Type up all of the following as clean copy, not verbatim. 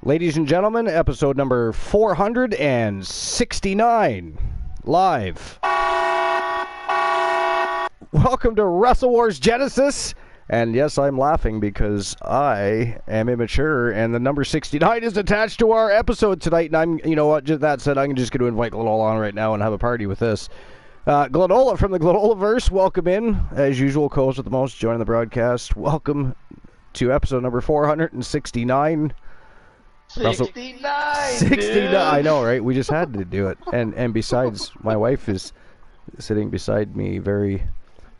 Ladies and gentlemen, episode number 469, live. Welcome to Wrestle Wars Genesis. And yes, I'm laughing because I am immature, and the number 69 is attached to our episode tonight. And you know what, just that said, I'm just going to invite Glenola on right now and have a party with this. Glenola from the Glenolaverse, welcome in. As usual, co-host with the most, joining the broadcast. Welcome to episode number 469. 69, 69, I know, right? We just had to do it. And besides, my wife is sitting beside me very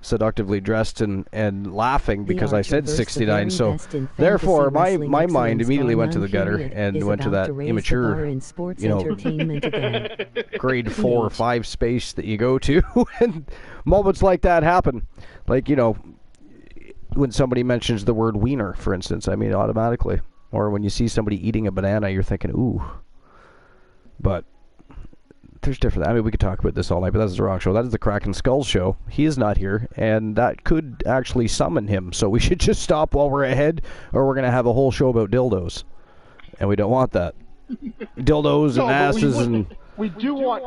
seductively dressed and laughing because I said 69. So therefore, my mind immediately went to the gutter and went to that immature, grade 4 or 5 space that you go to. And moments like that happen. Like, when somebody mentions the word wiener, for instance, automatically. Or when you see somebody eating a banana, you're thinking, ooh. But there's different. We could talk about this all night, but that's the wrong show. That is the Crack and Skull show. He is not here, and that could actually summon him. So we should just stop while we're ahead, or we're going to have a whole show about dildos. And we don't want that. Dildos and asses and... We do want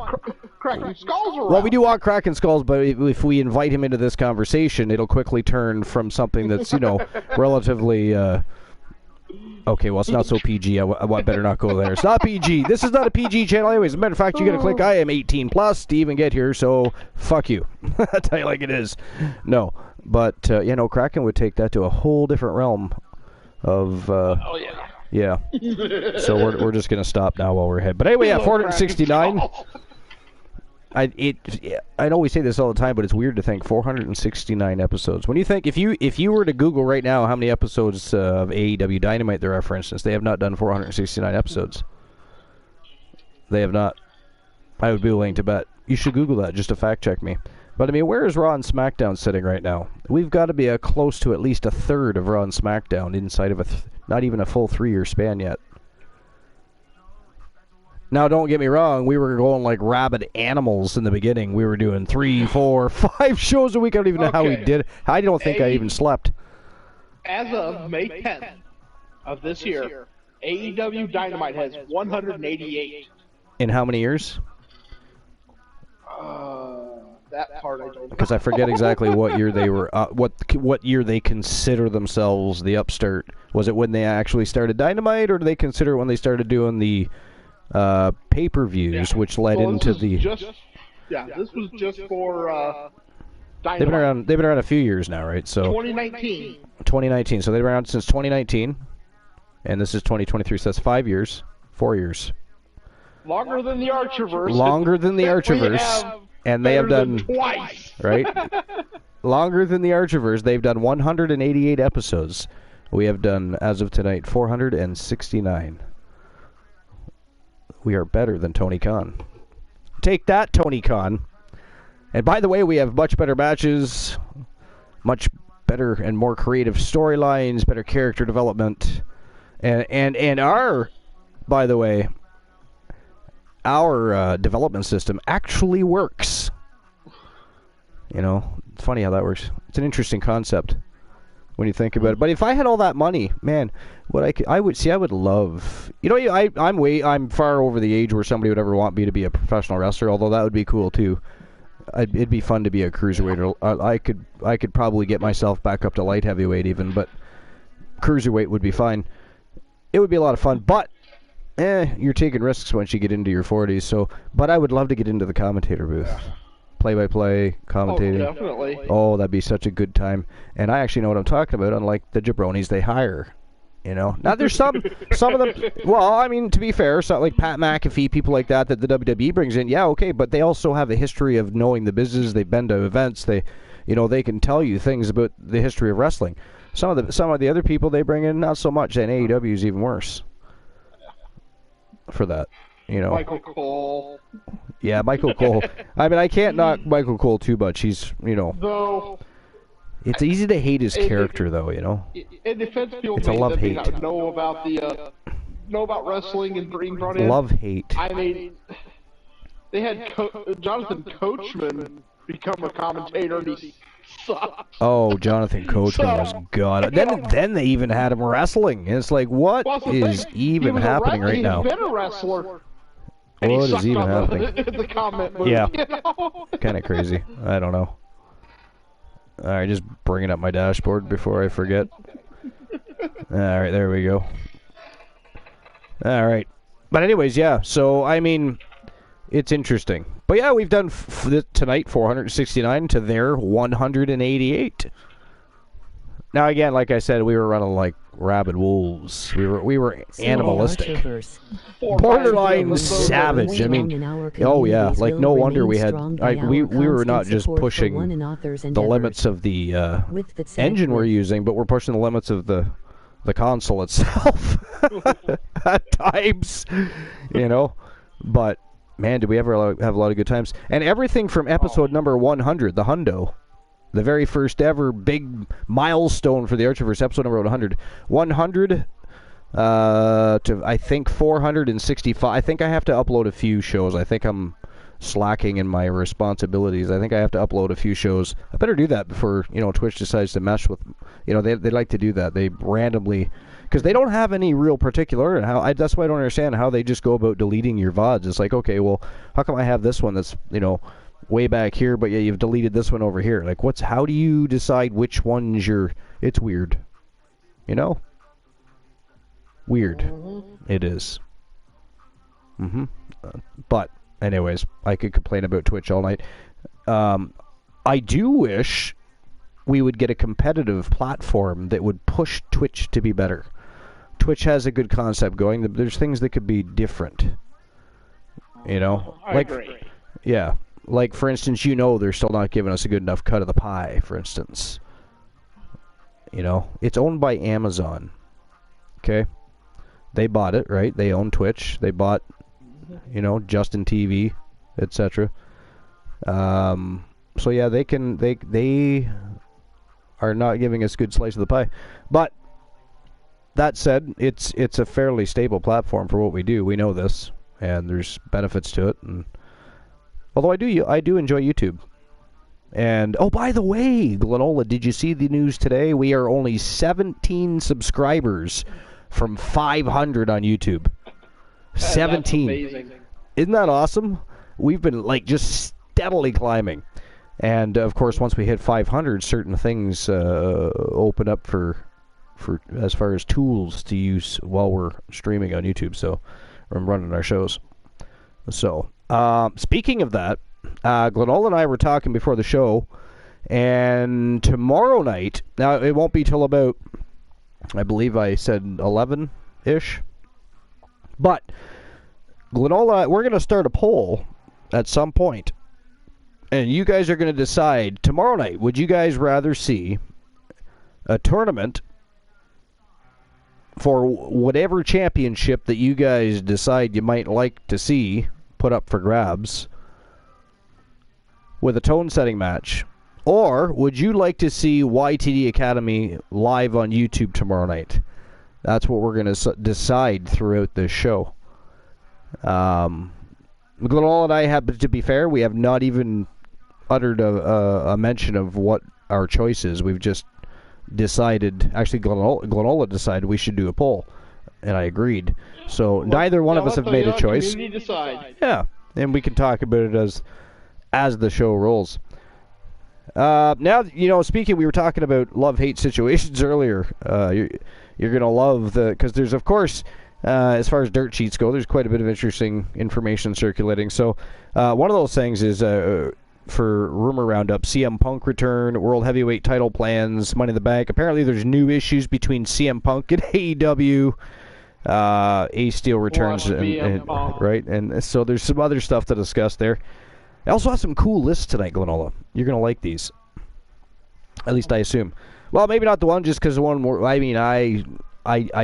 cracking skulls around. Well, we do want cracking skulls, but if we invite him into this conversation, it'll quickly turn from something that's, relatively... Okay, well, it's not so PG. I better not go there. It's not PG. This is not a PG channel anyways. As a matter of fact, you got to click I am 18 plus to even get here, so fuck you. I'll tell you like it is. No, but, Kraken would take that to a whole different realm of... oh, yeah. Yeah. So we're just going to stop now while we're ahead. But anyway, yeah, 469. I know we say this all the time, but it's weird to think 469 episodes. When you think, if you were to Google right now how many episodes of AEW Dynamite there are, for instance, they have not done 469 episodes. They have not. I would be willing to bet. You should Google that just to fact check me. But where is Raw and SmackDown sitting right now? We've got to be close to at least a third of Raw and SmackDown inside of not even a full 3-year span yet. Now, don't get me wrong, we were going like rabid animals in the beginning. We were doing 3, 4, 5 shows a week. I don't even know how we did it. I don't think I even slept. As of May 10th of this year, AEW Dynamite has 188. In how many years? That part I don't know. Because I forget exactly what year they were, what year they consider themselves the upstart. Was it when they actually started Dynamite, or do they consider it when they started doing the... pay-per-views, which led into the... this was just for Dynamite. They've been around a few years now, right? So 2019. 2019. So they've been around since 2019, and this is 2023. So that's 5 years, 4 years. Longer than the Archerverse. Longer than the Archerverse, and they have done twice. Right. Longer than the Archerverse. They've done 188 episodes. We have done, as of tonight, 469. We are better than Tony Khan. Take that, Tony Khan. And by the way, we have much better matches, much better and more creative storylines, better character development, and our, by the way, our development system actually works. It's funny how that works. It's an interesting concept when you think about it. But if I had all that money, man, I would love... I'm far over the age where somebody would ever want me to be a professional wrestler, although that would be cool too. It'd be fun to be a cruiserweight. I could probably get myself back up to light heavyweight even, but cruiserweight would be fine. It would be a lot of fun, but you're taking risks once you get into your 40s. So, but I would love to get into the commentator booth. Play-by-play, commentating. Oh, definitely. Oh, that'd be such a good time. And I actually know what I'm talking about, unlike the jabronis they hire. Now there's some of them, well, to be fair, so like Pat McAfee, people like that the WWE brings in, yeah, okay, but they also have a history of knowing the business. They've been to events. They can tell you things about the history of wrestling. Some of the other people they bring in, not so much, and AEW is even worse for that. Michael Cole. Yeah, Michael Cole. I can't knock Michael Cole too much. He's, Though... It's easy to hate his character, though, In defense, people it's a love-hate. know about wrestling and being brought in. Love-hate. They had Jonathan Coachman become a commentator, and he sucked. Oh, Jonathan Coachman was god. Then they even had him wrestling. And it's like, what is even happening right now? He's been a wrestler. What is even happening? The comment booth, Yeah. you know? Kind of crazy. I don't know. All right, just bringing up my dashboard before I forget. All right, there we go. All right. But anyways, yeah. So, I mean, it's interesting. But yeah, we've done tonight 469 to their 188. Now, again, like I said, we were running like rabid wolves. We were animalistic. Borderline savage. I mean, oh yeah, like no wonder we had. We were not just pushing the limits of the engine we're using, but we're pushing the limits of the console itself at times, you know. But man, did we ever have a lot of good times. And everything from episode number 100, the Hundo, the very first ever big milestone for the Archiverse, episode number 100. 100 to, I think, 465. I think I have to upload a few shows. I think I'm slacking in my responsibilities. I think I have to upload a few shows. I better do that before, you know, Twitch decides to mess with, you know, they like to do that. They randomly, because they don't have any real particular, and that's why I don't understand how they just go about deleting your VODs. It's like, okay, well, how come I have this one that's, you know, way back here, but yeah, you've deleted this one over here? Like, how do you decide which one's it's weird, you know? Weird. It is. But anyways, I could complain about Twitch all night. I do wish we would get a competitive platform that would push Twitch to be better. Twitch has a good concept going. There's things that could be different. You know? I agree. Yeah. Like, for instance, you know they're still not giving us a good enough cut of the pie, for instance. You know? It's owned by Amazon. Okay? They bought it, right? They own Twitch. They bought, you know, Justin TV, etc. So yeah, they are not giving us a good slice of the pie. But that said, it's a fairly stable platform for what we do. We know this, and there's benefits to it. And although I do enjoy YouTube. And oh, by the way, Glenola, did you see the news today? We are only 17 subscribers from 500 on YouTube. 17. That's amazing. Isn't that awesome? We've been like just steadily climbing. And of course, once we hit 500, certain things open up for as far as tools to use while we're streaming on YouTube. So I'm running our shows. So speaking of that, Glenola and I were talking before the show, and tomorrow night, now it won't be till about, I believe I said 11-ish, but Glenola, we're going to start a poll at some point, and you guys are going to decide tomorrow night, would you guys rather see a tournament for whatever championship that you guys decide you might like to see put up for grabs with a tone-setting match, or would you like to see YTD Academy live on YouTube tomorrow night? That's what we're going to decide throughout this show. Glenola and I have, to be fair, we have not even uttered a mention of what our choice is. We've just decided, actually Glenola decided we should do a poll, and I agreed. So neither one of us have made a choice. Decide. Yeah, and we can talk about it as the show rolls. Now, you know, speaking, we were talking about love-hate situations earlier. You're going to love because there's, of course, as far as dirt sheets go, there's quite a bit of interesting information circulating. So one of those things is for Rumor Roundup, CM Punk return, World Heavyweight title plans, Money in the Bank. Apparently there's new issues between CM Punk and AEW. Ace Steel returns, right? And so there's some other stuff to discuss there. I also have some cool lists tonight, Glenola. You're going to like these. At least I assume. Well, maybe not the one, just because the one more. I mean, I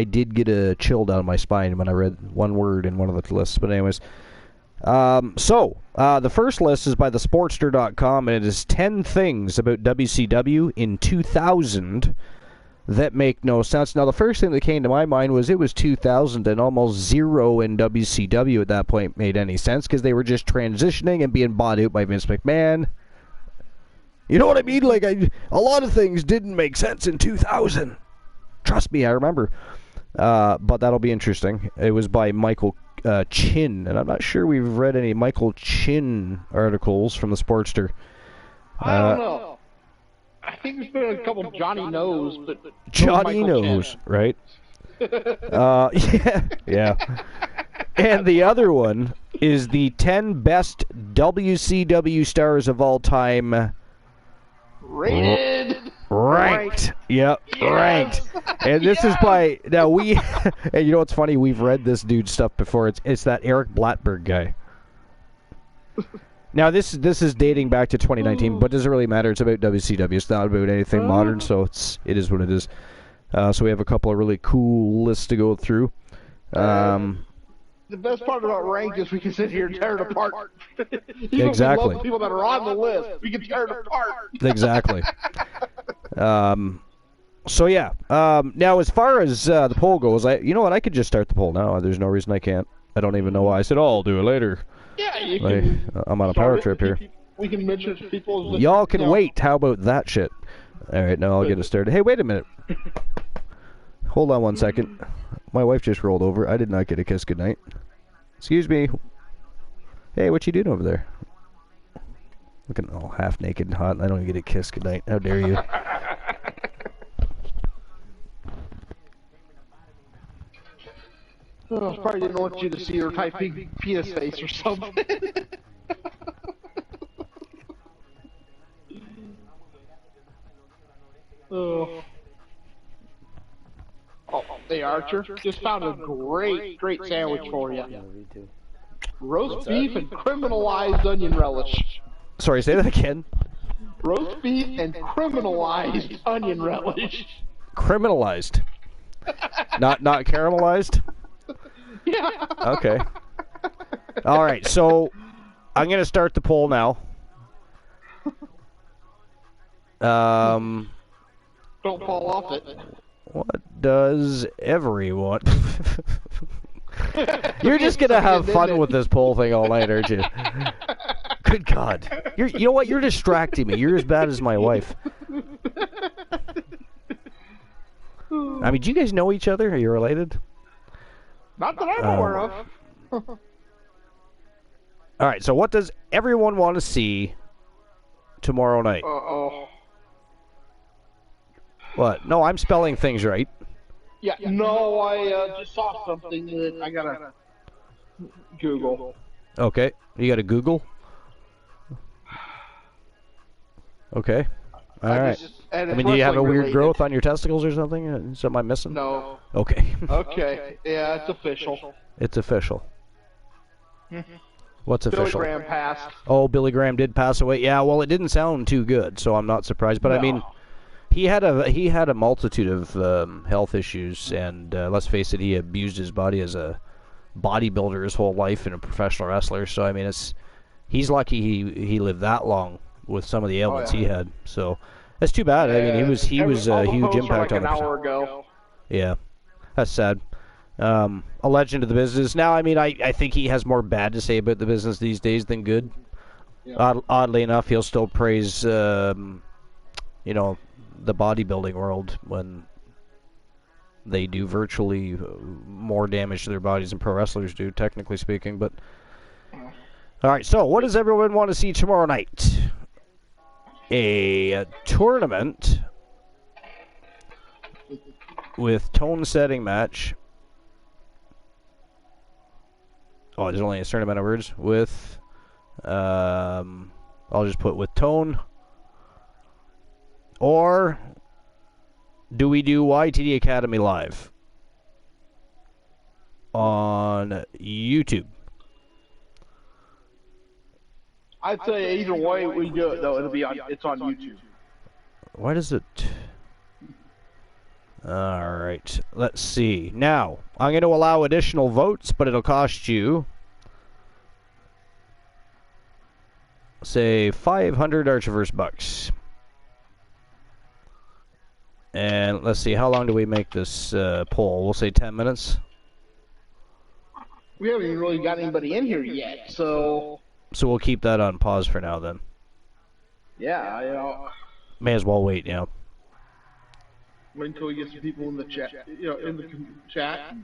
did get a chill down my spine when I read one word in one of the lists. But anyways. The first list is by thesportster.com, and it is 10 things about WCW in 2000 that make no sense. Now, the first thing that came to my mind was it was 2000, and almost zero in WCW at that point made any sense because they were just transitioning and being bought out by Vince McMahon. You know what I mean? Like, a lot of things didn't make sense in 2000. Trust me, I remember. But that'll be interesting. It was by Michael Chin, and I'm not sure we've read any Michael Chin articles from the Sportster. I don't know. I think there's been a couple of Johnny Knows, but Johnny Knows, right? Yeah. And the other one is the 10 best WCW stars of all time. Rated. Ranked. Yep, yes. Ranked. And this is by, now we, and you know what's funny? We've read this dude's stuff before. It's that Eric Blattberg guy. Now, this is dating back to 2019, but it doesn't really matter. It's about WCW. It's not about anything modern, so it is what it is. So we have a couple of really cool lists to go through. The best part about Ranked is we can sit here and tear it apart. Even Exactly. we love the people that are on the list, we can tear it apart. Exactly. So yeah. Now, as far as the poll goes, you know what? I could just start the poll now. There's no reason I can't. I don't even know why. I said, I'll do it later. Yeah, you can. I'm on a power trip here. We can mention people. Y'all can wait. How about that shit? All right, now I'll get it started. Hey, wait a minute. Hold on one second. My wife just rolled over. I did not get a kiss goodnight. Excuse me. Hey, what you doing over there? Looking all half naked and hot. I don't even get a kiss goodnight. How dare you? Oh, probably didn't want you to see her typing penis face or something. Oh, hey Archer, just found a great sandwich for you. Roast beef and criminalized onion relish. Sorry, say that again. Roast beef and criminalized onion relish. Criminalized. Not caramelized? Yeah. Okay. All right, so I'm going to start the poll now. Don't fall off it. What does everyone... You're just going to have fun with this poll thing all night, aren't you? Good God. You know what? You're distracting me. You're as bad as my wife. I mean, do you guys know each other? Are you related? Not that I'm aware of. All right, so what does everyone want to see tomorrow night? Uh-oh. What? No, I'm spelling things right. Yeah, no, I just saw something that I gotta Google. Okay, you got to Google? Okay. All right. I mean, do you have a weird growth on your testicles or something? Something I'm missing? No. Okay. Okay. Yeah, it's official. It's official. What's official? Billy Graham passed. Oh, Billy Graham did pass away. Yeah, well, it didn't sound too good, so I'm not surprised. But No. I mean, he had a multitude of health issues, and let's face it, he abused his body as a bodybuilder his whole life and a professional wrestler. So I mean, he's lucky he lived that long with some of the ailments he had. So that's too bad. I mean, he was a huge impact on an hour ago. Yeah, that's sad. A legend of the business. Now, I mean, I think he has more bad to say about the business these days than good. Yeah. Oddly enough, he'll still praise, you know, the bodybuilding world when they do virtually more damage to their bodies than pro wrestlers do, technically speaking. But all right, so what does everyone want to see tomorrow night? A tournament with tone setting match. Oh, there's only a certain amount of words. With, I'll just put with tone. Or do we do YTD Academy Live on YouTube? I'd say either way we do it, though. It's on YouTube. Why does it... Alright, let's see. Now, I'm going to allow additional votes, but it'll cost you, say, 500 Archiverse bucks. And let's see, how long do we make this poll? We'll say 10 minutes. We haven't even really got anybody in here yet, so... So we'll keep that on pause for now, then. Yeah, you know. May as well wait, yeah. Wait until we get some people in the chat, in the chat.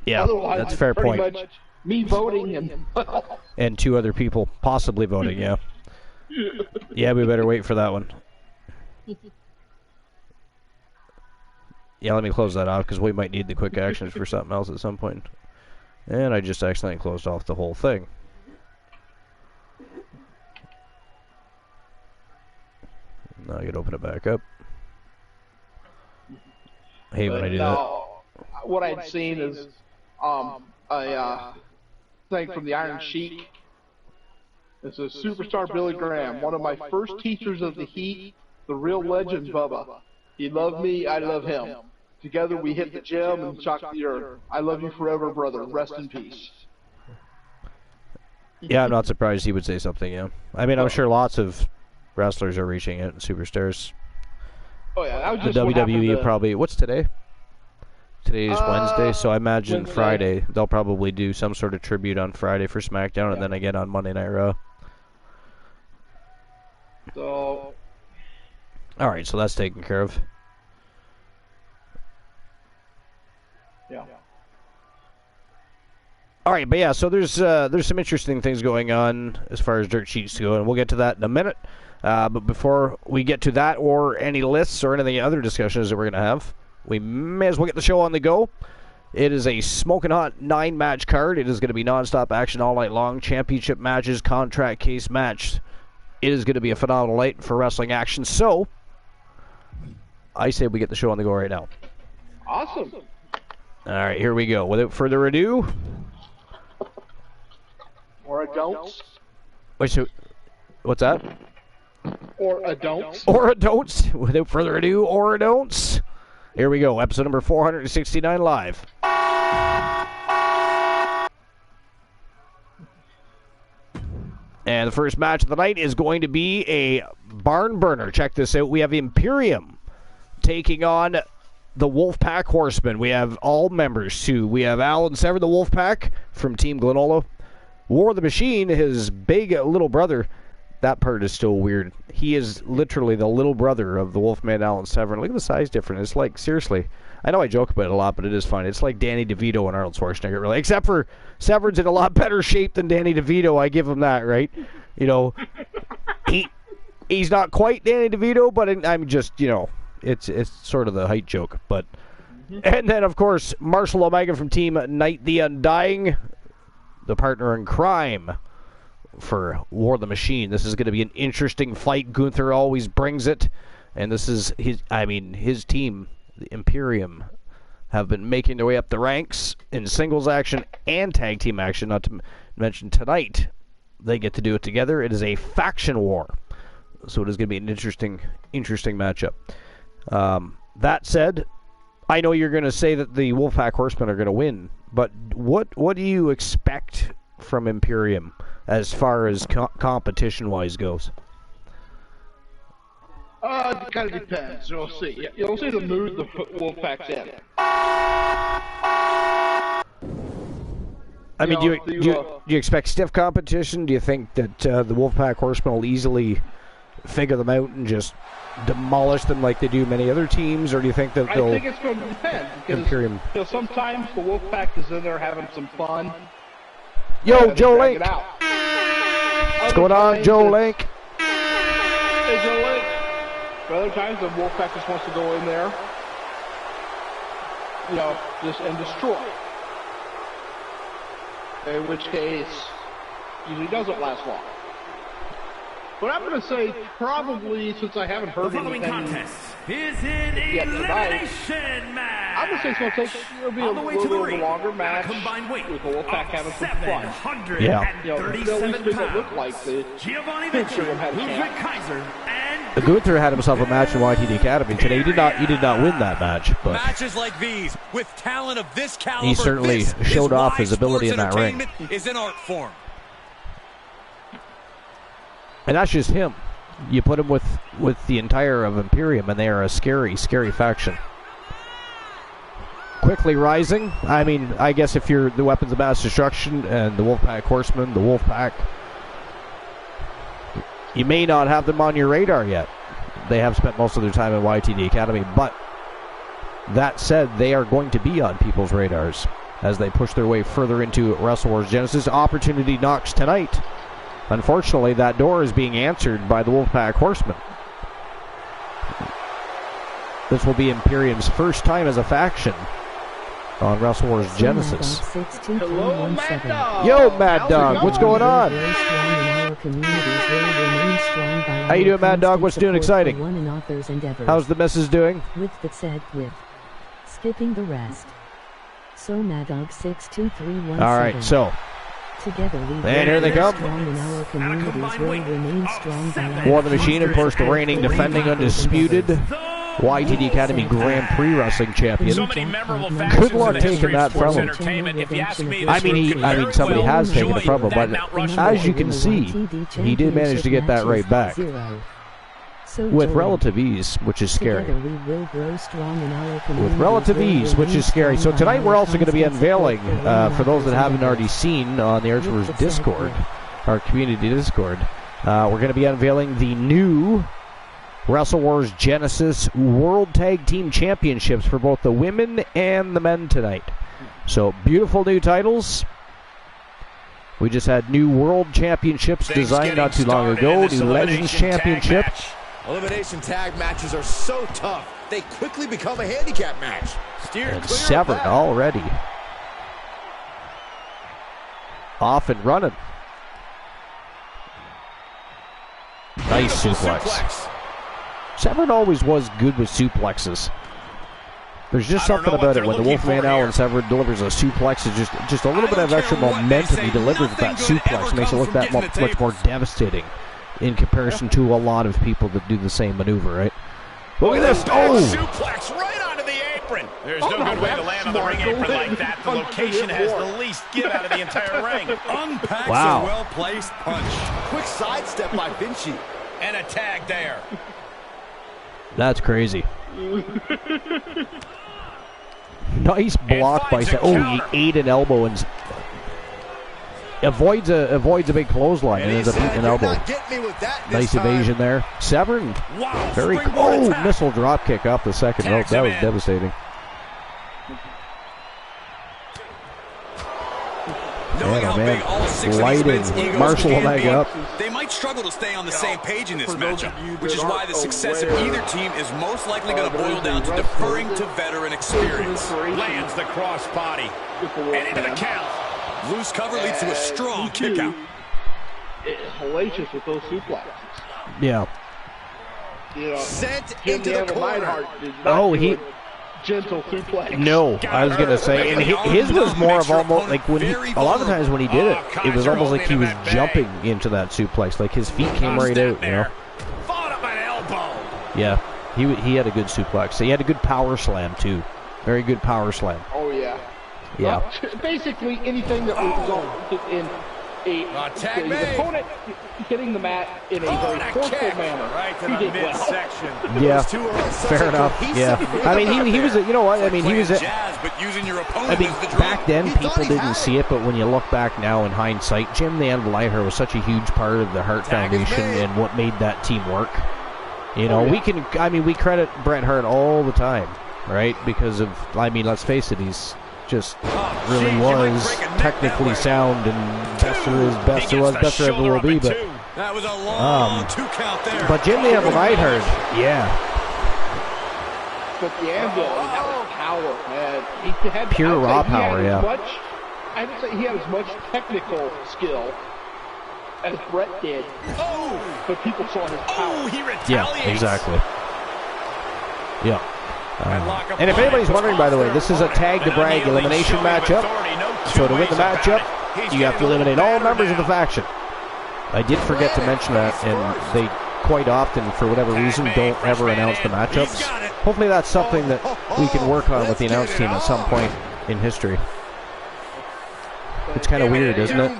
Yeah, Otherwise, that's a it's fair pretty point. much me voting and And 2 other people possibly voting, yeah. Yeah, we better wait for that one. Yeah, let me close that out because we might need the quick actions for something else at some point. And I just accidentally closed off the whole thing. Now I can open it back up. Hey, when I do that. What I'd seen is a thing from the Iron Sheik. It's a superstar Billy Graham, one of my first teachers of the Heat, the real legend Bubba. He loved me, I love him. Together we hit the gym and shocked the earth. I love you forever, brother. Rest in peace. Yeah, I'm not surprised he would say something, yeah. I mean, I'm sure lots of wrestlers are reaching it, superstars. Oh, yeah, that was just the what WWE happened to... probably... What's today? Today is Wednesday, so I imagine Wednesday. Friday. They'll probably do some sort of tribute on Friday for SmackDown, and then again on Monday Night Raw. So... Alright, so that's taken care of. Yeah. All right, but yeah, so there's some interesting things going on as far as dirt sheets go, and we'll get to that in a minute. But before we get to that or any lists or anything other discussions that we're going to have, we may as well get the show on the go. It is a smoking hot 9-match card. It is going to be nonstop action all night long. Championship matches, contract case match. It is going to be a phenomenal night for wrestling action. So, I say we get the show on the go right now. Awesome. All right, here we go. Without further ado... Or a don't. What's that? Or a don't. Or a don't. Without further ado, or a don't. Here we go. Episode number 469 live. And the first match of the night is going to be a barn burner. Check this out. We have Imperium taking on the Wolfpack Horsemen. We have all members too. We have Alan Sever, the Wolfpack from Team Glenola. War the Machine, his big little brother. That part is still weird. He is literally the little brother of the Wolfman Alan Severn. Look at the size difference. It's like, seriously. I know I joke about it a lot, but it is fun. It's like Danny DeVito and Arnold Schwarzenegger, really. Except for Severn's in a lot better shape than Danny DeVito. I give him that, right? You know, he's not quite Danny DeVito, but I'm just, you know, it's sort of the height joke. But and then, of course, Marshall Omega from Team Night the Undying, the partner in crime for War the Machine. This is going to be an interesting fight. Gunther always brings it, and this is his team, the Imperium, have been making their way up the ranks in singles action and tag team action. Not to mention tonight, they get to do it together. It is a faction war, so it is going to be an interesting matchup. That said, I know you're going to say that the Wolfpack Horsemen are going to win, but what do you expect from Imperium as far as competition-wise goes? It kind of depends. You'll see. You'll see the mood the Wolfpack's in. I mean, do you expect stiff competition? Do you think that the Wolfpack Horsemen will easily figure them out and just demolish them like they do many other teams, or do you think that they'll... I think it's going to depend, because Imperium... sometimes the Wolfpack is in there having some fun. Yo, Joe Link! What's going on, Joe Link? Hey, Joe Link! But other times the Wolfpack just wants to go in there, and destroy. In which case, usually doesn't last long. But I'm going to say, probably, since I haven't heard anything... The following contest is an elimination match. I'm going to say it's going to take, it'll be a little bit of a longer match, with the Wolfpack having some fun. Yeah. They'll at least make it look like the Imperium had a chance. Gunther had himself a match in YTD Academy today. He did not win that match, but matches like these with talent of this caliber, he certainly showed off his ability in that ring. Is an art form. And that's just him. You put him with the entire of Imperium, and they are a scary, scary faction. Quickly rising. I mean, I guess if you're the Weapons of Mass Destruction and the Wolfpack Horsemen, the Wolfpack, You may not have them on your radar yet. They have spent most of their time in YTD Academy, but that said, they are going to be on people's radars as they push their way further into Wrestle Wars Genesis. Opportunity knocks tonight. Unfortunately, that door is being answered by the Wolfpack Horsemen. This will be Imperium's first time as a faction on Wrestle Wars Genesis. Hello, Mad Dog. Yo, Mad Dog, what's going on? How you doing, Mad Dog? What's doing exciting? How's the missus doing? With the said with skipping the rest. So Mad Dog 62317. All right, so together we and here they come. Strong in our communities will remain strong by War the Machine, of course, the reigning, defending, undisputed YTD Academy Grand Prix Wrestling Champion. So many memorable Good factions luck in the taking history of that from sports him. entertainment. If you ask me, I mean, somebody has taken it from him, but as you can see, he did manage to get that right back with relative ease, which is scary. With relative ease, which is scary. So tonight we're also going to be unveiling, for those that haven't already seen on the Archers Discord, our community Discord, we're going to be unveiling the new Wrestle Wars Genesis World Tag Team Championships for both the women and the men tonight. So beautiful new titles. We just had new World Championships designed not too long ago, new Legends Championship. Elimination tag matches are so tough, they quickly become a handicap match. And Severed already off and running. Nice suplex. Severed always was good with suplexes. There's just something about it when the Wolfman Alan Severed delivers a suplex. It's just a little bit of extra momentum he delivers with that suplex. Makes it look that much more devastating in comparison to a lot of people that do the same maneuver, right? Look at this! Oh! Suplex right onto the apron. There's no good way to land on the ring apron like that. The location has the least give out of the entire ring. Unpacks a well-placed punch. Quick sidestep by Vinci. And a tag there. That's crazy. Nice block by Severed. Oh, he ate an elbow and avoids a big clothesline and ends up eating an elbow. Nice evasion there. Severed. Wow, Very cool. Missile drop kick off the second rope. That was devastating. Knowing how big all six of these men's egos Marshall can leg be, up. they might struggle to stay on the same page in this matchup, which is why the success of either team is most likely going to boil down to deferring to veteran experience. Lands the cross body. And into the count. Loose cover leads to a strong kick out. Hellacious with those suplexes. Yeah. You know, Sent into the corner. Oh, he... gentle suplex. No, I was gonna say, and his was more of almost like when he. A lot of times when he did it, it was almost like he was jumping into that suplex, like his feet came right out, you know. Followed up an elbow. Yeah, he had a good suplex. He had a good power slam too, very good power slam. Oh yeah. Yeah. Basically anything that was in the opponent hitting the mat in a very forceful manner. Right to the midsection. Yeah, fair enough. Yeah, I mean he was you know what I mean he was back then people didn't see it, but when you look back now in hindsight, Jim the Anvil Lighter was such a huge part of the Hart Foundation and what made that team work. You know, we credit Bret Hart all the time, right? Because of, I mean, let's face it, he's just really was technically sound and best there was, best there ever will be. But that was a long 2 count there. But Jim the Anvil Neidhart, yeah. But the Anvil, that was power, man. He had pure raw power, yeah. I would say he had as much technical skill as Bret did. Oh, but people saw his power. Oh, he retaliates. Yeah, exactly. Yeah. And if anybody's wondering, by the way, this is a tag to brag elimination matchup. So to win the matchup, you have to eliminate all members of the faction. I did forget to mention that, and they quite often, for whatever reason, don't ever announce the matchups. Hopefully that's something that we can work on with the announce team at some point in history. It's kind of weird, isn't it?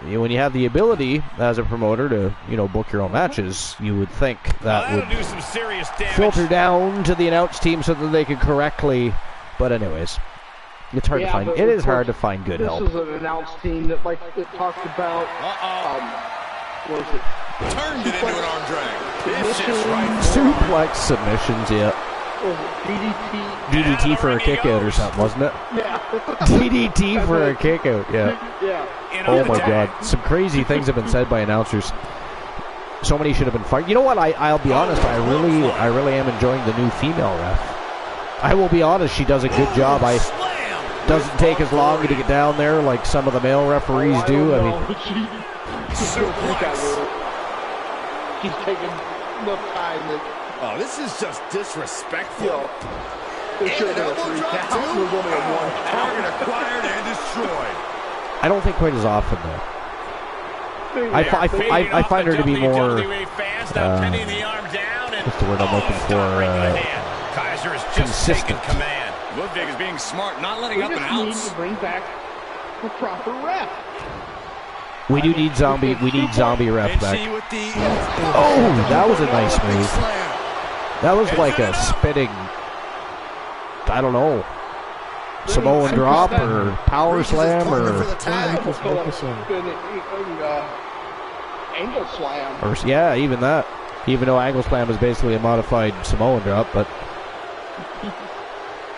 You know, when you have the ability as a promoter to, you know, book your own matches, you would think that would filter down to the announce team so that they could correctly. But anyways, it's hard to find. It is hard to find good help. This is an announce team that, like, it talked about. What was it? Turned it into an arm drag. Vicious right. Suplex submissions, yeah. DDT for a kick out or something, wasn't it? Yeah. DDT for a kick out, yeah. Yeah. Oh my God, some crazy things have been said by announcers. So many should have been fired. You know what? I'll be honest. I really am enjoying the new female ref. I will be honest. She does a good job. Doesn't take as long to get down there like some of the male referees do. I mean, She's taking enough time. Oh, this is just disrespectful. There should have been a 3 count. There's only a 1 count. Target acquired and destroyed. I don't think quite as often though. I find her to be more. What's the word I'm looking for? Kaiser is just consistent. taking command. Ludwig is being smart, not letting up an ounce. We need to bring back the proper ref. We do need zombie. We need zombie ref back. Oh, that was a nice move. That was like a spinning. I don't know. Samoan drop or power slam or angle slam. Or yeah, even that. Even though angle slam is basically a modified Samoan drop, but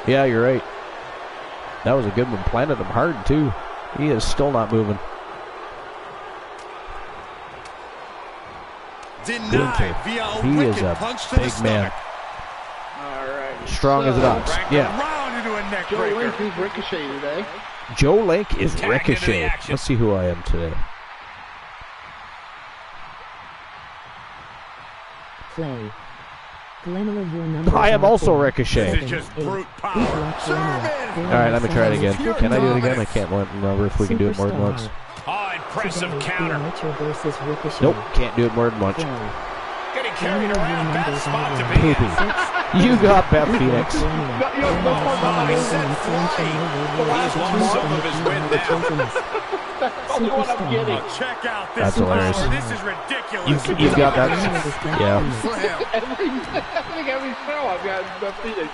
yeah, you're right. That was a good one. Planted him hard too. He is still not moving. Denied via a he is a punch to big the man. All right. Strong as an ox. Yeah. Joe Link is Ricochet today. Joe Link is Ricochet. Let's see who I am today. Play. Glenn, your number I am also Ricochet. This is just brute power. Alright, let me try it again. Can I do it again? I can't remember if we can do it more than once. Oh, impressive counter. Nope, can't do it more than once. Getting carried around. Bad spot to be Poopy. You got Beth Phoenix. He's lost some of his win now. Check out this. That's hilarious. This is ridiculous. You've got that. Yeah. I think every show I've got Beth Phoenix.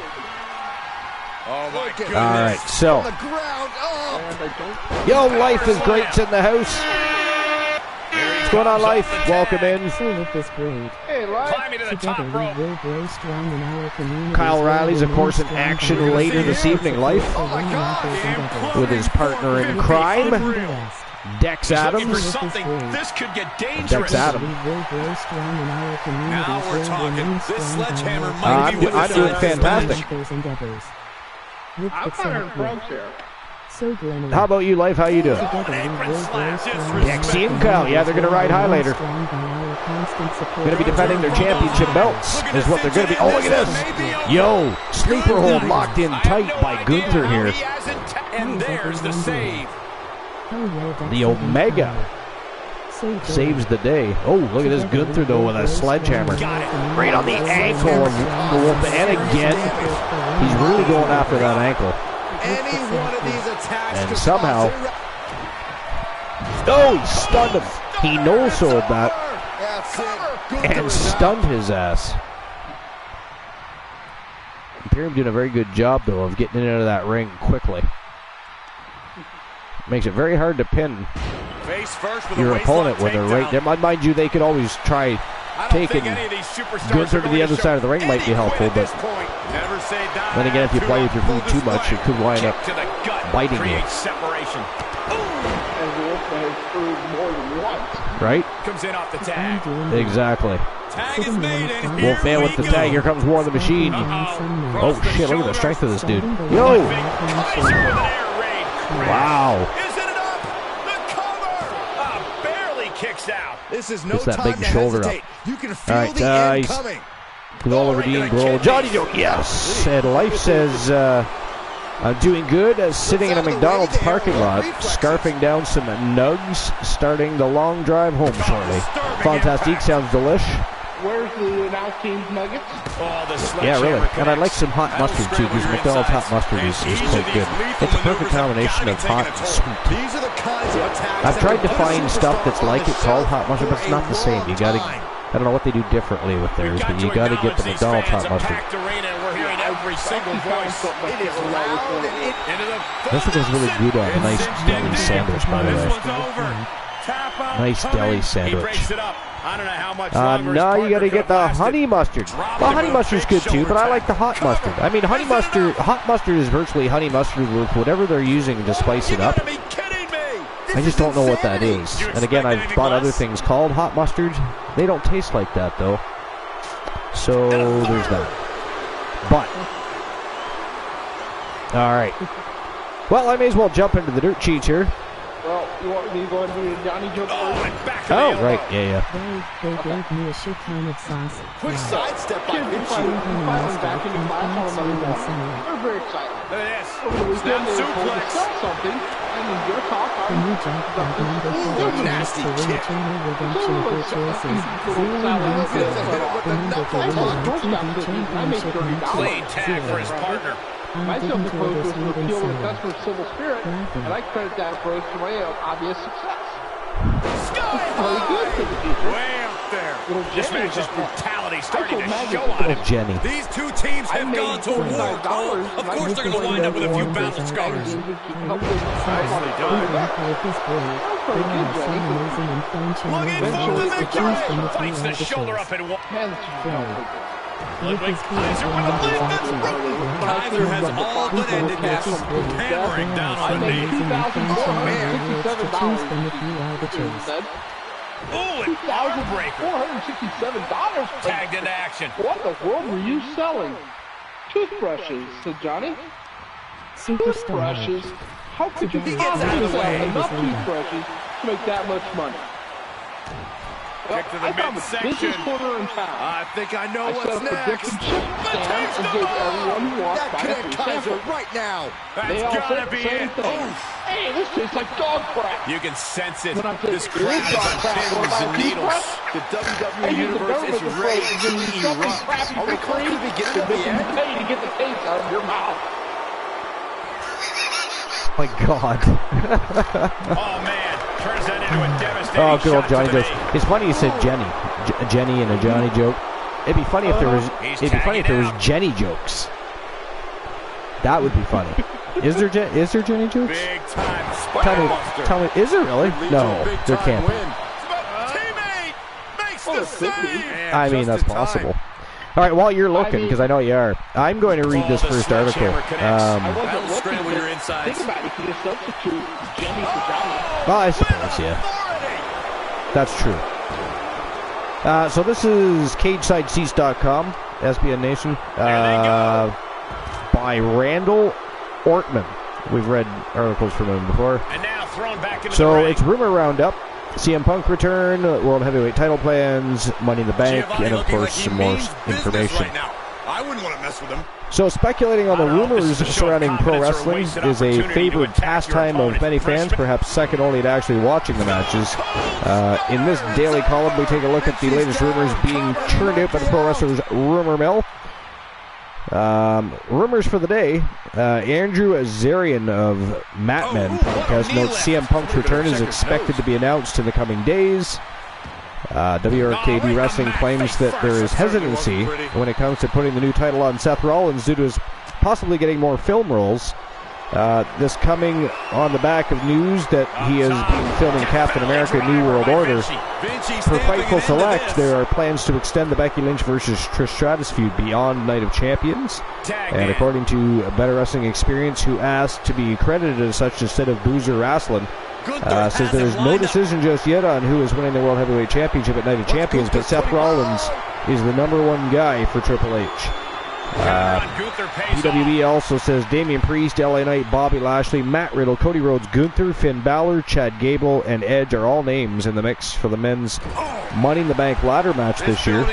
Oh my goodness. All right, so. Yo, Life is Great's in the house. What's going on, Life? Welcome in. Hey, Life. Climbing to the top rope. Kyle Riley's, of course, in action later this evening, Life. With his partner in crime, Dex Adams. This could get dangerous. Dex Adams. Now we're talking. This sledgehammer might be I'm doing fantastic. I'm firing frogs here. How about you, Life? How you doing? Dexy and Kyle. Yeah, they're going to ride high later. Going to be defending their championship belts is what they're going to be. Oh, look at this. Yo, sleeper hold locked in tight by Gunther here. And there's the save. The Omega saves the day. Oh, look at this Gunther, though, with a sledgehammer. Right on the ankle. And again, he's really going after that ankle. Any one of these attacks and somehow, oh, he stunned him. He no-sold that and stunned his ass. Imperium doing a very good job, though, of getting into that ring quickly. Makes it very hard to pin your opponent when they're right there. Mind you, they could always try taking Gunther to the other side of the ring might be helpful, but then again, if you play with your food too much, it could wind up biting you. Right? Comes in off the tag. Exactly. Tag is made and Wolfman with the tag. Here comes War of the Machine. Oh shit! Look at the strength of this dude. Yo! Wow. Is it enough? The cover! Barely kicks out. This is no It's that time big to shoulder hesitate. up. You can feel Alright, the end he's coming. Glow over Dean Glow. Johnny Joe, yes. And Life says, I'm doing good as sitting in a McDonald's parking lot, scarfing down some nugs, starting the long drive home shortly. Fantastique, sounds delish. Where's the announce team's nuggets? Yeah, really. And I like some hot mustard too, because McDonald's hot mustard is quite good. It's a perfect combination of hot and sweet. These are the kinds of attacks I've tried to find stuff that's like it called hot mustard, but it's not the same. You gotta, I don't know what they do differently with theirs, but you gotta get the McDonald's hot mustard. Every single voice. It is loud. This one is really good on a nice deli sandwich, by the way. Tap out. Nice deli sandwich. He breaks it up. I don't know how much longer now you gotta get the lasted. honey mustard. Well, honey mustard's good too, but I like the hot mustard. I mean, hot mustard is virtually honey mustard with whatever they're using to spice it up. Be kidding me. I just don't know what that is. And again, I've bought other things called hot mustard. They don't taste like that though. So there's that. But all right. Well, I may as well jump into the dirt sheets here. Well, you want me to go ahead and do the Johnny joke? Oh, right. Yeah. They gave me a shit ton of sauce. Quick sidestep by Kids Vinci. finally back into class on another one. They're very excited. Look at this. Over the weekend, Snap they were told to suplex. sell something, and then their talk The on new jackpot number for the nasty chance to win kick. channel redemption for choices. 0 wins Hit the the with the number to knuckle. win the TV championship match. Clean tag for his partner. My I didn't self-approach do was this to even appeal to the so. customer's civil spirit, and I credit that approach to my obvious success. Very good to the future. Way up there. Little This Jenny match's is up brutality there. starting to I told show Maggie on Little it. Jenny. These two teams I have made gone to war. $45, Of course they're going to wind up with a few battle scars. Nicely done. Looking for the victory. Fights the shoulder up and one. Ludwig Kaiser with the lead. Kaiser has all but ended this. Hammering down I on the made knee. $2,457. Oh, and heartbreaker. $467. Tagged into action. What in the world were you selling? Toothbrushes, said Johnny. Superstar. Toothbrushes? How could you He gets out of the possibly way. sell enough toothbrushes to make that much money? Well, Kick to the I found the midsection. busiest corner in town. I think I know I set what's up a next. different chip stand and gave everyone who walked That by could a have free Kaiser sample. right now. They That's all gotta said the be same it. thing. Hey, this tastes like dog crap. You can sense it. When I said, This "It crowd is is dog on crap, pins what about and a needles. The WWE Hey, the Universe government is is ready afraid to to give you something erupt. crappy Are we for close free to the beginning of to the make you end? pay to get the taste out of your mouth. My God. Oh, man. Turns that into a devastating Oh, good old shot Johnny to the jokes. knee. It's funny you said Jenny. Jenny and a Johnny joke. It'd be funny if there was. He's It'd be funny if there was tagging out. Jenny jokes. That would be funny. Is there Jenny jokes? Big time Tell me, is there really? No, there can't be. Teammate makes the save. I mean, that's possible. All right, while you're looking, because I know you are, I'm going to read this first article. That'll scramble your insides. Think about it. You could just substitute Jenny for Johnny. Well, I suppose, yeah. That's true. So this is CageSideSeats.com, SBN Nation, by Randall Ortman. We've read articles from him before. And now thrown back into So the ring. it's Rumor Roundup, CM Punk return, World Heavyweight title plans, Money in the Bank, Giovanni and of looking course like he some more means business information. right now. I wouldn't want to mess with him. So speculating on the I don't know if rumors this is a show of surrounding pro confidence or a wrestling wasted is a opportunity to favored attack your pastime of opponent. many fans, perhaps second only to actually watching the matches. In this daily column, we take a look at the latest rumors being churned out by the Pro Wrestlers Rumor Mill. Rumors for the day. Andrew Azarian of Matmen Podcast notes CM Punk's return is expected to be announced in the coming days. WRKD Wrestling claims that there is hesitancy when it comes to putting the new title on Seth Rollins due to his possibly getting more film roles. This coming on the back of news that he has been filming Captain America New World Order. For Fightful Select, there are plans to extend the Becky Lynch versus Trish Stratus feud beyond Night of Champions. And according to a Better Wrestling Experience, who asked to be credited as such instead of Boozer Wrestling, says there is no decision just yet on who is winning the World Heavyweight Championship at Night of Champions, but Seth Rollins is the #1 guy for Triple H. WWE also says Damian Priest, LA Knight, Bobby Lashley, Matt Riddle, Cody Rhodes, Gunther, Finn Balor, Chad Gable, and Edge are all names in the mix for the men's Money in the Bank ladder match this year.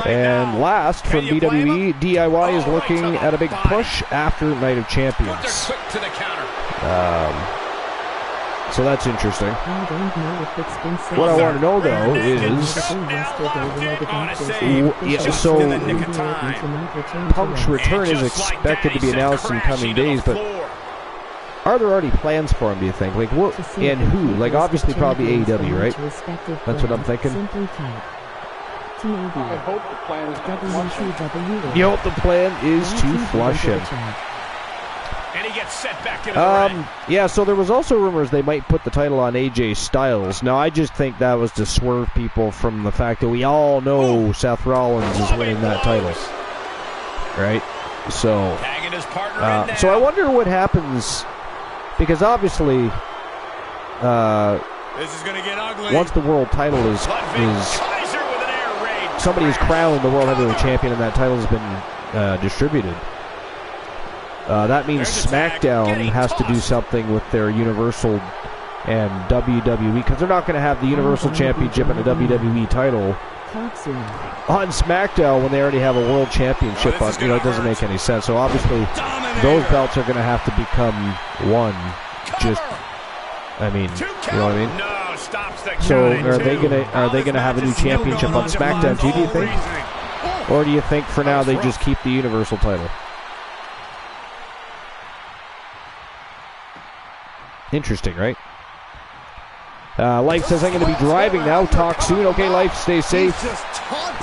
And last from WWE, DIY is looking at a big push after Night of Champions. So that's interesting. What I want to know, though, is Punk's return is expected to be announced in coming days, but are there already plans for him, do you think? Like, what and who? Like, obviously, probably AEW, right? That's what I'm thinking. I hope the plan is to flush him. You hope the plan is to flush him. And he gets set back into the ring. Yeah, so there was also rumors they might put the title on AJ Styles. Now, I just think that was to swerve people from the fact that we all know Seth Rollins is winning that title. Right? So, Tagging his partner in now. so I wonder what happens, because obviously, This is going to get ugly. once the world title is Kaiser with an air raid. somebody is crowned the World Heavyweight Champion and that title has been distributed, that means SmackDown has to do something with their Universal and WWE, because they're not going to have the Universal Championship and a WWE title on SmackDown when they already have a World Championship on. You know, it doesn't make any sense. So obviously, those belts are going to have to become one. Just, I mean, you know what I mean? No, stops the So count. are they gonna have a new championship on SmackDown too, do you think? Or do you think for now they just keep the Universal title? Interesting, right? Life says, I'm going to be driving now. Talk soon. Okay, Life, stay safe.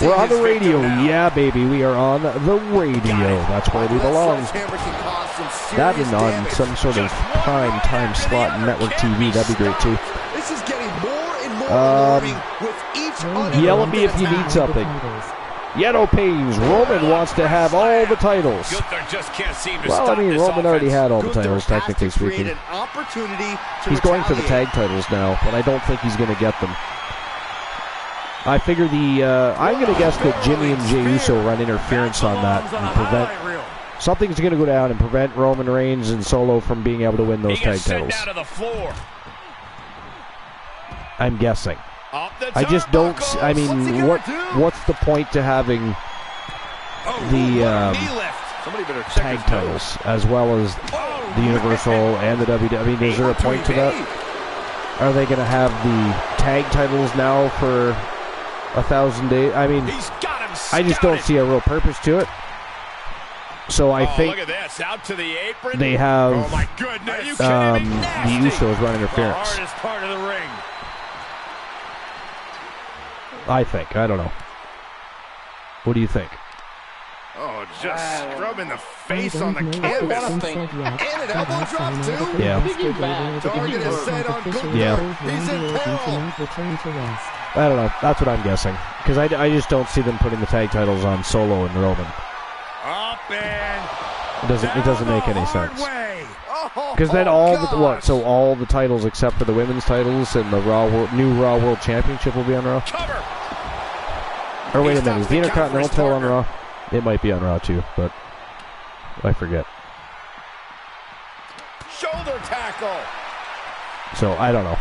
We're on the radio. Yeah, baby, we are on the radio. That's where we belong. That and on some sort of prime time slot network TV. That'd be great, too. This is getting more and more alarming with each Yell at me if you need something. Yellow Pains. Roman wants to have all the titles. Gunther just can't seem to Well, I stop mean, this Roman already offense. had all the titles, technically speaking. He's going for the tag titles now, but I don't think he's going to get them. I figure I'm going to guess that Jimmy and Jey Uso run interference on that and prevent... Something's going to go down and prevent Roman Reigns and Solo from being able to win those tag titles. Down to the floor. I'm guessing. I just don't... I mean, what's the point to having the tag titles as well as the Universal and the WWE? I mean, is there a point to that? Are they going to have the tag titles now for 1,000 days? I mean, I just don't see a real purpose to it. So I think look at this. Out to the apron. they have Oh my goodness. the Usos run interference. Hardest part of the ring. I think. I don't know. What do you think? Oh, just scrubbing the face on the canvas. canvas. And an elbow drop, too. Yeah. Target is set on Gunther. Yeah. He's in peril. I don't know. That's what I'm guessing. Because I just don't see them putting the tag titles on Solo and Roman. Up and It doesn't make any sense. Oh, Because then So all the titles except for the women's titles and the new Raw World Championship will be on Raw? cover. Or wait a minute, is the Intercontinental title on Raw? It might be on Raw too, but I forget. Shoulder tackle. So I don't know.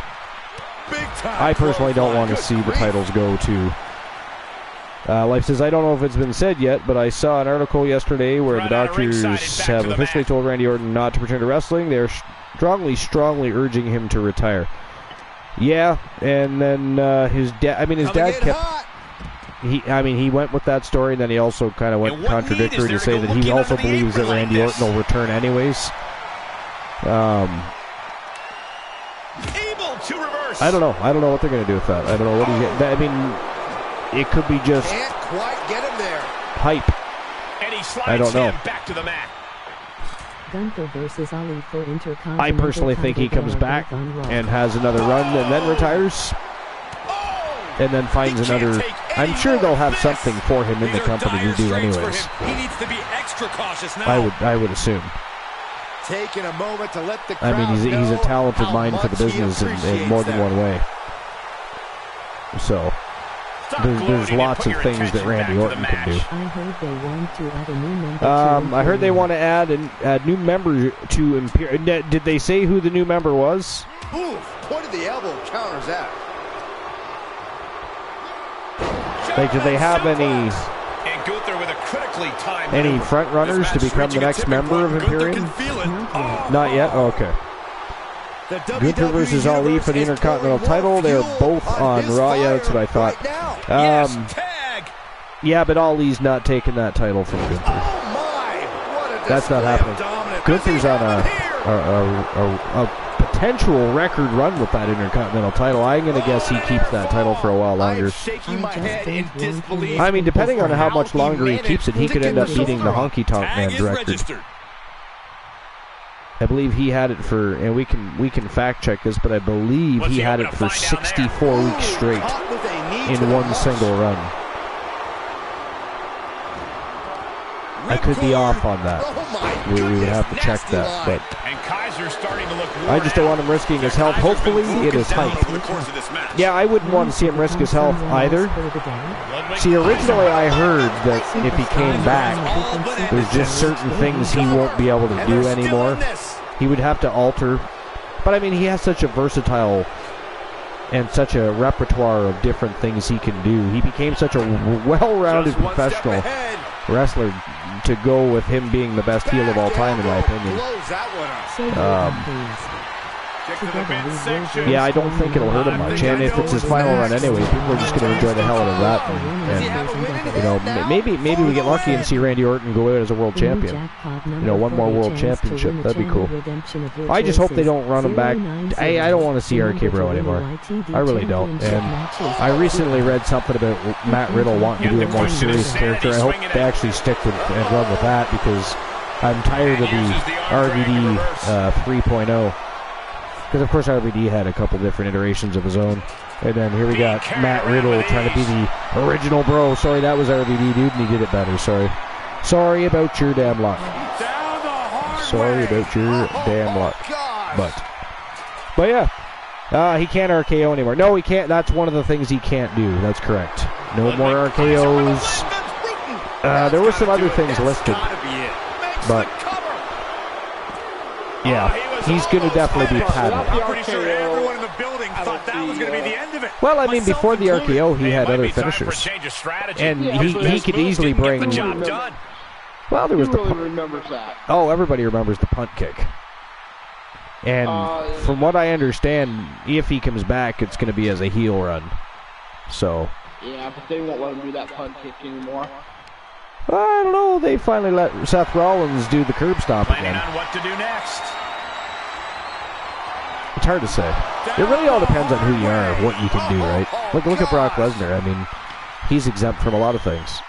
Big time. I personally don't want to see the titles go to... Life says, I don't know if it's been said yet, but I saw an article yesterday where the doctors have officially told Randy Orton not to return to wrestling. They're strongly urging him to retire. Yeah, and then his dad kept... He went with that story, and then he also kind of went contradictory to say that he also believes that Randy Orton will return anyways. Able to reverse. I don't know. I don't know what they're going to do with that. I don't know what he's getting. I mean, it could be just Can't quite get him there. hype. And he slides I don't know. him back to the mat. Gunther versus Ali for Intercontinental I personally think he comes back and has another run and then retires. And then finds another... I'm sure they'll have something for him in the company to do anyways. He needs to be extra cautious now. I would assume. Taking a moment to let the I mean, he's a crowd talented know mind how for the much he business in appreciates more than that. one way. So, there's lots of things that Randy Orton can do. I heard they want to add a new member I heard they want to add a new member to Imperium. Did they say who the new member was? Ooh, pointed the elbow, counters that. Like, do they have any And Gunther with a critically timed front runners to become the next member of Imperium? Not yet? Oh, okay. Gunther versus Ali for the Intercontinental title. They're both on Raw. Yeah, that's what I thought. tag. Yeah, but Ali's not taking that title from Gunther. That's not happening. Gunther's on a potential record run with that Intercontinental title. I'm going to guess he keeps that title for a while longer. Shaking my head in disbelief. I mean, depending on how much longer he keeps it, he could end up beating the Honky Tonk Man's record. I believe he had it for, and we can fact check this, but I believe he had it for 64 weeks straight in one single run. I could be off on that. We would have to check that, but I just don't want him risking his health. Hopefully it is height. Yeah, I wouldn't want to see him risk his health either. See, originally I heard that if he came back, there's just certain things he won't be able to do anymore. He would have to alter. But I mean, he has such a versatile and such a repertoire of different things he can do. He became such a well-rounded professional wrestler to go with him being the best heel of all time, in my opinion. Yeah, I don't think it'll hurt him much. And if it's his final run anyway, people are just going to enjoy the hell out of that. And you know, maybe we get lucky and see Randy Orton go out as a world champion. You know, one more world championship. That'd be cool. I just hope they don't run him back. I don't want to see RK Bro anymore. I really don't. And I recently read something about Matt Riddle wanting to do a more serious character. I hope they actually stick with and run with that, because I'm tired of the RVD 3.0. Because, of course, RVD had a couple different iterations of his own. And then here we got Matt Riddle trying to be the original Bro. Sorry, that was RVD, dude, and he did it better. Sorry. Sorry about your damn luck. Sorry about your damn luck. But yeah. He can't RKO anymore. No, he can't. That's one of the things he can't do. That's correct. No more RKOs. There were some other things listed. But, yeah. He's going to definitely be padded. Well, I mean, before the RKO, he had other finishers. And he could easily bring... Well, there was the punt. Oh, everybody remembers the punt kick. And from what I understand, if he comes back, it's going to be as a heel run. So... Yeah, but they won't let him do that punt kick anymore. I don't know. They finally let Seth Rollins do the curb stomp again. On what to do next. It's hard to say. It really all depends on who you are, what you can do, right? Look at Brock Lesnar. I mean, he's exempt from a lot of things.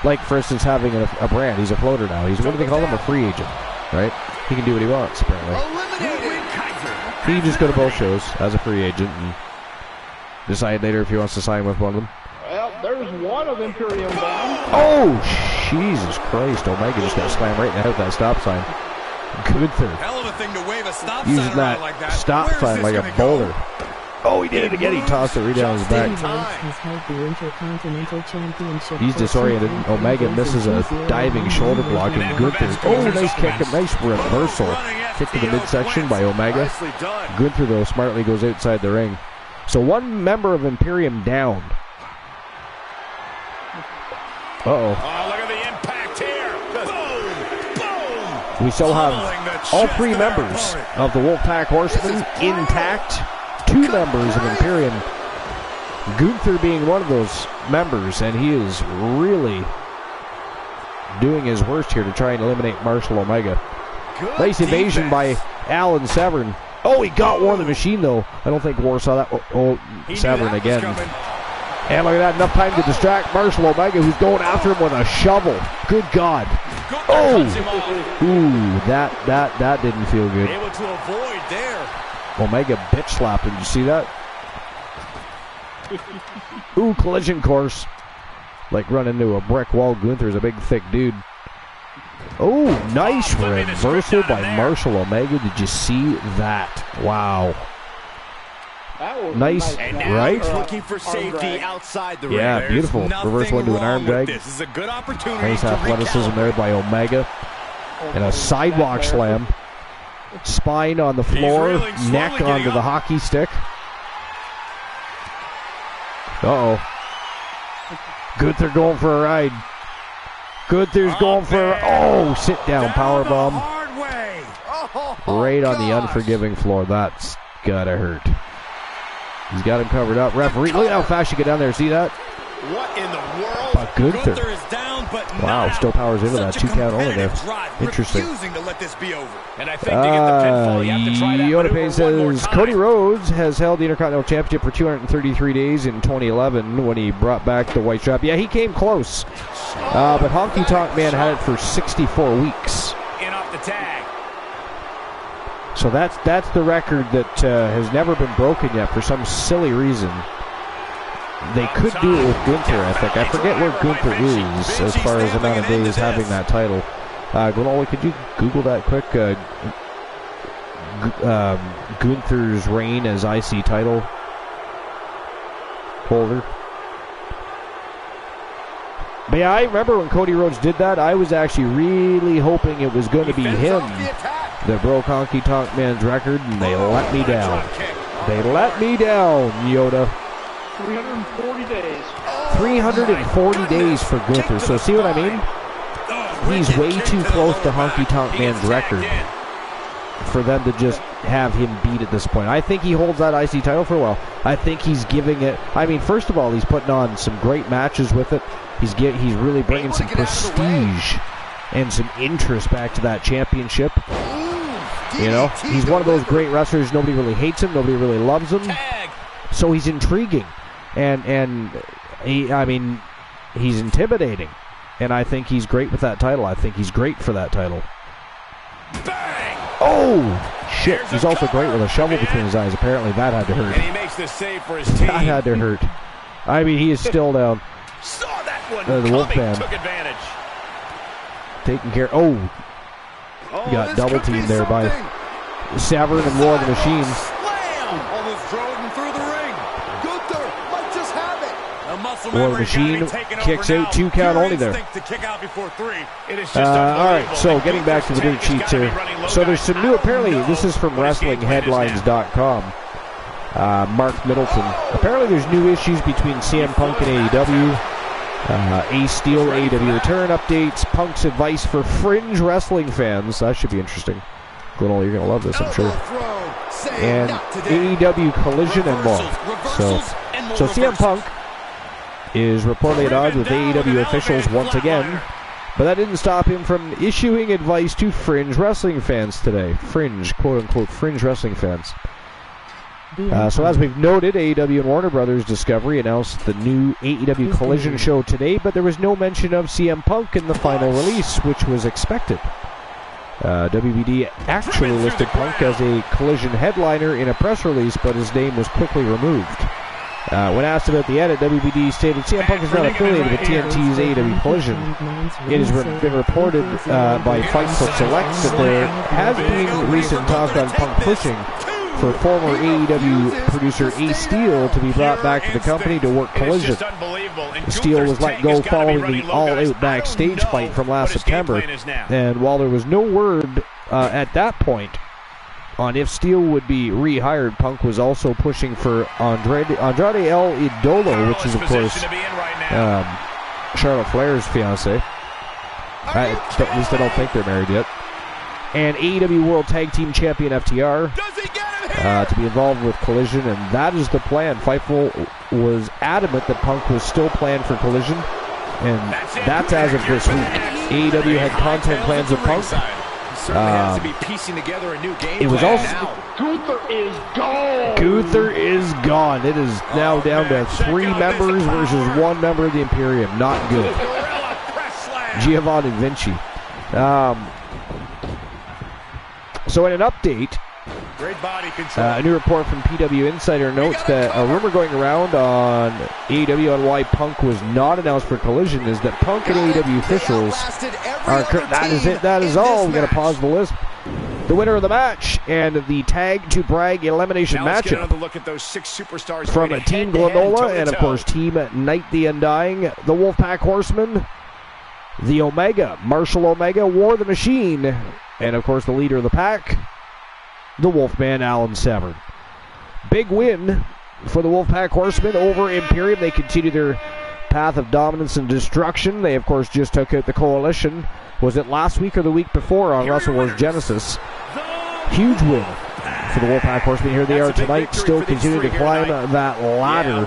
Like, for instance, having a brand. He's a floater now. He's, what do they call him? A free agent, right? He can do what he wants, apparently. He can just go to both shows as a free agent and decide later if he wants to sign with one of them. Well, there's one of Imperium down. Oh, Jesus Christ. Omega just got slammed right in the head with that stop sign. Good thing. Hell of a thing to wave a stop Using sign that, like that stop sign like a boulder. Oh, he did it again. He tossed it right down his back. He's disoriented. Omega misses a diving shoulder block, and Gunther. Oh, nice kick. A nice reversal. Kick to the midsection by Omega. Gunther, though, smartly goes outside the ring. So one member of Imperium down. Uh-oh. Oh, look at the impact here. Boom! Boom! We still have all three members of the Wolfpack Horsemen intact. Two members of Imperium. Gunther being one of those members, and he is really doing his worst here to try and eliminate Marshall Omega. Nice evasion by Alan Severn. Oh, he got one of the machine, though. I don't think War saw that. Oh, Severn again. And look at that, enough time to distract Marshall Omega, who's going after him with a shovel. Good God. Oh! Ooh, that didn't feel good. Able to avoid there. Omega bitch slapped him. Did you see that? Ooh, collision course. Like running into a brick wall. Gunther's a big, thick dude. Oh, nice reversal by Marshall Omega. Did you see that? Wow. Nice, right? Looking for safety outside the ring. Yeah, beautiful. Reversal into an arm drag. This is a good opportunity. Nice athleticism there by Omega. And a sidewalk slam. Spine on the floor. Neck onto the hockey stick. Uh-oh. Gunther going for a ride. Gunther's going for a... Oh, sit down powerbomb. Right on the unforgiving floor. That's gotta hurt. He's got him covered up. Referee, look at how fast you get down there. See that? What in the world? But Gunther is down, but wow, still powers into that 2 count only there. Interesting. To let this be over. And I think to get the pinfall, you have to try that Yoda maneuver Payne one more says time. Cody Rhodes has held the Intercontinental Championship for 233 days in 2011 when he brought back the white strap. Yeah, he came close. But Honky Tonk Man had it for 64 weeks. In off the tag. So that's the record that has never been broken yet for some silly reason. They could do it with Gunther, I think. I forget where Gunther is as far as amount of days having that title. Gonoli, could you Google that quick? Gunther's reign as IC title holder. But yeah, I remember when Cody Rhodes did that, I was actually really hoping it was going to be him that broke Honky Tonk Man's record, and they let me down. They let me down, Yoda. 340 days. 340 days for Gunther. So see what I mean? He's way too close to Honky Tonk Man's record for them to just have him beat at this point. I think he holds that IC title for a while. I think he's giving it... I mean, first of all, he's putting on some great matches with it. He's really bringing some prestige and some interest back to that championship. You know, he's one of those great wrestlers. Nobody really hates him. Nobody really loves him. So he's intriguing. And he's intimidating. And I think he's great with that title. I think he's great for that title. Bang! Oh, shit. He's also great with a shovel between his eyes. Apparently that had to hurt. And he makes the save for his team. That had to hurt. I mean, he is still down. Saw that one The Wolfman. took advantage. Taking care. Oh, got double teamed there by Severn and War the Machine. Slam! Almost drove him through the ring. Gunther might just have it. The muscle War the memory's gotta be Machine taken kicks over out, now. 2 count only there. Instinct to kick out before 3. It is just All right, unbelievable. so And getting back to the dirt Gunther's tank sheets has gotta here. be running low So there's some now. new, I apparently, don't this is from know what his game plan is now. WrestlingHeadlines.com. Mark Middleton. Apparently there's new issues between CM Punk and AEW. Ace Steel, AEW return updates, Punk's advice for fringe wrestling fans. That should be interesting. Glenn, you're going to love this, I'm sure. And AEW collision and more. So CM Punk is reportedly at odds with AEW officials once again, but that didn't stop him from issuing advice to fringe wrestling fans today. Fringe, quote-unquote, fringe wrestling fans. So as we've noted, AEW and Warner Brothers Discovery announced the new AEW Collision show today, but there was no mention of CM Punk in the final release, which was expected. WBD actually listed Punk as a Collision headliner in a press release, but his name was quickly removed. When asked about the edit, WBD stated CM Punk is not affiliated with TNT's AEW Collision. It has been reported by Fightful Select that there has been recent talk on Punk pushing for former AEW producer Ace Steel to be brought back to the company to work Collision. Steel was let go following the all-out backstage fight from last September, and while there was no word at that point on if Steel would be rehired, Punk was also pushing for Andrade El Idolo, which is, of course, Charlotte Flair's fiancé. At least I don't think they're married yet. And AEW World Tag Team Champion FTR to be involved with Collision, and that is the plan. Fightful was adamant that Punk was still planned for Collision, and that's as of this week. AEW had content plans with Punk. It was also Gunther is gone. Gunther is gone. It is now down to 3 members versus 1 member of the Imperium. Not good. Giovanni Vinci. So in an update, a new report from PW Insider notes that a rumor going around on AEW on why Punk was not announced for Collision is that Punk and AEW officials are... That is it. That is all. We're going to pause the list. The winner of the match and the Tag to Brag elimination matchup from Team Glenola and, of course, Team Night the Undying, the Wolfpack Horsemen, the Omega, Marshall Omega, War the Machine, and, of course, the leader of the pack, the Wolfman, Alan Severn. Big win for the Wolfpack Horsemen over Imperium. They continue their path of dominance and destruction. They, of course, just took out the Coalition. Was it last week or the week before on Wrestle Wars Genesis? Huge win for the Wolfpack Horsemen. Here they are tonight, still continuing to climb that ladder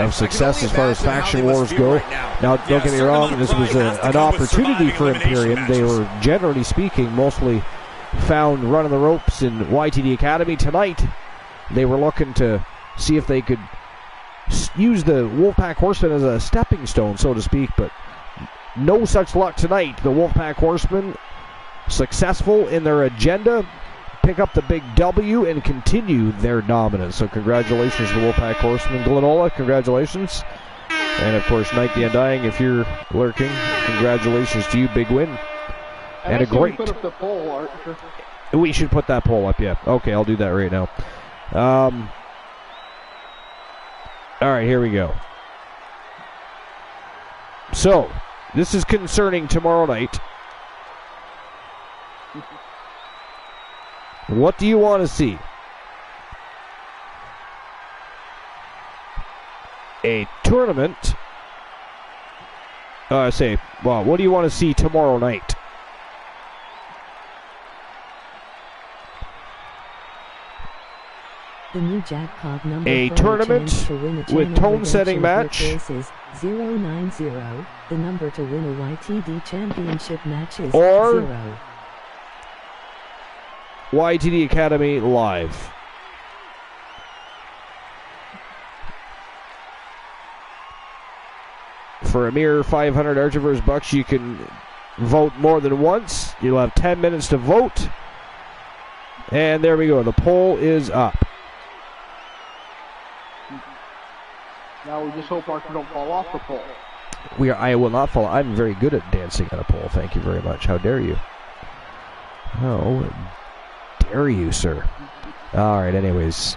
of success as far as faction wars go. Now, don't get me wrong, this was an opportunity for Imperium. They were, generally speaking, mostly found running the ropes in YTD Academy. Tonight, they were looking to see if they could use the Wolfpack Horsemen as a stepping stone, so to speak, but no such luck tonight. The Wolfpack Horsemen successful in their agenda, pick up the big W and continue their dominance. So congratulations to the Wolfpack Horsemen. Glenola, congratulations. And, of course, Night the Undying, if you're lurking, congratulations to you. Big win. And a great... Put up the poll, Archer. We should put that poll up, yeah. Okay, I'll do that right now. All right, here we go. So, this is concerning tomorrow night. What do you want to see? A tournament. What do you want to see tomorrow night? The new jackpot number a for tournament to win a with tone setting match. Is 090. The number to win a YTD championship match is or 0. YTD Academy Live. For a mere 500 Archiver's bucks, you can vote more than once. You'll have 10 minutes to vote. And there we go. The poll is up. Now we just hope Archer don't fall off the pole. I will not fall. I'm very good at dancing on a pole. Thank you very much. How dare you? How dare you, sir? All right, anyways.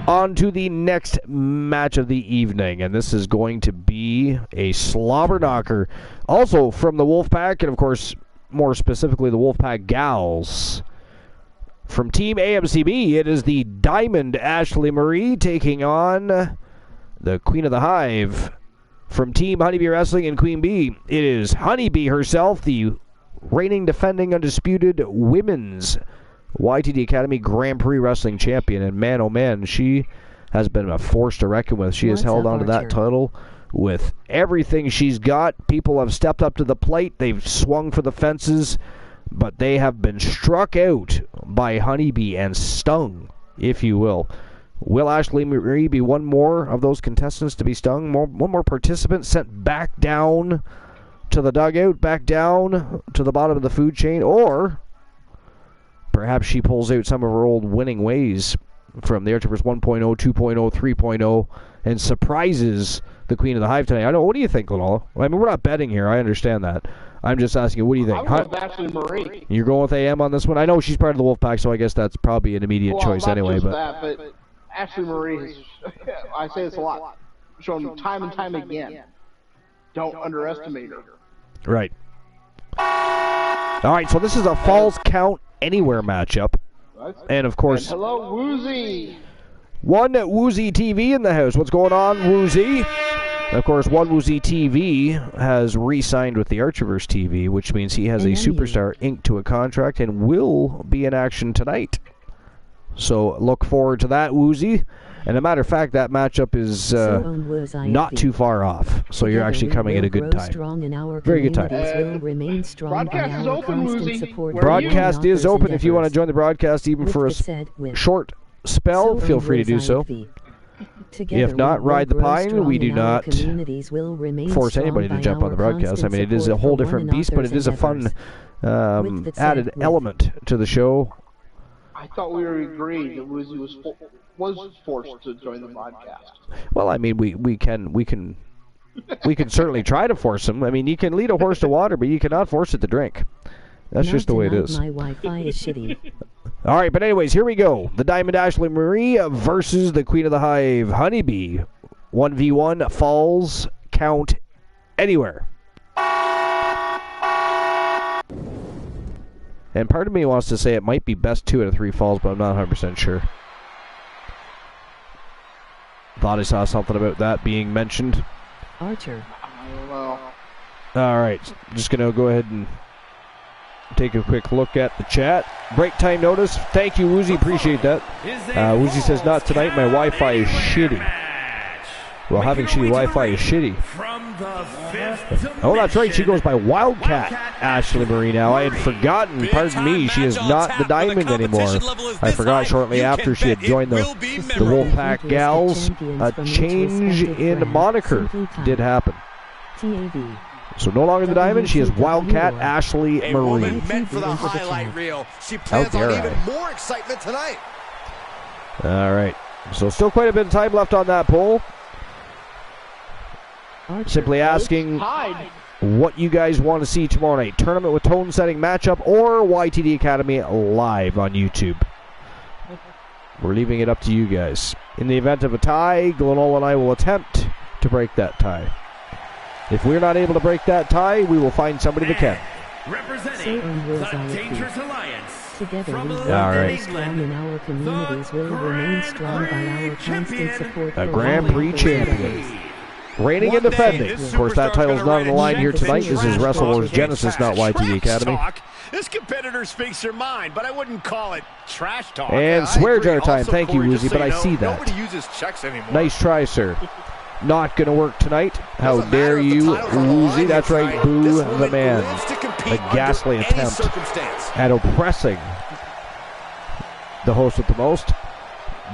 On to the next match of the evening, and this is going to be a slobber knocker. Also from the Wolfpack, and of course, more specifically, the Wolfpack Gals. From Team AMCB, it is the Diamond Ashley Marie taking on the Queen of the Hive. From Team Honeybee Wrestling and Queen Bee, it is Honeybee herself, the reigning, defending, undisputed women's YTD Academy Grand Prix Wrestling Champion. And man, oh man, she has been a force to reckon with. She has held on to that title with everything she's got. People have stepped up to the plate. They've swung for the fences, but they have been struck out by Honeybee and stung, if you will. Will Ashley Marie be one more of those contestants to be stung? One more participant sent back down to the dugout, back down to the bottom of the food chain? Or perhaps she pulls out some of her old winning ways from the Archivers 1.0, 2.0, 3.0 and surprises the Queen of the Hive tonight. I know. What do you think, Lenola? I mean, we're not betting here. I understand that. I'm just asking you, what do you think? I'm with Ashley Marie. You're going with AM on this one? I know she's part of the Wolfpack, so I guess that's probably an immediate choice anyway. But Ashley Marie, I say this a lot, shown time and time again. Don't underestimate her. Right. All right, so this is a Falls Count Anywhere matchup. And, of course... And hello, Woozy! One Woozy TV in the house. What's going on, Woozy? Of course, One Woozy TV has re-signed with the Archiverse TV, which means he has a superstar inked to a contract and will be in action tonight. So look forward to that, Woozy. And a matter of fact, that matchup is not too far off. So you're actually coming at a good time. Very good time. Broadcast is open, Woozy. Broadcast is open. If you want to join the broadcast even for a short spell, feel free to do so. If not, ride the pine. We do not force anybody to jump on the broadcast. I mean, it is a whole different beast, but it is a fun added element to the show. I thought we were agreed that Woozy was forced to join the broadcast. Well, I mean, we can certainly try to force him. I mean, you can lead a horse to water, but you cannot force it to drink. That's just the way it is. My Wi-Fi is shitty. All right, but anyways, here we go. The Diamond Ashley Marie versus the Queen of the Hive Honeybee. 1v1 Falls Count Anywhere. And part of me wants to say it might be best 2 out of 3 falls, but I'm not 100% sure. Thought I saw something about that being mentioned. Archer. Well. All right, just going to go ahead and take a quick look at the chat. Break time notice. Thank you, Woozy. Appreciate that. Woozy says, not tonight. My Wi-Fi is shitty. Well, having shitty Wi-Fi is shitty. Oh, that's right. She goes by Wildcat Ashley Marie now. I had forgotten. Pardon me. She is not the Diamond anymore. I forgot shortly after she had joined the Wolfpack Gals. A change in moniker did happen. So no longer the Diamond, she is Wildcat Ashley A Marie. woman meant for the highlight reel. She plans on even more excitement tonight. All right. So still quite a bit of time left on that poll. Simply asking what you guys want to see tomorrow night. Tournament with tone setting matchup or YTD Academy live on YouTube. We're leaving it up to you guys. In the event of a tie, Glenol and I will attempt to break that tie. If we're not able to break that tie, we will find somebody that can. Representing the Dangerous Alliance. Together from we London, All right. strong in our communities will remain strong by our constant support A for Grand one Prix another. champion. Reigning and defending. Of course, that title's not on the line here tonight. This is Wrestle Wars Genesis, not YTD Academy. This competitor speaks your mind, but I wouldn't call it trash talk. And swear jar time. Thank you, Corey, Woozy, just so but I you know, see that. Nobody uses checks anymore. Nice try, sir. Not going to work tonight. How dare you, Woozy? That's right, boo the man. A ghastly attempt at oppressing the host with the most.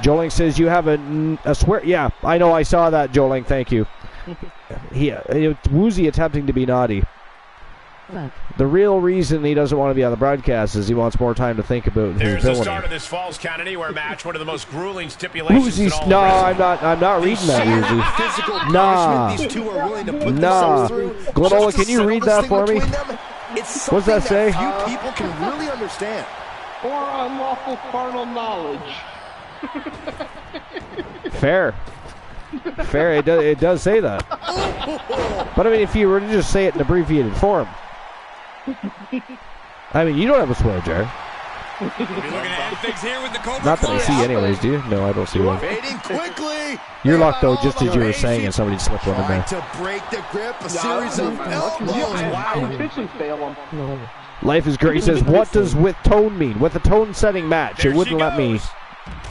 Joling says you have a swear. Yeah, I know. I saw that, Joling. Thank you. Woozy attempting to be naughty. The real reason he doesn't want to be on the broadcast is he wants more time to think about his There's the ability. start of this Falls Count Anywhere match, one of the most grueling stipulations. Woozy's in all no, of wrestling. I'm not reading that, Woozy. Physical Nah. punishment these two are willing to put Nah. themselves through. Glenola, Just to can you read that settle for this me? thing between them, it's What's that something say? Few people can really understand. Or unlawful carnal knowledge. Fair. Fair, it does say that. But I mean, if you were to just say it in abbreviated form. I mean, you don't have a swear jar. We'll be looking to end things here with the Cobra Not that I Clutch. see anyways, do you? No, I don't see one. Fading quickly. Your luck, though, just as you were saying, and somebody slipped one in Trying there. to break the grip, a series of elbows. I intentionally fail him. Life is great. Says, what does with tone mean? With a tone setting match, There it wouldn't she let me goes.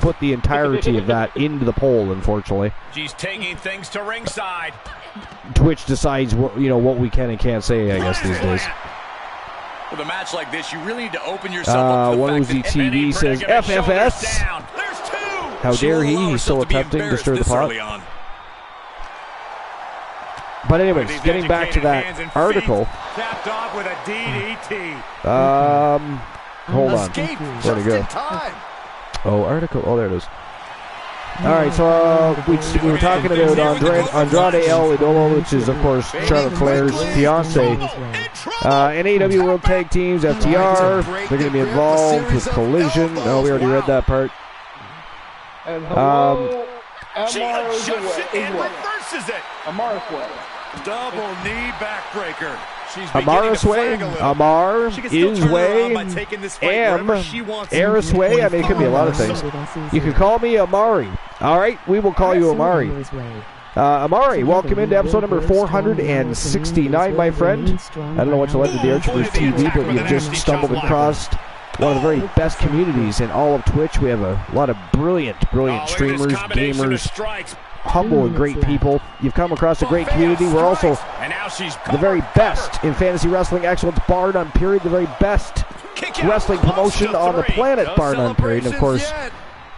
put the entirety of that into the poll, unfortunately. She's taking things to ringside. Twitch decides what we can and can't say, I guess, these days. With a match like this, you really need to open yourself up to the One fact Uzi that if any TV says, predicament shoulders FFS. down. There's two. How She dare won't he? allow He's still herself to be attempting to embarrassed stir the this pot. early on. But anyways, These getting back to educated hands that and feet, article. capped off with a DDT. Hold on. Escape Where'd it just go? in time. Oh, article. Oh, there it is. All right, so we were talking about Andrade El Idolo, which is, of course, Charlotte Flair's fiance. In AEW World Tag Teams, FTR, they're going to be involved with Collision. Oh, we already read that part. And hello, She adjusts it and reverses it. Amara's way. Double knee backbreaker. She's Amara's way, Amar, is way, Eris way. I mean, it could be a lot of things. You could call me Amari. All right, we will call you Amari. Amari, welcome into episode number 469, my friend. I don't know what you like with the Archivers TV, but you've just stumbled across one of the very best communities in all of Twitch. We have a lot of brilliant streamers, gamers, humble and great people. You've come across a great community. We're also the very best in fantasy wrestling excellence, bar none period. The very best wrestling promotion on the planet, bar none period. And of course,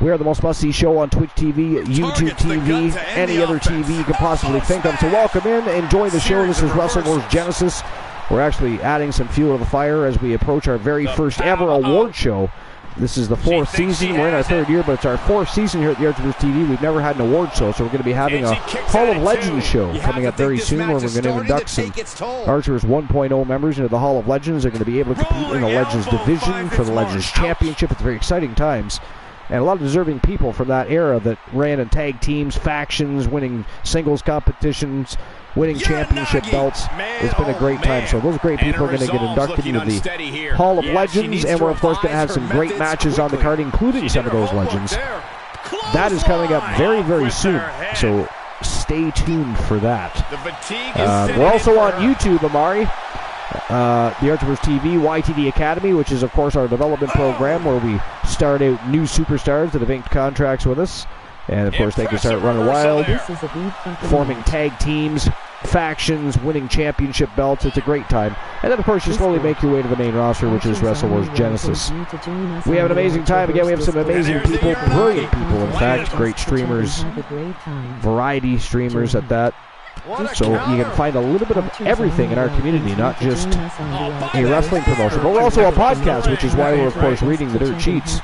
we are the most must-see show on Twitch TV, YouTube TV, any other TV you can possibly think of. So welcome in, enjoy the show. This is Wrestle Wars Genesis. We're actually adding some fuel to the fire as we approach our very first ever award show. This is the fourth season. We're in our third year, but it's our fourth season here at the Archivers TV. We've never had an award show, so we're going to be having a Hall of Legends show coming up very soon, where we're going to induct some Archivers 1.0 members into the Hall of Legends. They're going to be able to compete in the Legends division for the Legends Championship. It's very exciting times. And a lot of deserving people from that era that ran in tag teams, factions, winning singles competitions, winning championship belts. It's been a great time. So those great people are going to get inducted into the Hall of Legends, and we're of course going to have some great matches on the card, including some of those legends. That is coming up very, very soon. So stay tuned for that. We're also on YouTube, Amari. The Archivers TV YTD Academy, which is of course our development program where we start out new superstars that have inked contracts with us, and of course they can start running wild, forming tag teams, factions, winning championship belts. It's a great time. And then of course you slowly make your way to the main roster, which is Wrestle Wars Genesis. We have an amazing time. Again, we have some amazing people, brilliant people in fact, great streamers, variety streamers at that. So you can find a little bit of everything in our community, not just a wrestling promotion, but we're also a podcast, which is why we're, of course, reading the dirt sheets.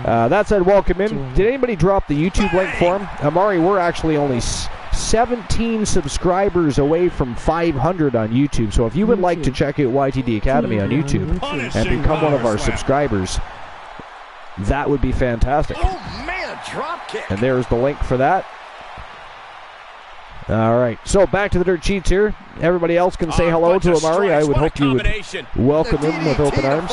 That said, welcome in. Did anybody drop the YouTube link for him? Amari, we're actually only 17 subscribers away from 500 on YouTube. So if you would like to check out YTD Academy on YouTube and become one of our subscribers, that would be fantastic. Oh, man, drop kick. And there's the link for that. All right, so back to the dirt sheets here. Everybody else can say hello to Amari. I would hope you would welcome him with open arms.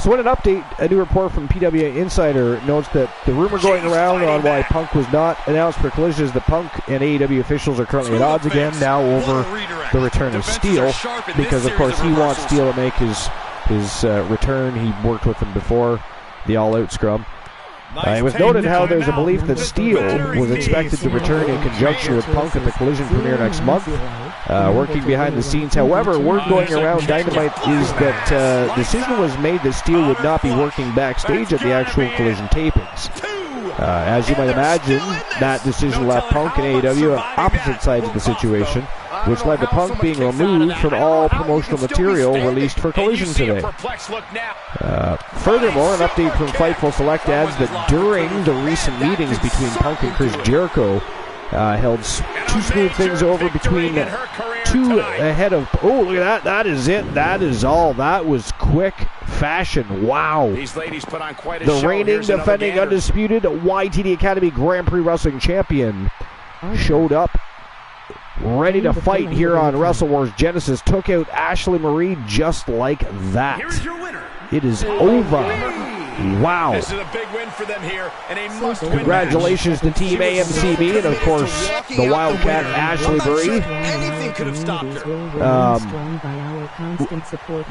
So what an update, a new report from PWA Insider notes that the rumor going around on why Punk was not announced for Collision is that Punk and AEW officials are currently at odds again, now over the return of Steel, because of course he wants Steel to make his return. He worked with him before the All Out scrum. It was noted how there's a belief that Steel was expected to return in conjunction with Punk at the Collision premiere next month. Working behind the scenes, however, word going around Dynamite is that decision was made that Steel would not be working backstage at the actual Collision tapings. As you might imagine, that decision left Punk and AEW on opposite sides of the situation, which led to Punk being removed from all promotional material released for Collision today. Furthermore, an update from Fightful Select adds that during the recent meetings between Punk and Chris Jericho, held two smooth things over between two ahead of... Oh, look at that. That is it. That is all. That was quick fashion. Wow. These ladies put on quite a the show. reigning, defending, undisputed YTD Academy Grand Prix Wrestling Champion showed up ready to fight here on Wrestle Wars Genesis. Took out Ashley Marie just like that. Here's your winner. It is over. Wow. This is a big win for them here, and a must-win. Congratulations to Team AMCB and, of course, the Wildcat Ashley Marie. Anything could have stopped her.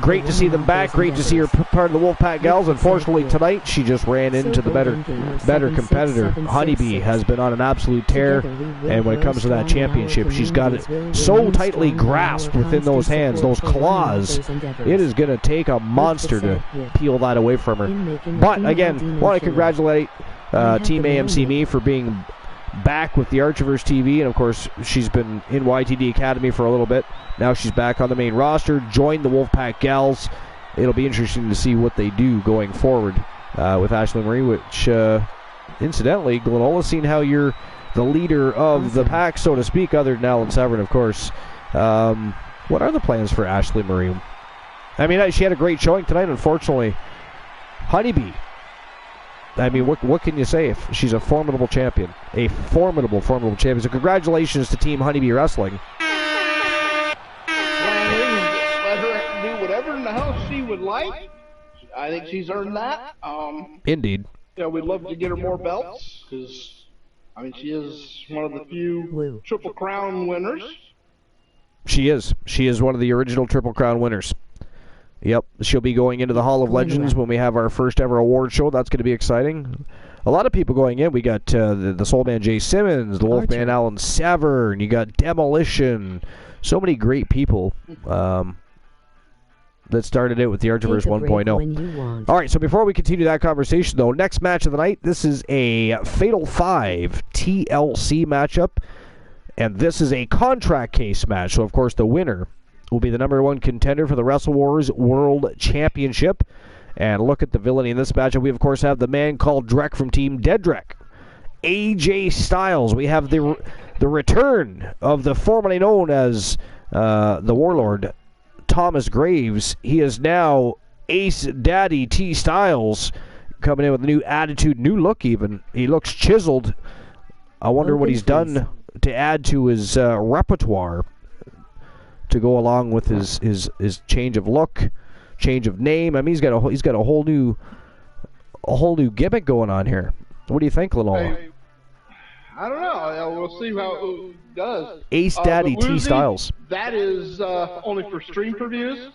Great to see them back. Great to see her part of the Wolfpack Gals. Unfortunately, tonight she just ran into the better competitor. Honeybee has been on an absolute tear, and when it comes to that championship, she's got it so tightly grasped within those hands, those claws. It is going to take a monster to peel that away from her. But again, want to congratulate Team AMCB for being back with the Archiverse TV, and of course she's been in YTD Academy for a little bit. Now she's back on the main roster, joined the Wolfpack Gals. It'll be interesting to see what they do going forward with Ashley Marie, which incidentally, Glenola's seen how you're the leader of the pack, so to speak, other than Alan Severn, of course. What are the plans for Ashley Marie? I mean, she had a great showing tonight. Unfortunately, Honeybee, I mean, what can you say? If she's a formidable champion, a formidable champion. So congratulations to Team Honeybee Wrestling. Let her do whatever in the hell she would like. I think she's earned that. Indeed. Yeah, we'd love to get her more belts because, I mean, she is one of the few Triple Crown winners. She is. She is one of the original Triple Crown winners. Yep, she'll be going into the Hall of Legends when we have our first ever award show. That's going to be exciting. A lot of people going in. We got the Soul Man Jay Simmons, the Wolfman Alan Severn, you got Demolition. So many great people that started out with the Archiverse 1.0. All right, so before we continue that conversation, though, next match of the night, this is a Fatal 5 TLC matchup, and this is a contract case match. So, of course, the winner will be the #1 contender for the Wrestle Wars World Championship. And look at the villainy in this matchup. We, of course, have the man called Drek from Team Deadrek, AJ Styles. We have the return of the formerly known as the Warlord, Thomas Graves. He is now Ace Daddy T. Styles, coming in with a new attitude, new look even. He looks chiseled. I wonder what he's done to add to his repertoire to go along with his change of look, change of name. I mean, he's got a whole new gimmick going on here. What do you think, Lenola? I don't know. We'll see how it does. Ace Daddy T. Styles. That is only for stream previews.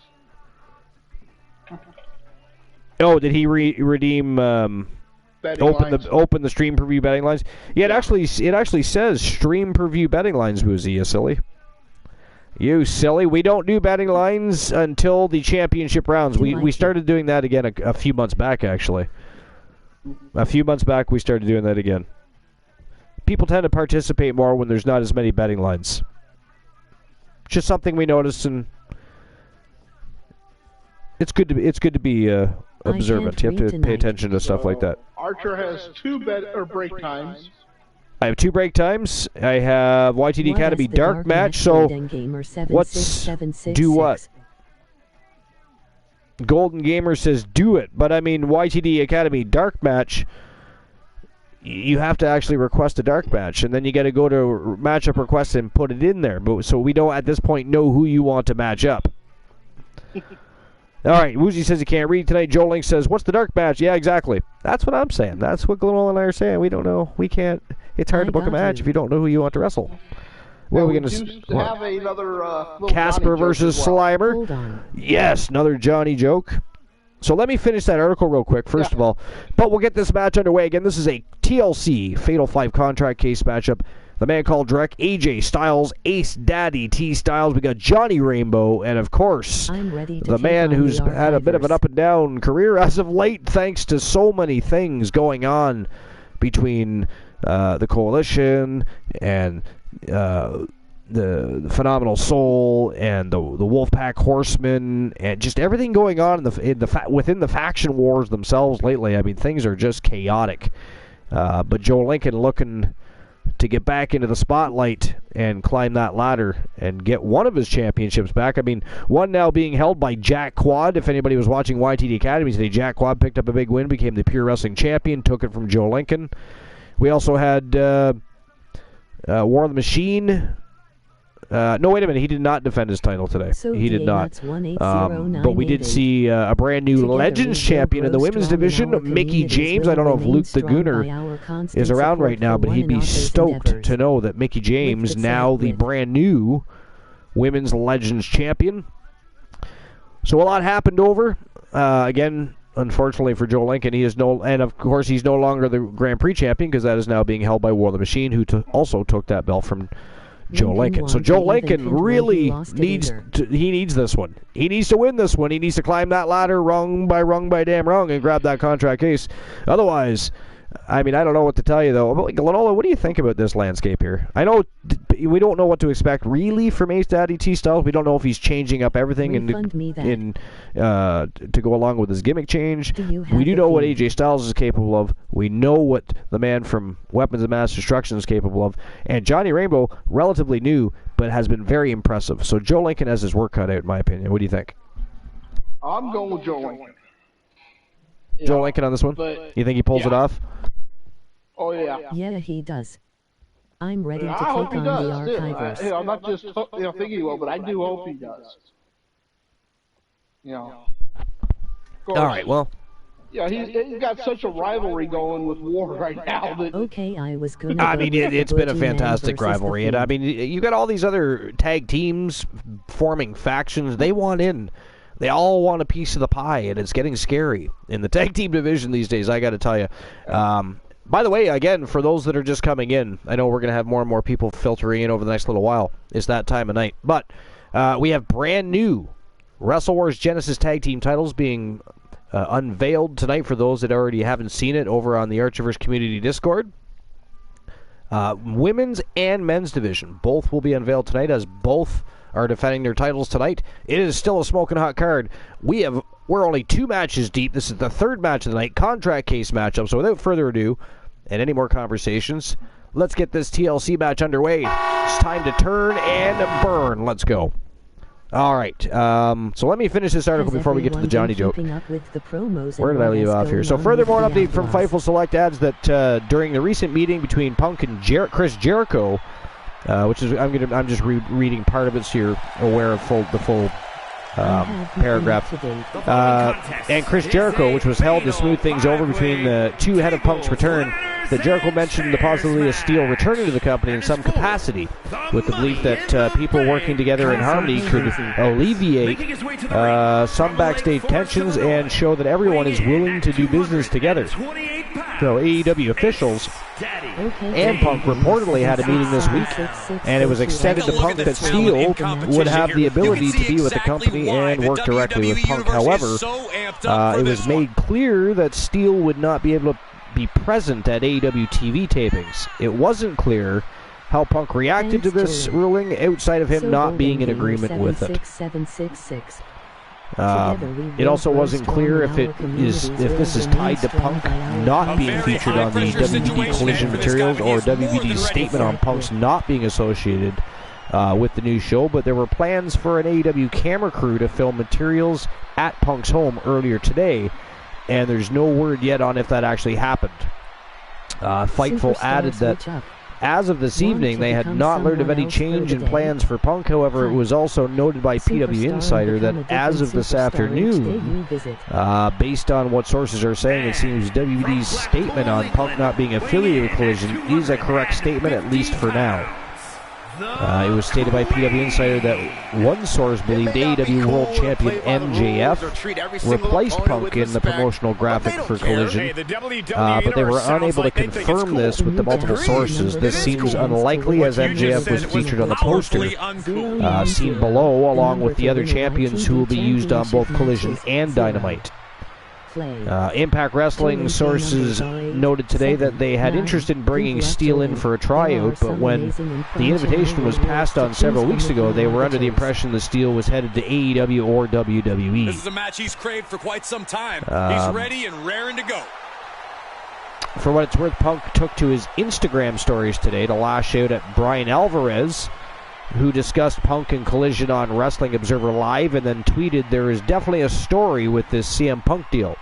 Oh, did he redeem? Open the stream preview betting lines. Yeah, it actually says stream preview betting lines. Woozy, you silly. You silly. We don't do betting lines until the championship rounds. We started doing that again a few months back, actually. A few months back, we started doing that again. people tend to participate more when there's not as many betting lines. Just something we noticed, and it's good to be observant. You have to pay attention to stuff like that. Archer has 2 break times. I have 2 break times. I have YTD Academy dark match. So let's do what? Golden Gamer says do it, but I mean YTD Academy dark match. You have to actually request a dark match, and then you got to go to matchup requests and put it in there. But so we don't at this point know who you want to match up. All right, Woozy says he can't read tonight. Joe Link says, what's the dark match? Yeah, exactly. That's what I'm saying. That's what Glenwell and I are saying. We don't know. We can't. It's hard to book a match if you don't know who you want to wrestle. What are we going to have another Casper versus Slimer? Hold on. Yes, another Johnny joke. So let me finish that article real quick, first of all. But we'll get this match underway. Again, this is a TLC Fatal 5 contract case matchup. The Man Called Drek, AJ Styles, Ace Daddy T Styles. We got Johnny Rainbow, and of course, the man who's had a bit of an up and down career as of late, thanks to so many things going on between the Coalition and the Phenomenal Soul and the Wolfpack Horsemen, and just everything going on within the faction wars themselves lately. I mean, things are just chaotic. But Joe Lincoln looking to get back into the spotlight and climb that ladder and get one of his championships back. I mean, one now being held by Jack Quad. If anybody was watching YTD Academy today, Jack Quad picked up a big win, became the Pure Wrestling champion, took it from Joe Lincoln. We also had War of the Machine. No, wait a minute. He did not defend his title today. He did not. But we did see a brand new Legends champion in the women's division, Mickey James. I don't know if Luke the Gooner is around right now, but he'd be stoked to know that Mickey James, now the brand new women's Legends champion. So a lot happened over. Again, unfortunately for Joe Lincoln, and of course he's no longer the Grand Prix champion because that is now being held by War of the Machine, who also took that belt from Joe Lincoln. So Joe Lincoln really needs this one. He needs to win this one. He needs to climb that ladder rung by damn rung and grab that contract case. Otherwise, I mean, I don't know what to tell you, though. Lenola, what do you think about this landscape here? I know we don't know what to expect, really, from Ace Daddy T Styles. We don't know if he's changing up everything to go along with his gimmick change. We do know what AJ Styles is capable of. We know what the man from Weapons of Mass Destruction is capable of. And Johnny Rainbow, relatively new, but has been very impressive. So Joe Lincoln has his work cut out, in my opinion. What do you think? I'm going with Joe Lincoln. Joe Lincoln on this one? You think he pulls it off? Oh, yeah. Yeah, he does. I'm ready to take on the Archivers. I'm not just thinking he will, but I do hope he does. All right, well. Yeah, he's got such a rivalry going with War right now. Okay, I was going to... I mean, it's been a fantastic rivalry. And I mean, you got all these other tag teams forming factions. They want in. They all want a piece of the pie, and it's getting scary in the tag team division these days, I got to tell you. By the way, again, for those that are just coming in, I know we're going to have more and more people filtering in over the next little while. It's that time of night. But we have brand new Wrestle Wars Genesis tag team titles being unveiled tonight for those that already haven't seen it over on the Archiverse Community Discord. Women's and men's division, both will be unveiled tonight, as both are defending their titles tonight. It is still a smoking hot card. We're only 2 matches deep. This is the 3rd match of the night, contract case matchup. So without further ado, and any more conversations, let's get this TLC match underway. It's time to turn and burn. Let's go. All right. So let me finish this article before we get to the Johnny joke. Where did I leave off here? So furthermore, an update from Fightful Select adds that during the recent meeting between Punk and Chris Jericho, which is I'm just reading part of it so you're aware of the full paragraph. And Chris Jericho, which was held to smooth things over between the two ahead of Punk's return, that Jericho mentioned the possibility of Steel returning to the company in some capacity, with the belief that people working together in harmony could alleviate some backstage tensions and show that everyone is willing to do business together. So AEW officials and Punk reportedly had a meeting this week, and it was extended to Punk that Steel would have the ability to be with the company and work directly with Punk. However, it was made clear that Steel would not be able to be present at AEW TV tapings. It wasn't clear how Punk reacted to this ruling outside of him not being in agreement with it. It also wasn't clear if this is tied to Punk not being featured on the WBD Collision materials or WBD's statement on Punk's not being associated with the new show, but there were plans for an AEW camera crew to film materials at Punk's home earlier today, and there's no word yet on if that actually happened. Fightful added that as of this evening, they had not learned of any change in plans for Punk. However, it was also noted by PW Insider that as of this afternoon, based on what sources are saying, it seems WBD's statement on Punk not being affiliated with Collision is a correct statement, at least for now. It was stated by PW Insider that one source believed AEW World Champion MJF replaced Punk in the promotional graphic for Collision, but they were unable to confirm this with the multiple sources. This seems unlikely as MJF was featured on the poster seen below, along with the other champions who will be used on both Collision and Dynamite. Impact Wrestling sources noted today that they had interest in bringing Steele in for a tryout, but when the invitation was passed on several weeks ago, they were under the impression that Steele was headed to AEW or WWE. This is a match he's craved for quite some time. He's ready and raring to go. For what it's worth, Punk took to his Instagram stories today to lash out at Brian Alvarez, who discussed Punk and Collision on Wrestling Observer Live, and then tweeted, "There is definitely a story with this CM Punk deal."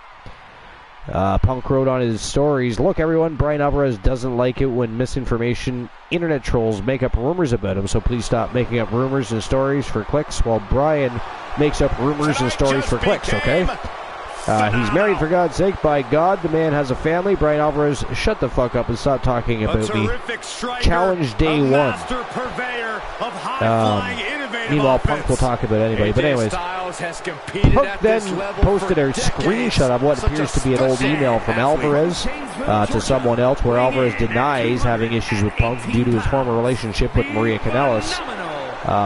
Punk wrote on his stories, "Look, everyone, Brian Alvarez doesn't like it when misinformation internet trolls make up rumors about him, so please stop making up rumors and stories for clicks while Brian makes up rumors and stories for clicks, okay? He's married, for God's sake. By God, the man has a family. Brian Alvarez, shut the fuck up and stop talking about me. Challenge day one." Meanwhile, Punk will talk about anybody. But anyways, Punk then posted a screenshot of what appears to be an old email from Alvarez to someone else, where Alvarez denies having issues with Punk due to his former relationship with Maria Kanellis.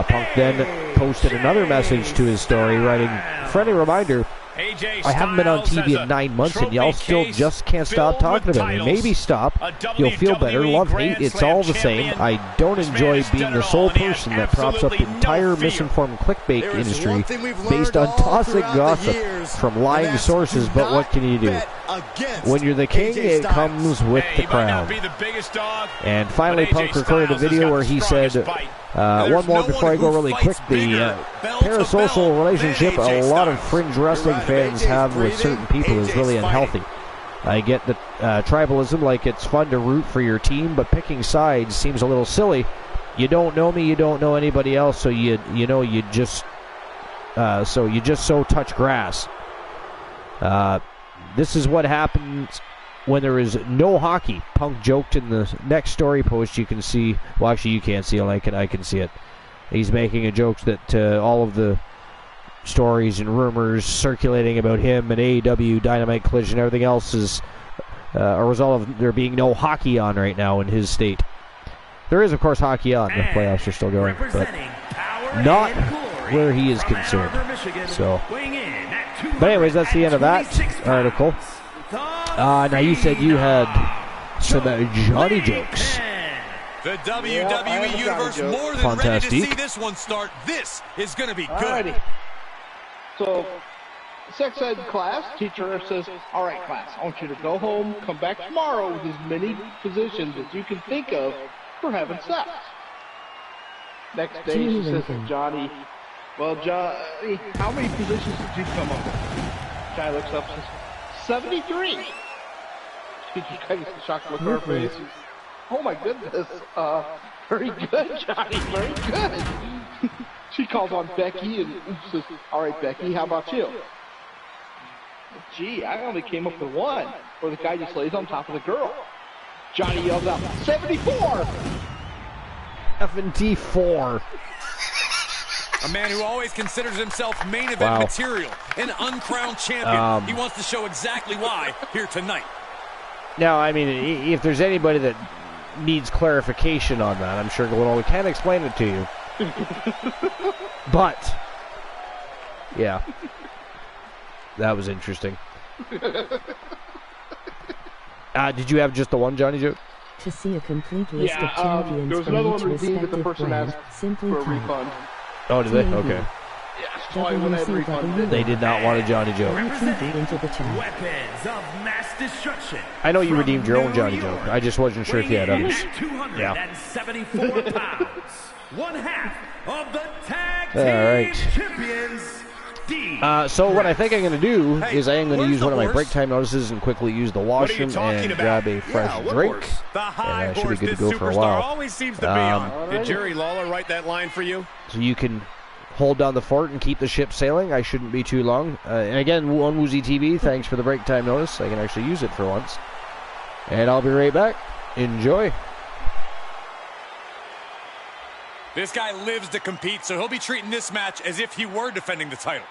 Punk then posted another message to his story, writing, "Friendly reminder, I haven't been on TV in 9 months and y'all still just can't stop talking about me. Maybe stop. You'll feel better. Love, hate, it's all the same. I don't enjoy being the sole person that props up the entire misinformed clickbait industry based on toxic gossip from lying sources, but what can you do? When you're the king, it comes with the crown." And finally, Punk recorded a video where he said, one more before I go really quick, the parasocial relationship a lot of fringe wrestling fans have with certain people is really unhealthy. I get the tribalism, like it's fun to root for your team, but picking sides seems a little silly. You don't know me, you don't know anybody else, so you just so touch grass. This is what happens when there is no hockey. Punk joked in the next story post. You can see, well, actually you can't see it, I can see it. He's making a joke that all of the stories and rumors circulating about him and AEW, Dynamite, Collision, everything else is a result of there being no hockey on right now in his state. There is, of course, hockey on. The playoffs are still going, but not where he is concerned. So, but anyways, that's the end of that article. Now you said you had some Johnny jokes. The WWE Universe more than ready to see this one start. This is going to be good. Alrighty. So, sex ed class, teacher says, "All right, class, I want you to go home, come back tomorrow with as many positions as you can think of for having sex." Next day, she says to Johnny, "Well, Johnny, how many positions did you come up with?" Johnny looks up and says, 73. Teacher kind of shocked look on her face. "Oh my goodness, very good, Johnny, very good." She calls on Becky and says, "All right, Becky, how about you?" "Gee, I only came up with one, where the guy just lays on top of the girl." Johnny yells out, 74! 74. A man who always considers himself main event material, an uncrowned champion. He wants to show exactly why here tonight. Now, I mean, if there's anybody that needs clarification on that, I'm sure we can explain it to you. But, yeah, that was interesting. Did you have just the one Johnny Joke? To see a complete list of there champions was from another each one redeemed that the respective person brand, asked simply for a type refund. Oh, did they? Okay. Yes, so I went ahead and refunded it. They did not want a Johnny Joke. WTV into the chat. Weapons of mass destruction. I know you From redeemed your own New Johnny York, Joke. I just wasn't sure if you had weighing in others. at 274 pounds. One half of the tag team All right. champions. So what I think I'm going to do is I am going to where's use the one of my horse? break time notices and quickly use the washroom and grab a fresh drink. The high And I should be horse good to this go for a superstar while. always seems to be on. Did Jerry Lawler write that line for you? So you can hold down the fort and keep the ship sailing. I shouldn't be too long. And again, on Woozy TV, thanks for the break time notice. I can actually use it for once. And I'll be right back. Enjoy. This guy lives to compete, so he'll be treating this match as if he were defending the title.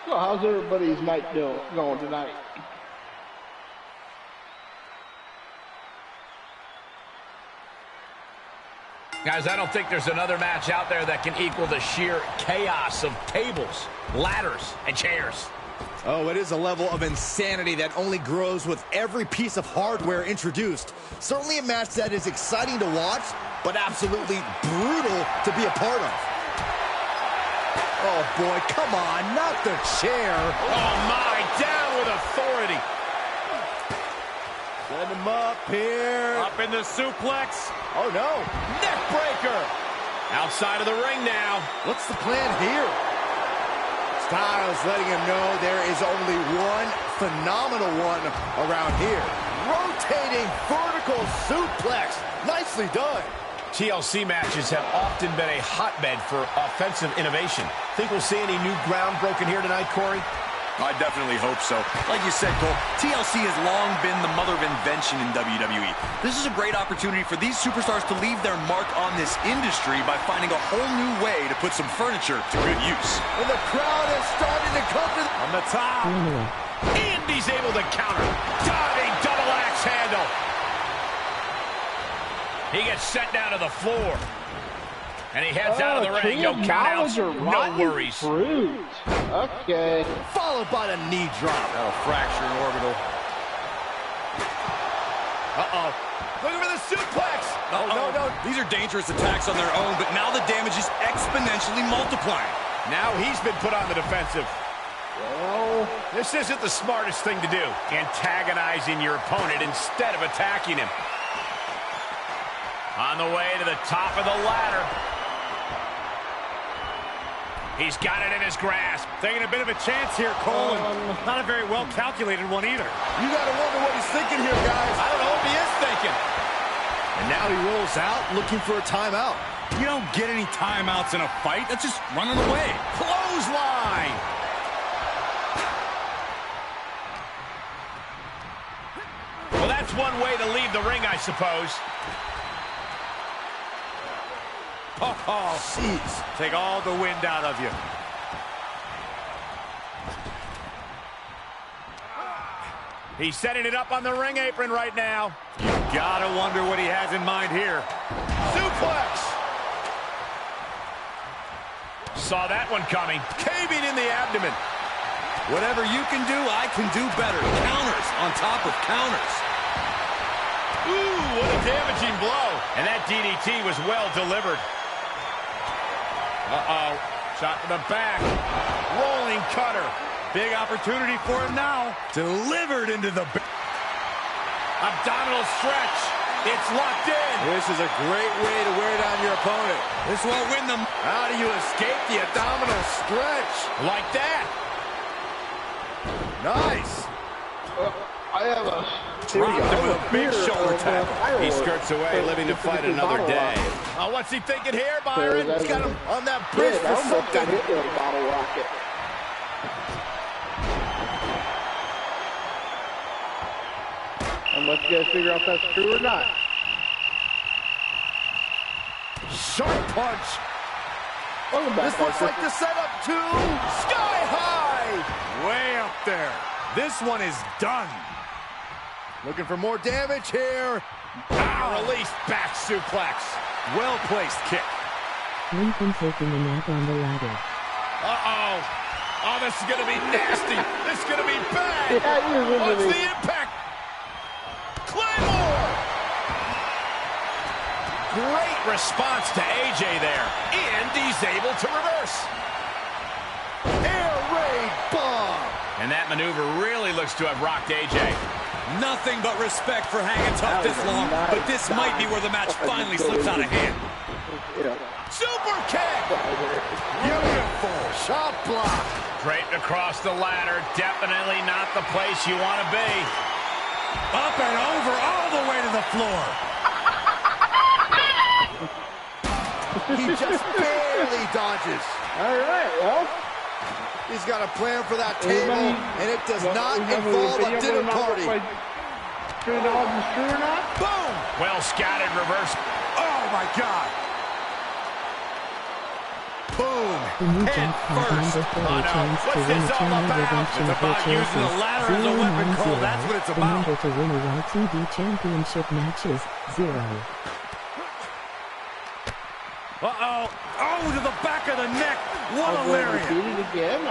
So how's everybody's night going tonight? Guys, I don't think there's another match out there that can equal the sheer chaos of tables, ladders, and chairs. Oh, it is a level of insanity that only grows with every piece of hardware introduced. Certainly a match that is exciting to watch, but absolutely brutal to be a part of. Oh, boy, come on, not the chair. Oh, my, down with authority. Send him up here. Up in the suplex. Oh, no. Neck breaker. Outside of the ring now. What's the plan here? Styles letting him know there is only one phenomenal one around here. Rotating vertical suplex. Nicely done. TLC matches have often been a hotbed for offensive innovation. Think we'll see any new ground broken here tonight, Corey? I definitely hope so. Like you said, Cole, TLC has long been the mother of invention in WWE. This is a great opportunity for these superstars to leave their mark on this industry by finding a whole new way to put some furniture to good use. And the crowd is starting to come to on the top. Andy's able to counter. Diving double axe handle. He gets sent down to the floor. And he heads out of the ring. No countouts, no worries. Fruit. Okay. Followed by the knee drop. That'll fracture an orbital. Uh-oh. Looking for the suplex. No. These are dangerous attacks on their own, but now the damage is exponentially multiplying. Now he's been put on the defensive. Well, This isn't the smartest thing to do. Antagonizing your opponent instead of attacking him. On the way to the top of the ladder. He's got it in his grasp. Taking a bit of a chance here, Cole. Not a very well-calculated one either. You got to wonder what he's thinking here, guys. I don't know what he is thinking. And now he rolls out looking for a timeout. You don't get any timeouts in a fight. That's just running away. Clothesline. Well, that's one way to leave the ring, I suppose. Oh, jeez. Take all the wind out of you. He's setting it up on the ring apron right now. You gotta wonder what he has in mind here. Suplex. Saw that one coming. Caving in the abdomen. Whatever you can do, I can do better. Counters on top of counters. Ooh, what a damaging blow. And that DDT was well delivered. Uh-oh. Shot to the back. Rolling cutter. Big opportunity for him now. Delivered into the... Abdominal stretch. It's locked in. This is a great way to wear down your opponent. This won't win them. How do you escape the abdominal stretch? Like that. Nice. I have a... Dropped him with a big shoulder tackle. He skirts away, living to fight another day. Oh, What's he thinking here, Byron? He's got him on that bridge for I almost got something. hit with a bottle rocket. Unless you guys figure out if that's true or not. Sharp punch. Welcome back, This looks Arthur. like the setup to Sky High. Way up there. This one is done. Looking for more damage here. Power release back suplex. Well-placed kick. Lincoln taking a nap on the ladder. Uh-oh. Oh, this is going to be nasty. This is going to be bad. What's the impact? Claymore. Great response to AJ there. And he's able to reverse. Air raid bomb. And that maneuver really looks to have rocked AJ. Nothing but respect for hanging tough this long, but this might be where the match finally slips out of hand. Super kick! Beautiful shot block. Straight across the ladder, definitely not the place you want to be. Up and over, all the way to the floor. He just barely dodges. All right, well. He's got a plan for that table, and it does not involve a dinner party. Boom! Well scattered reverse. Oh, my God. Boom. Head first. Oh, no. What's this all about? It's about using the ladder as a weapon, Cole. That's what it's The about. number to win a Raw TV Championship match is 0. Uh-oh. Oh, to the back of the neck. What a lariat. Again,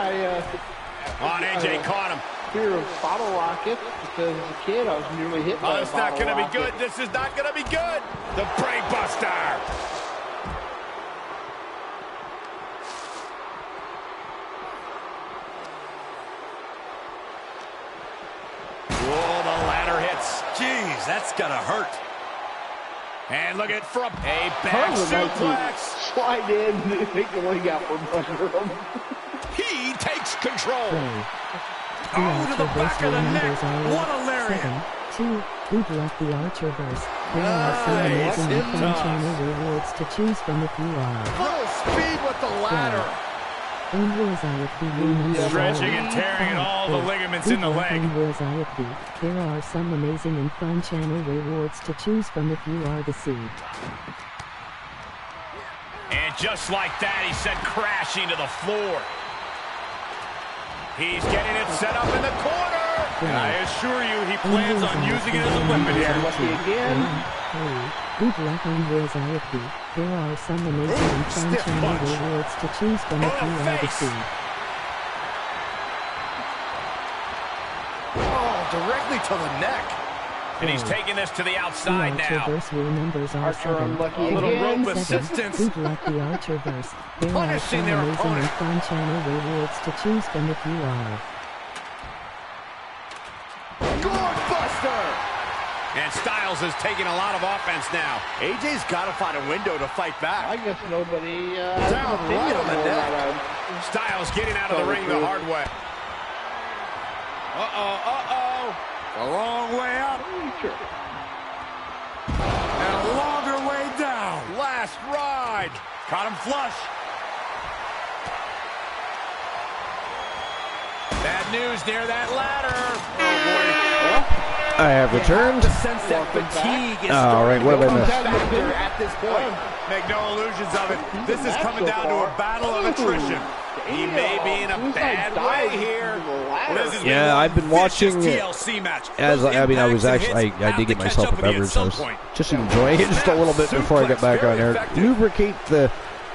On AJ caught him. fear of bottle rockets because as a kid I was nearly hit by a It's not bottle going to be rocket. good. This is not going to be good. The brain buster. Whoa, the ladder hits. Jeez, that's going to hurt. And look at from a back suplex. Slide in and take the leg out from under him. He takes control. Oh, to the back of the neck. What a lariat. 7, 2, we block the Archerverse. There are some amazing and fun channel rewards to choose from if you are. Full speed with the ladder. Stretching and tearing at all the ligaments in the leg. There are some amazing and fun channel rewards to choose from if you are the seed. And just like that, he sent crashing to the floor. He's getting it set up in the corner. And I assure you, he plans on using it as a weapon here. Good luck on anxiety. There are some amazing and fun channel rewards to choose from if you are the seed. Oh, directly to the neck. And he's taking this to the outside now. Archerverse rule numbers are Archer 7. unlucky A little again. rope assistance. Good luck the Archerverse. There are Punishing some their amazing opponent. and fun channel rewards to choose from if you are. Gourd-buster! And Styles has taken a lot of offense now. AJ's got to find a window to fight I back. guess nobody has Down an right opinion on the on neck. that. Styles getting out of the ring the hard way. Uh-oh. A long way up. Sure. And a longer way down. Last ride. Caught him flush. Bad news near that ladder. Oh, boy. I have returned. Sense that fatigue is All right, what have I missed? factor at this point. Make no illusions of it. This is coming down to a battle of attrition. He may be in a bad way here. This is Yeah, I've been watching TLC match. as I mean, I was actually I did get myself a beverage. I was just enjoying it just a little bit before I got back on there. Lubricate the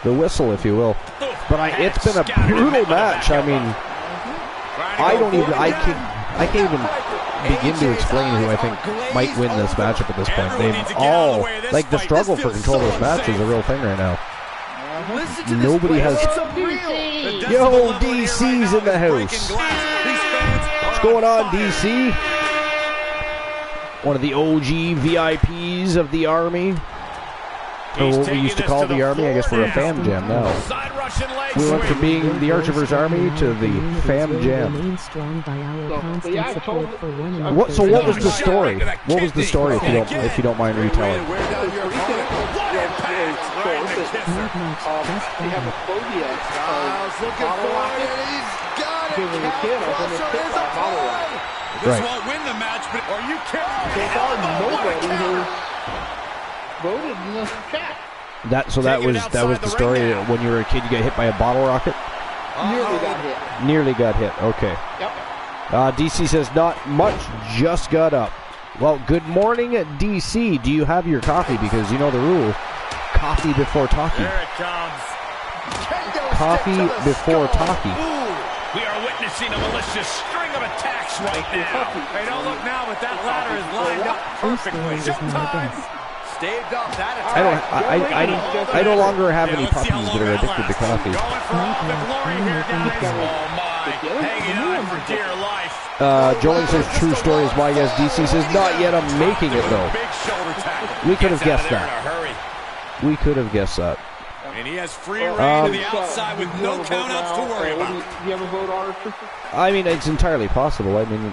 whistle, if you will. But it's been a brutal match. I mean, I can't even begin to explain who I think might win this matchup at this point. They've all, like, the struggle for control of this match is a real thing right now. Nobody has. Yo, DC's in the house. What's going on, DC? One of the OG VIPs of the Army. Or what we used to call the Army. I guess we're a fam jam now. We went from being the Archerverse Army to the fam jam. So what was the story? What was the story, if you don't mind retelling? They have a phobia of bottle rockets. Because as a kid, I was almost hit by a bottle rocket. This won't win the match, but are you kidding? So far, nobody has voted in the chat. That was the story. When you were a kid, you got hit by a bottle rocket. Nearly got hit. Nearly got hit. Okay. Yep. DC says not much. Just got up. Well, good morning, DC. Do you have your coffee? Because you know the rule. Coffee before talking. There it comes. Coffee before talkie. We are witnessing a malicious string of attacks right now. Hey, don't look now, but that ladder is lined up perfectly. Showtime. Staved off that attack. I no longer have any puppies that are addicted to coffee. Going for all the glory here, guys. Oh, my. Hanging on for dear life. Joey says true story is my guess. DC says not yet. I'm making it though. Big shoulder tackle. We could have guessed In a that. hurry. We could have guessed that. And he has free reign to the outside with no countouts to worry about. Do you have a vote, Archer? I mean, it's entirely possible. I mean,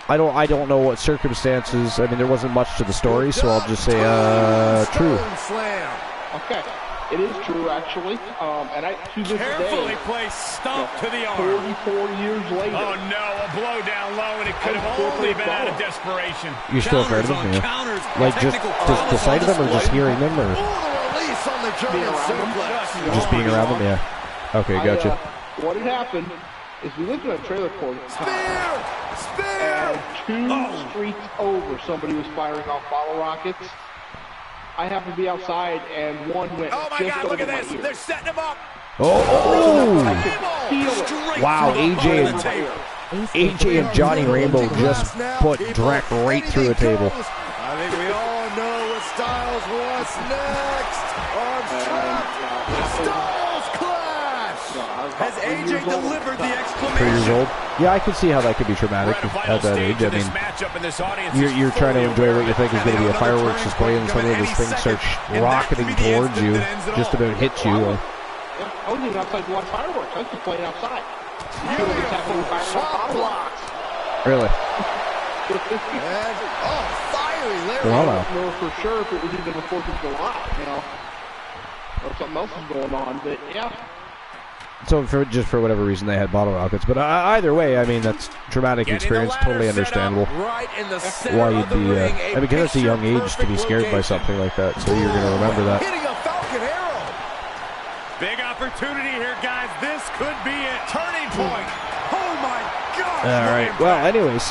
I don't know what circumstances. I mean, there wasn't much to the story, so I'll just say true. Okay, it is true actually. And to this Carefully day, placed stomp to the arm. 44 years later. Oh no, a blow down low, and it could have only been out of desperation. You're still afraid of them, yeah? Like just the sight of them, or just hearing them, or just being around them, yeah. Okay, gotcha. What had happened is we lived in a trailer court. And 2 streets over, somebody was firing off bottle rockets. I happened to be outside, and one went. Oh my God! Look at this! They're setting him up. Oh! Feel it. Wow, AJ and Johnny Rainbow just put Drek right through a table. I think we all know what Styles wants next. Styles clash. Has AJ delivered the exclamation? 3 years old. Yeah, I can see how that could be traumatic at that age. I mean, you're trying to enjoy what you think is going to be a fireworks display, and suddenly this thing starts rocketing towards you, just about hits you. I wasn't even outside to watch fireworks. I was just playing outside. Really? Fiery Larry. Well, I don't know for sure if it was even the 4th of July, you know, or something else is going on, but yeah. So just for whatever reason they had bottle rockets, but either way, I mean that's traumatic experience, totally understandable. Why you'd be, I mean, because it's a young age to be scared by something like that, so you're going to remember that. Hitting a Falcon arrow. Big opportunity here, guys. This could be it. Turning point. Oh my God. All right. Well, anyways.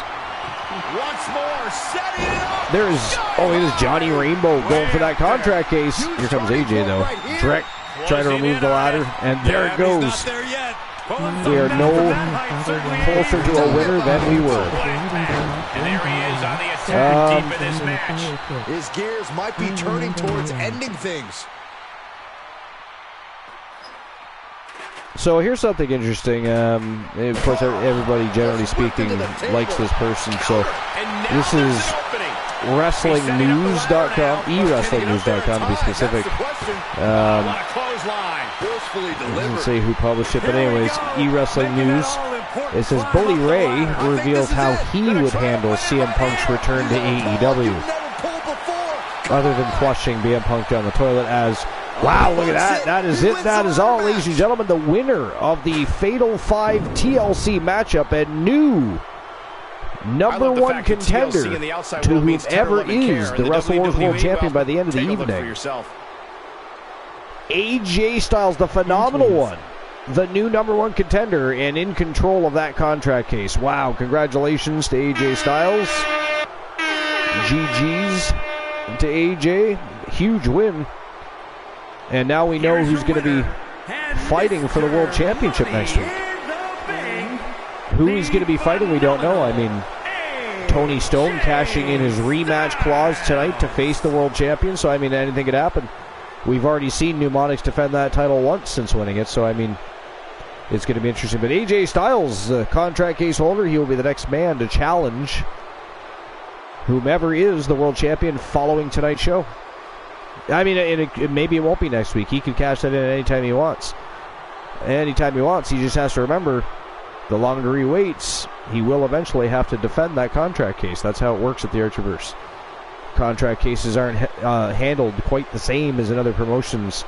Once more, setting it up. It is Johnny Rainbow going for that contract case. Here comes AJ though. Drek trying to remove the ladder, and there it goes. We are no closer to a winner than we were. And there he is on the attack deep in this match. His gears might be turning towards ending things. So here's something interesting. Of course, everybody, generally speaking, likes this person. So this is WrestlingNews.com, eWrestlingNews.com to be specific. Doesn't say who published it, but anyways, eWrestling News. It says Bully Ray reveals how he would handle CM Punk's return to AEW, other than flushing CM Punk down the toilet as. Wow, look at that. That is it. That is all, ladies and gentlemen. The winner of the Fatal 5 TLC matchup and new number 1 contender to whoever is the Wrestle Wars World Champion by the end of the evening. AJ Styles, the phenomenal one. The new number 1 contender and in control of that contract case. Wow, congratulations to AJ Styles. GG's to AJ. Huge win. And now we know who's going to be fighting for the World Championship next week. Who he's going to be fighting, we don't know. I mean, Tony Stone cashing in his rematch clause tonight to face the World Champion. So, I mean, anything could happen. We've already seen Mnemonics defend that title once since winning it. So, I mean, it's going to be interesting. But AJ Styles, the contract case holder, he will be the next man to challenge whomever is the World Champion following tonight's show. I mean, maybe it won't be next week. He can cash that in anytime he wants. Anytime he wants. He just has to remember, the longer he waits, he will eventually have to defend that contract case. That's how it works at the Archerverse. Contract cases aren't handled quite the same as in other promotions.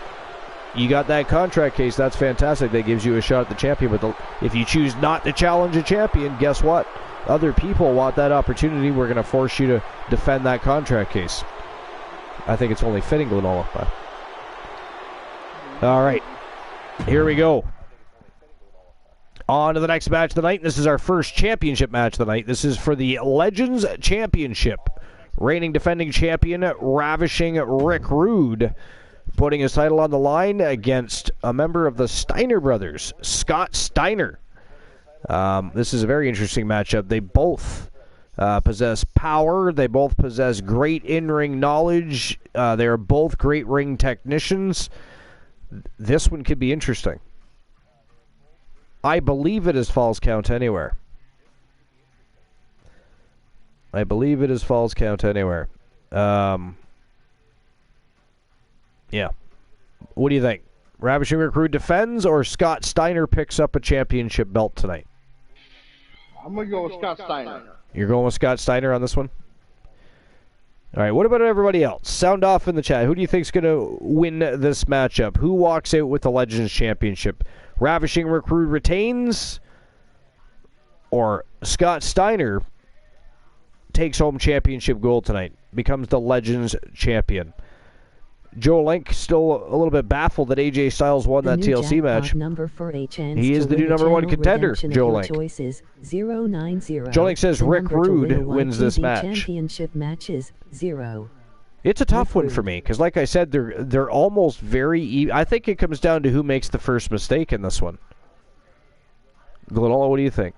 You got that contract case, that's fantastic. That gives you a shot at the champion. But if you choose not to challenge a champion, guess what? Other people want that opportunity. We're going to force you to defend that contract case. I think it's only fitting, Linola. All right. Here we go. On to the next match of the night. This is our first championship match of the night. This is for the Legends Championship. Reigning defending champion, Ravishing Rick Rude, putting his title on the line against a member of the Steiner brothers, Scott Steiner. This is a very interesting matchup. They both possess power. They both possess great in-ring knowledge. They are both great ring technicians. This one could be interesting. I believe it is Falls Count Anywhere. I believe it is Falls Count Anywhere. Yeah. What do you think? Ravishing Recruit defends, or Scott Steiner picks up a championship belt tonight? I'm going to go with Scott Steiner. You're going with Scott Steiner on this one? All right, what about everybody else? Sound off in the chat. Who do you think is going to win this matchup? Who walks out with the Legends Championship? Ravishing Recruit retains, or Scott Steiner takes home championship gold tonight, becomes the Legends Champion? Joe Link still a little bit baffled that AJ Styles won that TLC match. He is the new number one contender, Joe Link. Joe Link says Rick Rude wins this match. It's a tough one for me, because like I said, they're almost very even. I think it comes down to who makes the first mistake in this one. Glenola, what do you think?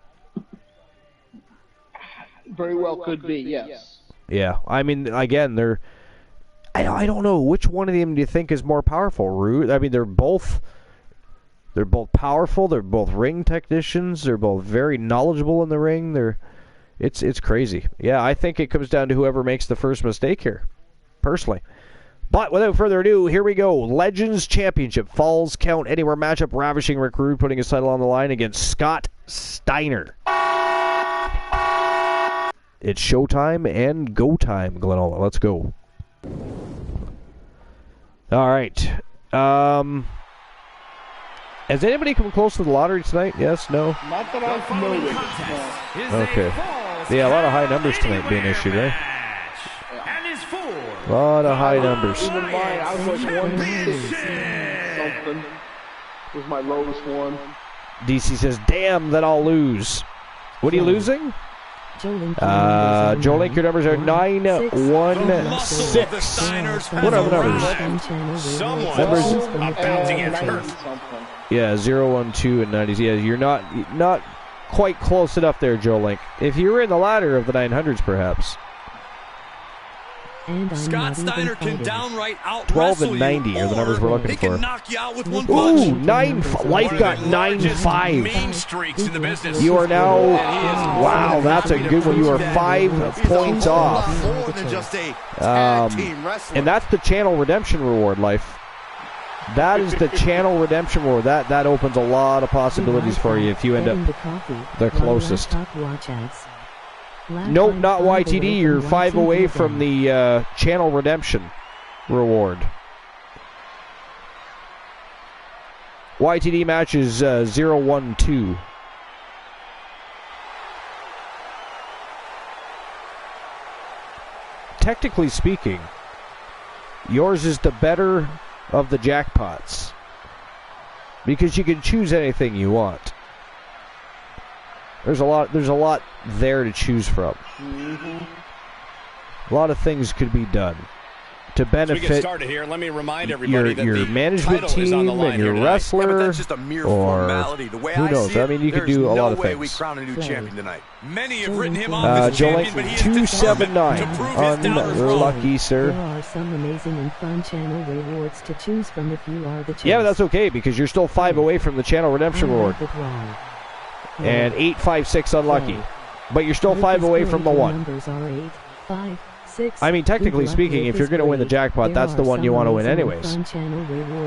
Very well could be, yes. Yeah, I mean, again, I don't know, which one of them do you think is more powerful? Rude? I mean, they're both powerful. They're both ring technicians. They're both very knowledgeable in the ring. It's crazy. Yeah, I think it comes down to whoever makes the first mistake here, personally. But without further ado, here we go. Legends Championship Falls Count Anywhere matchup. Ravishing Recruit putting his title on the line against Scott Steiner. It's showtime and go time, Glenola. Let's go. All right. Has anybody come close to the lottery tonight? Yes? No? Not that I'm familiar with. Okay. Yeah, a lot of high numbers tonight being issued, right? A lot of high numbers. Even mine, I was like 160 something. Was my lowest one. DC says, damn, then I'll lose. What are you losing? Joe Link, your numbers are 916. What are the numbers? Someone's about to get hurt. Yeah, 012 and 90s. Yeah, you're not quite close enough there, Joe Link. If you were in the ladder of the 900s, perhaps. Scott Steiner can downright out 12 and 90 are the numbers we're looking for. Knock you out with one punch. Ooh, Life got 9-5. Mean streaks in the business. You are now, wow, that's a good one. You are 5 points off. And that's the channel redemption reward, Life. That is the channel redemption reward. That opens a lot of possibilities for you if you end up the closest. Nope, not YTD. You're 5 away from the channel redemption reward. YTD match is 0-1-2. Technically speaking, yours is the better of the jackpots, because you can choose anything you want. There's a lot there to choose from. A lot of things could be done to benefit we get started here, let me remind everybody that your management team and your wrestler, but that's just a mere formality. The way who knows? I see it, mean, you could do a lot of way things. we crown a new champion tonight. Many have written him off as Joe champion, Link but he is determined 279. to prove his doubters wrong. Unlucky, sir. There are some amazing and fun channel rewards to choose from if you are the choice. Yeah, but that's okay, because you're still 5 away from the channel redemption reward. And 856 unlucky. But you're still 5 away from the 1. I mean, technically speaking, if you're going to win the jackpot, that's the one you want to win anyways.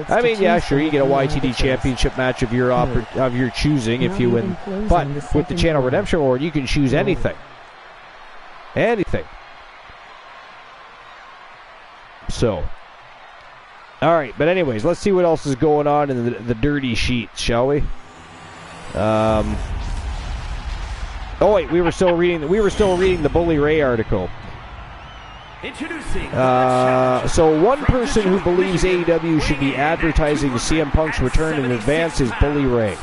I mean, yeah, sure, you get a YTD championship match of your choosing if you win. But with the channel redemption reward, you can choose anything. Anything. So. All right, but anyways, let's see what else is going on in the dirty sheets, shall we? Oh wait, we were still reading the Bully Ray article. So one person who believes AEW should be advertising CM Punk's return in advance is Bully Ray.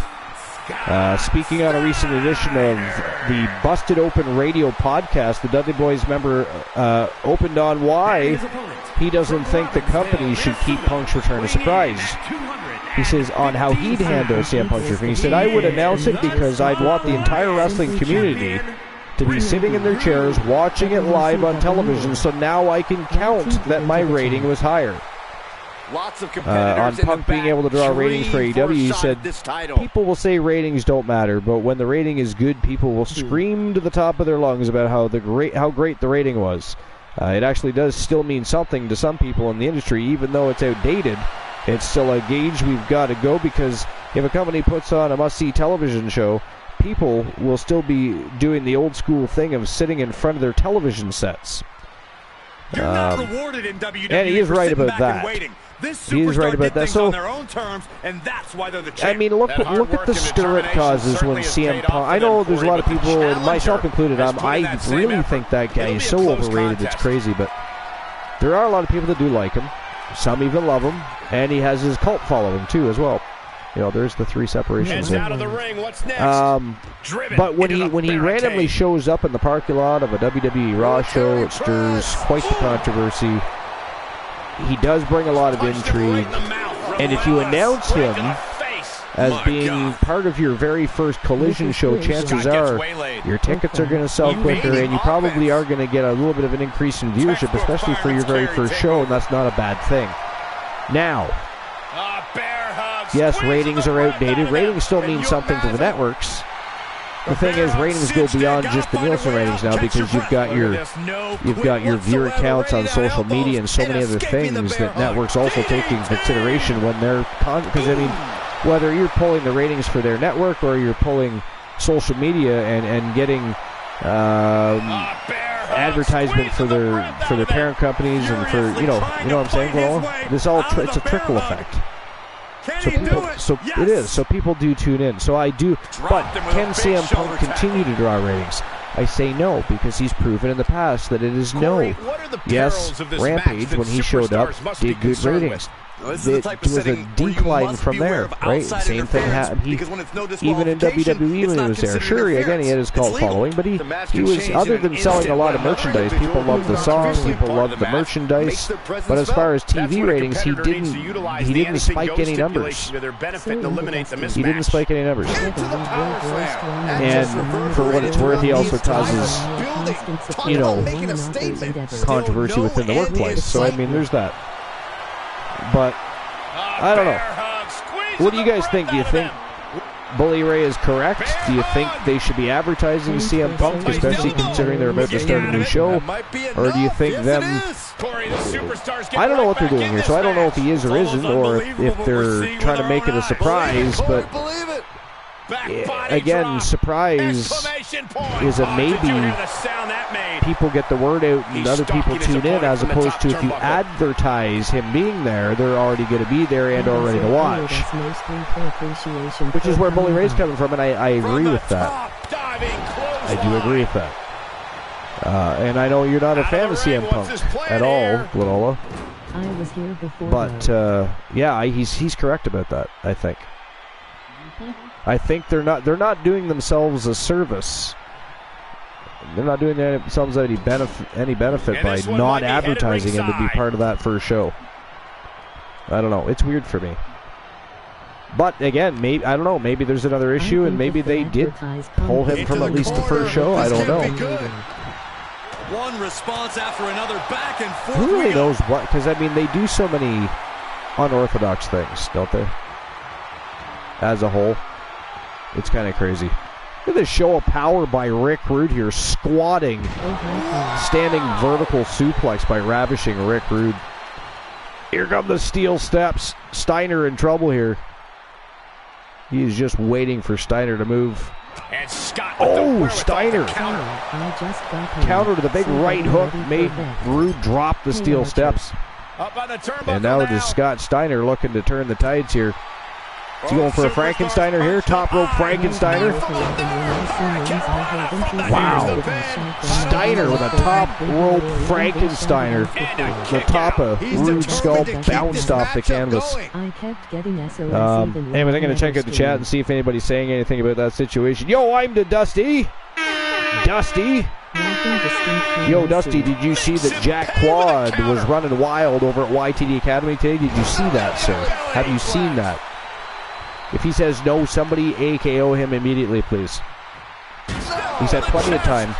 Speaking on a recent edition of the Busted Open Radio podcast, the Dudley Boys member opened on why he doesn't think the company should keep Punk's return a surprise. He says on how he'd handle CM Punk's return. He said, I would announce it because I'd want the entire wrestling community to be sitting in their chairs watching it live on television, so now I can count that my rating was higher. Lots of On Punk being able to draw ratings for AEW, he said, people will say ratings don't matter, but when the rating is good, people will scream to the top of their lungs about how great the rating was. It actually does still mean something to some people in the industry, even though it's outdated. It's still a gauge we've got to go, because if a company puts on a must-see television show, people will still be doing the old school thing of sitting in front of their television sets. You're not rewarded in WWE, and he is right about that. He is right about that. So, terms, and that's why they're the I mean, look at the stir it causes when CM Punk. I know there's a lot of people, and myself included. I really think that guy is so overrated. It's crazy, but there are a lot of people that do like him. Some even love him, and he has his cult following too, as well. You know, there's the three separations. Out of the ring. What's next? But when he randomly shows up in the parking lot of a WWE Raw show, it stirs quite the controversy. He does bring a lot of intrigue, and if you announce him as being part of your very first Collision show, chances are your tickets are going to sell quicker, and you probably are going to get a little bit of an increase in viewership, especially for your very first show, and that's not a bad thing. Now, yes, ratings are outdated. Ratings still mean something to the networks. The thing is, ratings go beyond just the Nielsen ratings now, because you've got your viewer counts on social media and so many other things that networks also take into consideration when they're because I mean, whether you're pulling the ratings for their network or you're pulling social media and getting advertisement for their parent companies and for you know what I'm saying. Well, this all it's a trickle effect. So people do tune in. So I do. But can CM Punk continue to draw ratings? I say no, because he's proven in the past that it is no. Yes, Rampage, when he showed up, did good ratings. It was a decline from there, right? Same thing happened. Even in WWE when he was there. Sure, again, he had his cult following, but he was, other than selling a lot of merchandise, people loved the songs, people loved the merchandise. But as far as TV ratings, he didn't spike any numbers. He didn't spike any numbers. And for what it's worth, he also causes, controversy within the workplace. So, I mean, there's that. But, I don't know. What do you guys think? Do you think Bully Ray is correct? Do you think they should be advertising CM Punk, especially considering they're about to start a new show? Or do you think them... I don't know what they're doing here, so I don't know if he is or isn't, or if they're trying to make it a surprise, but... Again, surprise is a maybe. People get the word out and other people tune in, as opposed to if you advertise him being there, they're already going to be there and are ready to watch. Which is where Bully Ray's coming from, and I agree with that. I do agree with that. And I know you're not a fan of CM Punk at all, Glenola. I was here before. But yeah, he's correct about that, I think. I think they're not doing themselves a service. They're not doing themselves any benefit by not advertising him to be part of that first show. I don't know. It's weird for me. But again, maybe I don't know. Maybe there's another issue, and maybe they did pull him from at least the first show. I don't know. One response after another, back and forth. Who really knows what? Because I mean, they do so many unorthodox things, don't they? As a whole. It's kind of crazy. Look at this show of power by Rick Rude here, squatting, standing vertical suplex by ravishing Rick Rude. Here come the steel steps. Steiner in trouble here. He is just waiting for Steiner to move. And Scott Steiner. Counter to the big right hook, made Rude drop the steel steps. And now it is Scott Steiner looking to turn the tides here. Is he going for a Frankensteiner here? Top rope Frankensteiner. Wow. Steiner with a top rope Frankensteiner. The top of Rude's skull bounced off the canvas. Anyways, I'm going to check out the chat and see if anybody's saying anything about that situation. Yo, I'm the Dusty. Dusty. Yo, Dusty, did you see that Jack Quad was running wild over at YTD Academy today? Did you see that, sir? Have you seen that? If he says no, somebody AKO him immediately, please. He's had plenty of time.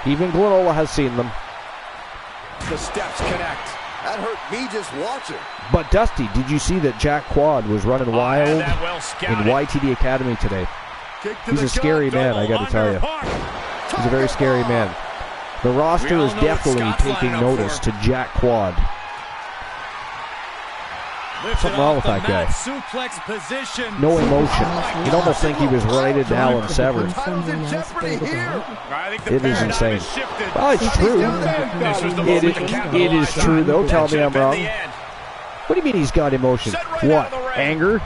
Even Glenola has seen them. The steps connect. That hurt me just watching. But Dusty, did you see that Jack Quad was running wild in YTD Academy today? He's a scary man, I gotta tell you. He's a very scary man. The roster is definitely taking notice to Jack Quad. Something wrong with that guy. No emotion. You'd almost think he was related to Alan Severn. It is insane. Well, it's true. It is true, though. Tell me I'm wrong. What do you mean he's got emotion? What? Anger?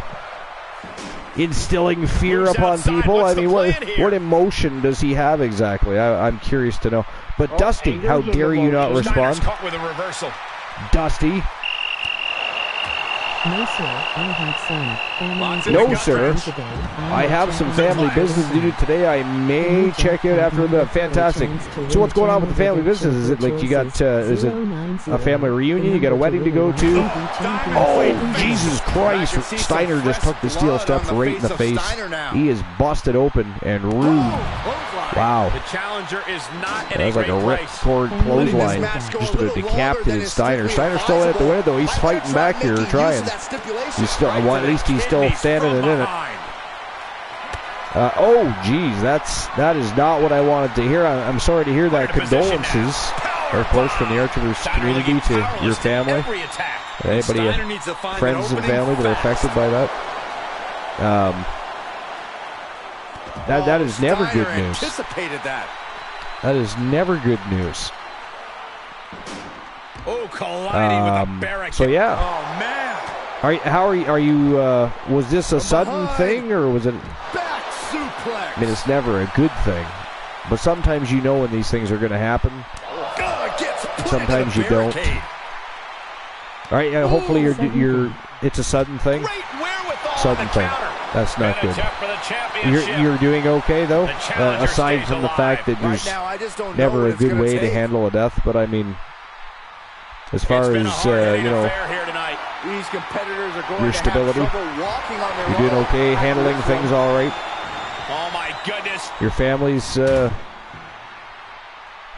Instilling fear upon people? I mean, what emotion does he have exactly? I'm curious to know. But Dusty, how dare you not respond? Dusty. No, sir. I have some No, sir. I have some family business to do today. I may check it after the fantastic. So what's going on with the family business? Is it like you got, is it a family reunion? You got a wedding to go to? Oh, Jesus Christ. Steiner just took the steel steps right in the face. He is busted open and rude. Wow. The challenger is not that was like a ripcord clothesline. Just about decapitated Steiner. Steiner's still in at the win, though. He's fighting back here, trying. He's still, well, at least he's still standing and in it. Oh, geez, that is not what I wanted to hear. I'm sorry to hear that. Condolences, of course, from the Archerverse community to your family. Anybody, friends and family that are affected by that. That is never good news. That is never good news. Oh, colliding with a barricade. So yeah. Oh man. Are you? Was this a sudden thing, or was it? Back suplex. I mean, it's never a good thing, but sometimes you know when these things are going to happen. Sometimes you don't. All right. Hopefully you're. It's a sudden thing. Sudden thing. That's not good. You're doing okay though, aside from the fact that there's never a good way to handle a death. But I mean, as far as you know, your stability, you're doing okay, handling things all right. Oh my goodness! Your family's,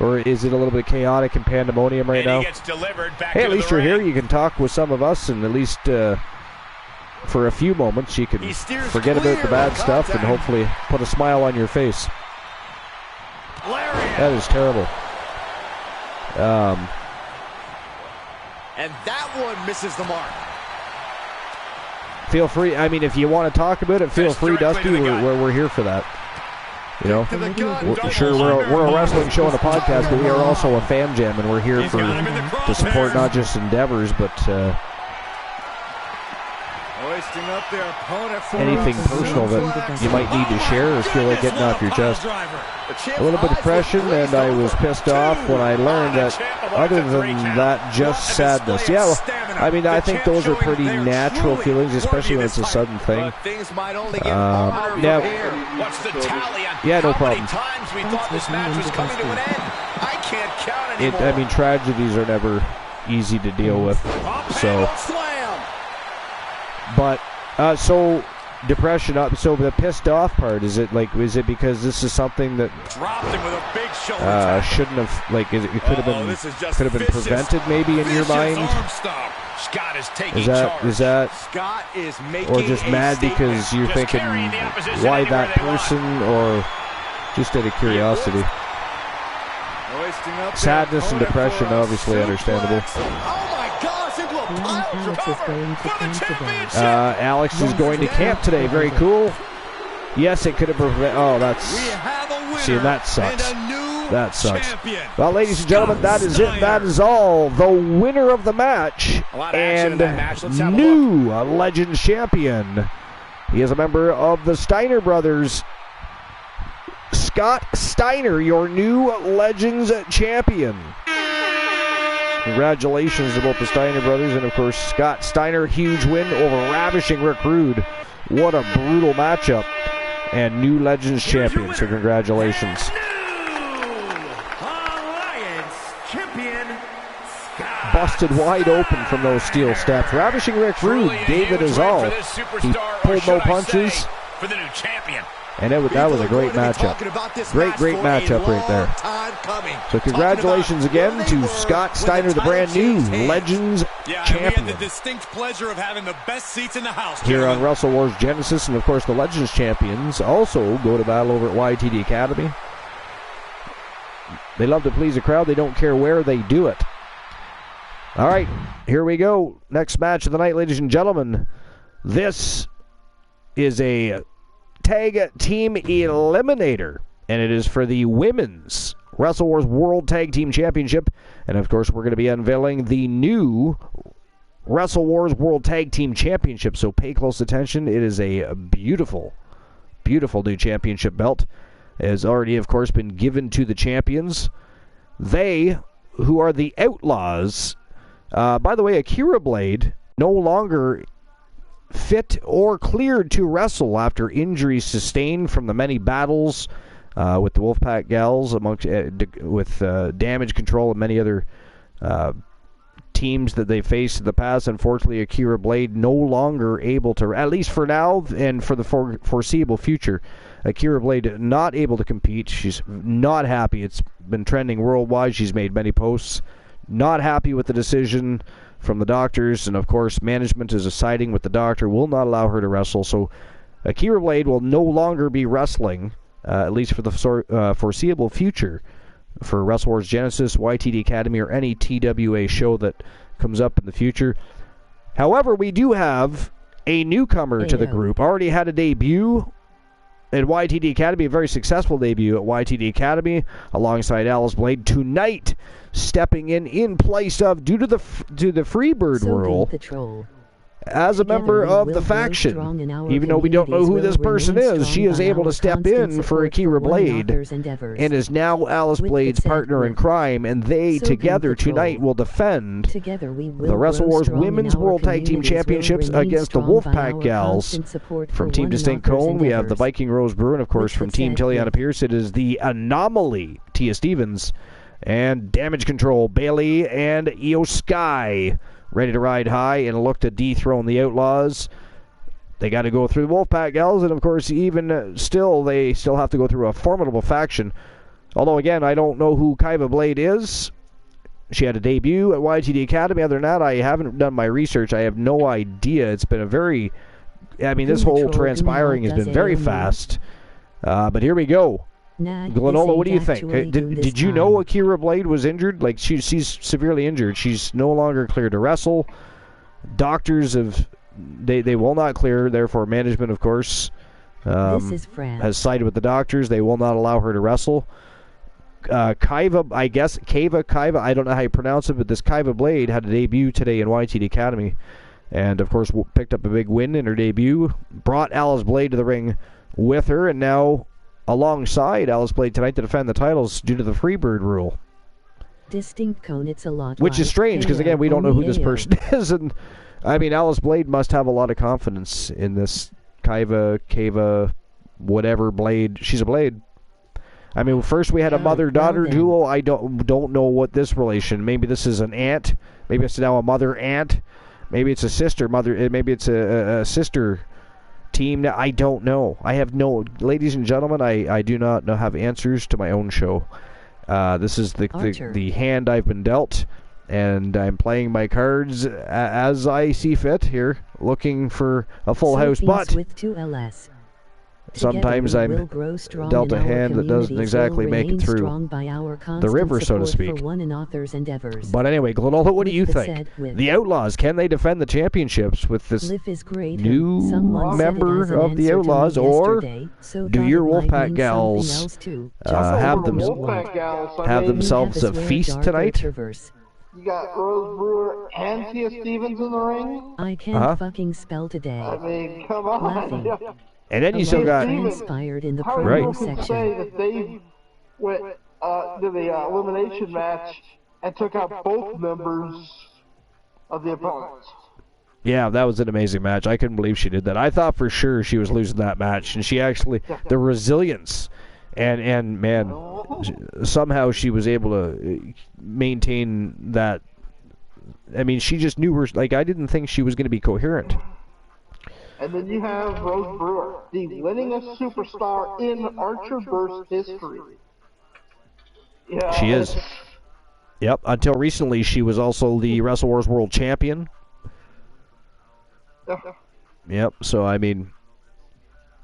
or is it a little bit chaotic and pandemonium right now? Hey, at least you're here. You can talk with some of us, and at least. For a few moments, you can forget about the bad stuff and hopefully put a smile on your face. That is terrible. And that one misses the mark. Feel free. I mean, if you want to talk about it, feel free, Dusty. We're here for that. You know, we're a wrestling show and a podcast, but we are also a fan jam, and we're here to support not just endeavors, but. Anything personal that you might need to share or feel like getting off your chest. A little bit of depression, and I was pissed off when I learned that other than that, just sadness. Yeah, well, I mean, I think those are pretty natural feelings, especially when it's a sudden thing. Yeah, no problem. I mean, tragedies are never easy to deal with, so... But so depression. So the pissed off part, is it because this is something that shouldn't have, like, it could have been prevented maybe in your mind? Is that or just mad because you're thinking why that person, or just out of curiosity? Sadness and depression, obviously understandable. Alex is going to camp today. Very cool. Yes, it could have prevented. Oh, that's. See, that sucks. That sucks. Well, ladies and gentlemen, that is it. That is all. The winner of the match and new Legends champion. He is a member of the Steiner brothers. Scott Steiner, your new Legends champion. Congratulations to both the Steiner brothers and, of course, Scott Steiner. Huge win over ravishing Rick Rude. What a brutal matchup. And new Legends champion, so congratulations. busted wide open from those steel steps. Ravishing Rick Rude gave it his all. He pulled no punches. For the new champion. And that was a great matchup. Great matchup right there. So congratulations again to Scott Steiner, the brand new Legends champion. We had the distinct pleasure of having the best seats in the house here on Wrestle Wars Genesis. And of course the Legends champions also go to battle over at YTD Academy. They love to please the crowd. They don't care where they do it. All right, here we go. Next match of the night, ladies and gentlemen. This is a tag team eliminator, and it is for the women's Wrestle Wars World Tag Team Championship. And of course, we're going to be unveiling the new Wrestle Wars World Tag Team Championship. So pay close attention. It is a beautiful, beautiful new championship belt. It has already, of course, been given to the champions. They, who are the Outlaws. By the way, Akira Blade no longer fit or cleared to wrestle after injuries sustained from the many battles with the Wolfpack Gals, with Damage Control and many other teams that they faced in the past. Unfortunately, Akira Blade no longer able to, at least for now and for the foreseeable future, Akira Blade not able to compete. She's not happy. It's been trending worldwide. She's made many posts. Not happy with the decision from the doctors, and of course management is siding with the doctor, will not allow her to wrestle. So Akira Blade will no longer be wrestling, at least for the foreseeable future, for Wrestle Wars Genesis, YTD Academy, or any TWA show that comes up in the future. However, we do have a newcomer to the group. Already had a debut at YTD Academy, a very successful debut at YTD Academy, alongside Alice Blade. Tonight, stepping in place of, due to the Freebird rule, as a member of the faction. Even though we don't know who this person is, she is able to step in for Akira Blade and is now Alice Blade's partner in crime, and they together tonight will defend the Wrestle Wars Women's World Tag Team Championships against the Wolfpack Gals. From Team Distinct Cone, we have the Viking Rose Brew, and of course from Team Tilliana Pierce, it is the Anomaly, Tia Stevens, and Damage Control, Bailey and Io Sky, ready to ride high and look to dethrone the Outlaws. They got to go through the Wolfpack Gals, and of course, even still, they still have to go through a formidable faction. Although, again, I don't know who Kaiva Blade is. She had a debut at YTD Academy. Other than that, I haven't done my research. I have no idea. It's been a very... I mean, this whole transpiring has been very fast. But here we go. Glenola, what do you think? Did you know Akira Blade was injured? Like, she's severely injured. She's no longer cleared to wrestle. Doctors have... They will not clear, therefore management, of course, has sided with the doctors. They will not allow her to wrestle. Kaiva, I guess, Kaiva, I don't know how you pronounce it, but this Kaiva Blade had a debut today in YTD Academy, and of course picked up a big win in her debut, brought Alice Blade to the ring with her, and now alongside Alice Blade tonight to defend the titles due to the Freebird rule. Distinct Cone, it's a lot. Which is strange, because again, we don't know who this person is, and I mean, Alice Blade must have a lot of confidence in this Kaiva, whatever Blade. She's a Blade. I mean, first we had a mother-daughter duel. I don't know what this relation. Maybe this is an aunt. Maybe it's now a mother-aunt. Maybe it's a sister-mother. Maybe it's a sister team. I don't know. I have no... Ladies and gentlemen, I do not have answers to my own show. This is the hand I've been dealt, and I'm playing my cards as I see fit here, looking for a full house. But sometimes I'm dealt a hand that doesn't exactly make it through the river, so to speak. But anyway, Glenola, what do you think? The Outlaws, can they defend the championships with this new member of the Outlaws, or do your Wolfpack Gals have themselves a feast tonight? You got Rose Brewer and Tia Stevens in the ring? I can't fucking spell today. I mean, come on. And then you still got... Inspired in the promo right. section. Say that they went to the elimination match and took out both members of the opponents. Yeah, that was an amazing match. I couldn't believe she did that. I thought for sure she was losing that match, and she actually... The resilience... And man, somehow she was able to maintain that I mean, she just knew her. Like, I didn't think she was going to be coherent. And then you have Rose Brewer, the winningest superstar in Archerverse history. Yeah, She is. Yep. Until recently, she was also the Wrestle Wars World Champion. Yep. So, I mean,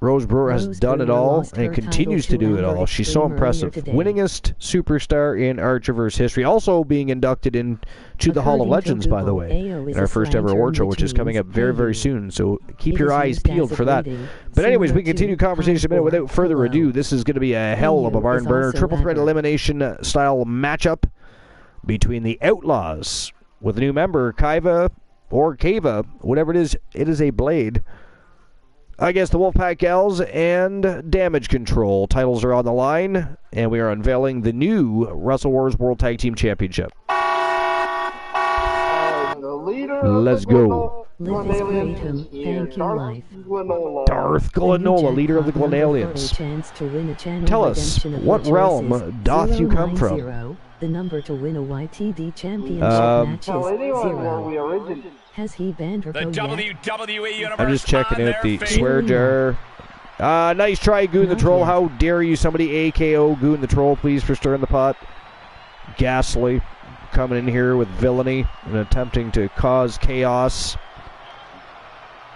Rose Brewer has done it all and continues to do it all. She's so impressive. Winningest superstar in Archerverse history. Also being inducted into the Hall of Legends, by the way, in our first ever award show, which is coming up very, very soon. So keep your eyes peeled for that. But anyways, we continue conversation in a minute. Without further ado, this is going to be a hell of a barn burner. Triple threat elimination style matchup between the Outlaws with a new member, Kaiva or Kava, whatever it is a blade. I guess the Wolfpack Gals and Damage Control. Titles are on the line, and we are unveiling the new Wrestle Wars World Tag Team Championship. Let's go. Live is great, thank you, life. Darth Glenola, leader of the Glenalians. Tell us, what realm doth you come from? The number to win a YTD championship match is 0. Has he banned her? The WWE Universe. I'm just checking out the swear jar. Nice try, Goon the Troll. How dare you? Somebody AKO Goon the Troll, please, for stirring the pot. Ghastly coming in here with villainy and attempting to cause chaos.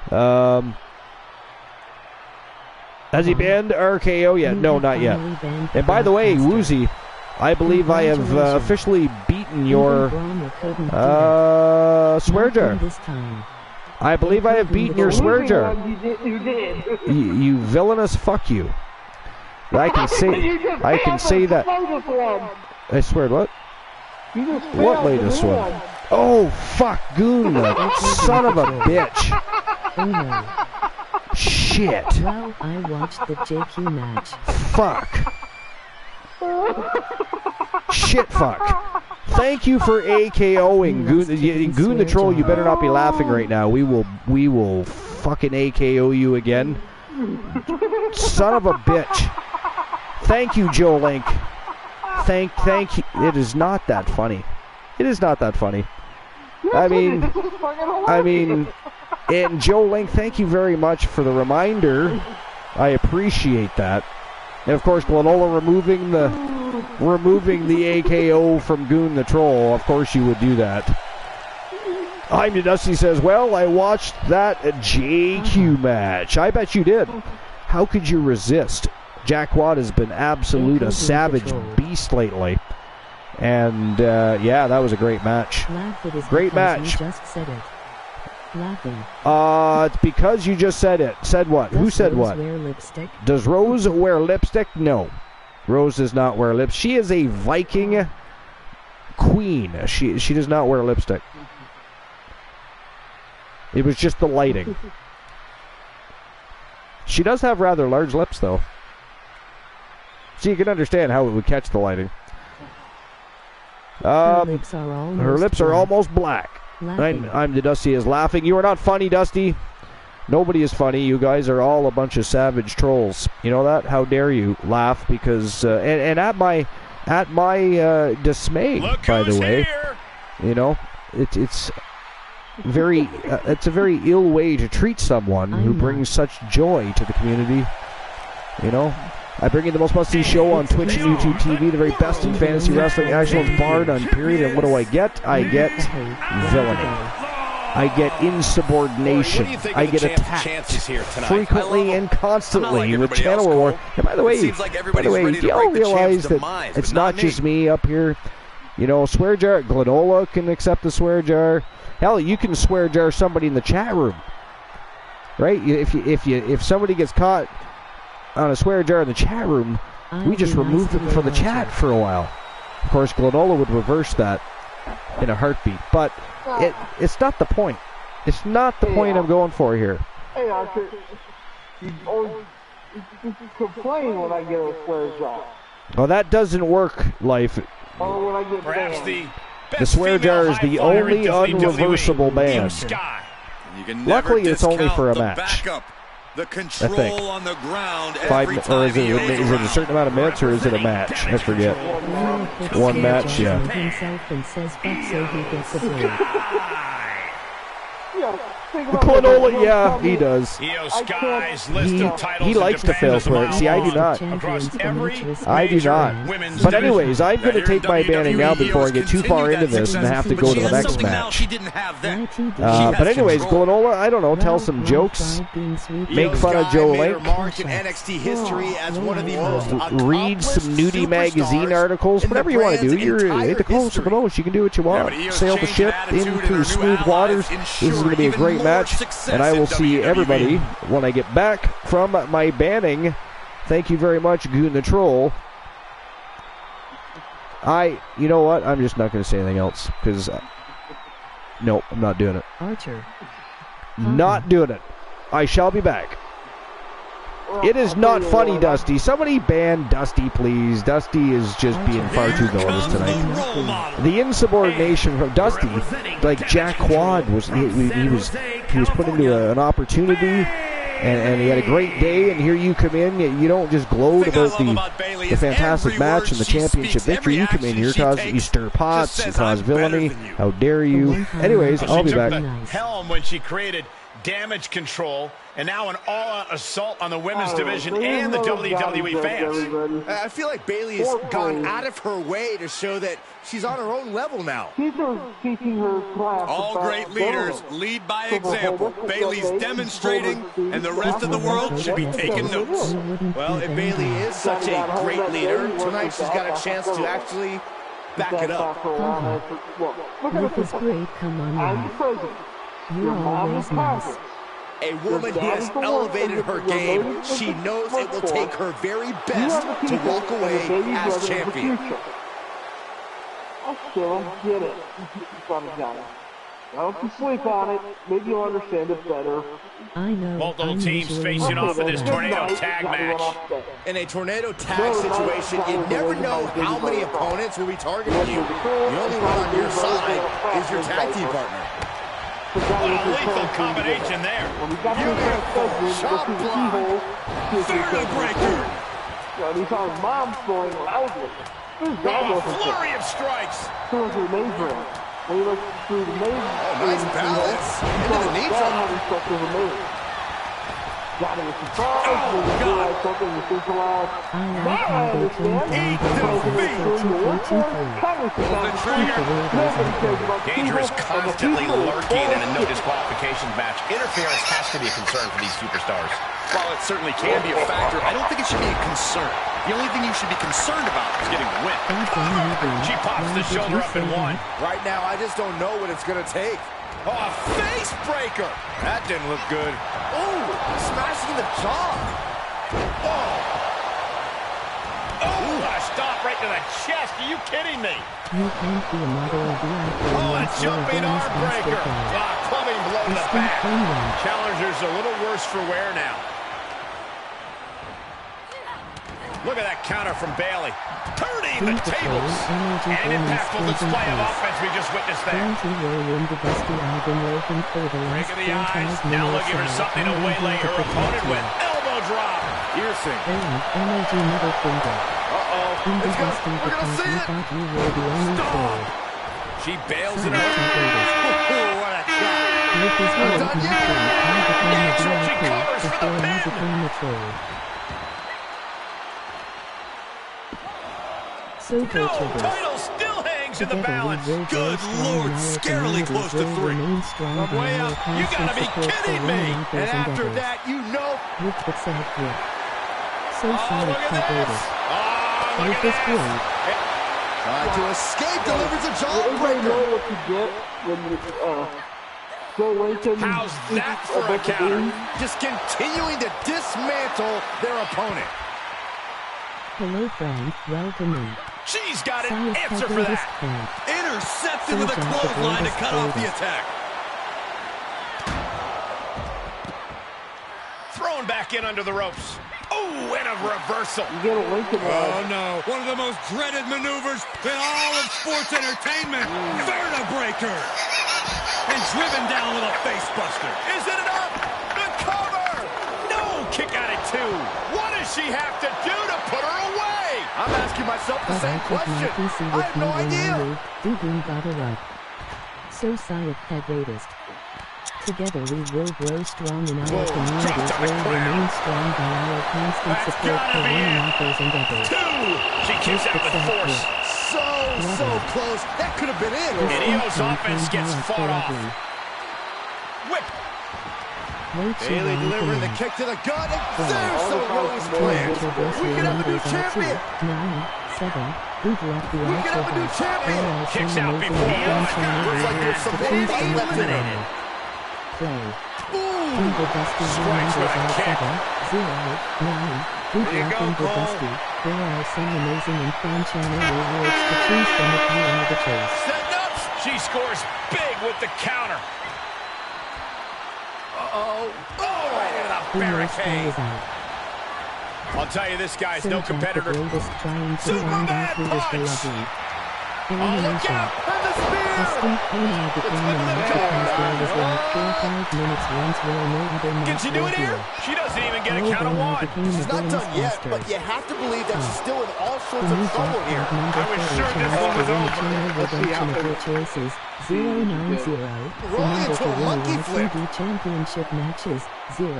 Has he banned RKO yet? No, not yet. And by the way, Woozy, I believe I have officially beaten your swear jar. I believe I have beaten your swear jar. You did. You villainous fuck you. I can say that. I swear, what? What latest one? Oh, fuck, Goon, son of a bitch. Shit. Well, I watched the JQ match. Fuck. Shit, fuck. Thank you for AKOing Goon the Troll. You better not be laughing right now. We will fucking AKO you again. Son of a bitch. Thank you, Joe Link. Thank you. It is not that funny. It is not that funny. I mean, and Joe Link, thank you very much for the reminder. I appreciate that. And of course, Glenola removing the AKO from Goon the Troll. Of course you would do that. I'm Dusty says, well, I watched that JQ match. I bet you did. How could you resist? Jack Watt has been a savage beast lately. And, yeah, that was a great match. Great match. Just said it. Laughing. It's because you just said it. Said what? Who said what? Wear lipstick? Does Rose wear lipstick? No. Rose does not wear lipstick. She is a Viking queen. She does not wear lipstick. It was just the lighting. She does have rather large lips, though. So you can understand how it would catch the lighting. Her lips are almost black. I'm the Dusty is laughing. You are not funny, Dusty. Nobody is funny. You guys are all a bunch of savage trolls. You know that? How dare you laugh? Because and at my dismay, by the way, you know, it's very it's a very ill way to treat someone who brings such joy to the community. You know. I bring you the most must-see show on Twitch and YouTube TV, the very best in fantasy wrestling, actual barred on period. And what do I get? I get villainy. I get insubordination. I get attacked frequently and constantly with channel war. And by the way, do y'all realize that it's not just me up here? You know, swear jar. Glenola can accept the swear jar. Hell, you can swear jar somebody in the chat room, right? If somebody gets caught on a swear jar in the chat room, we just remove them from the chat for a while. Of course, Glenola would reverse that in a heartbeat, but it's not the point. It's not the point I'm going for here. Hey, Archer, you complain when I get a swear jar. Well, that doesn't work, Life. Or when I get perhaps the swear jar is the only unreversible ban. Luckily, it's only for a match. The control on the ground 5 or is it a certain amount of minutes, or is it a match? I forget. One match, yeah. Quinola, yeah, he does. He likes to fail for it. See, I do not. I do not. But anyways, I'm going to take my banning now before I get too far into this and have to go to the next match. But anyways, Quinola, I don't know, tell some jokes, make fun of Joe Link, read some nudie magazine articles, whatever you want to do. You're at the close of the most. You can do what you want. Sail the ship into smooth waters. This is going to be a great match, and I will see everybody when I get back from my banning. Thank you very much, Goon the Troll. You know what? I'm just not going to say anything else, because, no, I'm not doing it. Archer. Not doing it. I shall be back. It is not funny, Dusty. Somebody ban Dusty, please. Dusty is just being far too villainous tonight. The insubordination from Dusty, like Jack Quad, he was put into an opportunity, and he had a great day. And here you come in, you don't just gloat about the fantastic match and the championship victory. You come in here, you stir pots, you cause villainy. How dare you? Anyways, I'll be back. Helm when she created damage control, and now an all-out assault on the women's division and the WWE fans. I feel like Bayley has gone out of her way to show that she's on her own level now. All great leaders lead by example. Bayley's demonstrating, and the rest of the world should be taking notes. Well, if Bayley is such a great leader, tonight she's got a chance to actually back it up. Life is great, come on now. You're always nice. A woman who has elevated her game. She knows it will take her very best to walk away as champion. I still don't get it. Don't sleep on it. Maybe you'll understand it better. I know. Multiple teams facing off in this tornado tag match. In a tornado tag situation, you never know how many opponents will be targeting you. The only one on your side is your tag team partner. What a lethal combination there. Beautiful shot block. Vertigo breaker. He saw his mom throwing loudly. A flurry of strikes. So was her neighbor. When he looked through the neighbor. Nice balance. Into the knee drop. Got him with surprise. Something you think aloud. Danger is constantly lurking in a no disqualifications match. Interference has to be a concern for these superstars. While it certainly can be a factor, I don't think it should be a concern. The only thing you should be concerned about is getting the win. She pops the shoulder up and one. Right now, I just don't know what it's going to take. Oh, a face breaker. That didn't look good. Ooh, smashing the jaw. Oh, a stop right to the chest. Are you kidding me? You can't be a model of Oh, a jumping arm breaker. Clubbing blow to the back. Challenger's a little worse for wear now. Look at that counter from Bayley. Turning the tables. And an impactful display of offense we just witnessed there. Breaking the eyes. Now looking for something to waylay her opponent with. Elbow drop. Piercing. Uh-oh. We're going to see it. Stop. She bails it out. What a shot. Done yet. She covers for the pin. So title still hangs in the balance. Good Lord, scarily close to 3. Way up. You gotta be kidding me. And after that, you know. So solid, look at this. Look this great. Trying to escape, delivers a jawbreaker. How's that for a counter? Just continuing to dismantle their opponent. Hello, friend. Welcome in. She's got an answer for that. Intercepted with a clothesline to cut off the attack. Thrown back in under the ropes. Oh, and a reversal. Oh, no. One of the most dreaded maneuvers in all of sports entertainment. Vertebreaker. And driven down with a face buster. Is it enough? The cover. No does she have to do to put her away? I'm asking myself the same question. I have no idea. So Science the greatest. Together we will grow strong in our communities, will remain strong by our constant support for one another's endeavors. She kicks out with force. So close. That could have been it. And Io's offense gets fought off. Whip. Bailey delivering the kick to the gut, and there's the rose plant. We could have a new champion. 9, 7. We could have a new champion. Kicks out before. Looks like there's some pain left in it. Play. Bingo Dusty numbers are 7, 0, 9. Good luck, Bingo Dusty. There are some amazing and fun channel rewards to choose from if you are the chase. Setting up. She scores big with the counter. Right into the barricade. I'll tell you, this guy's no competitor. Superman punch! Elimination. Dustin Payne became an because there was like 4 or 5 minutes once where no other match. Can she do it here? She doesn't even get a count of 1. She's not done yet, but you have to believe that she's still in all sorts of trouble here. I was sure this one was over. Redemption of your choices. 090. The number to win CD championship matches. 0.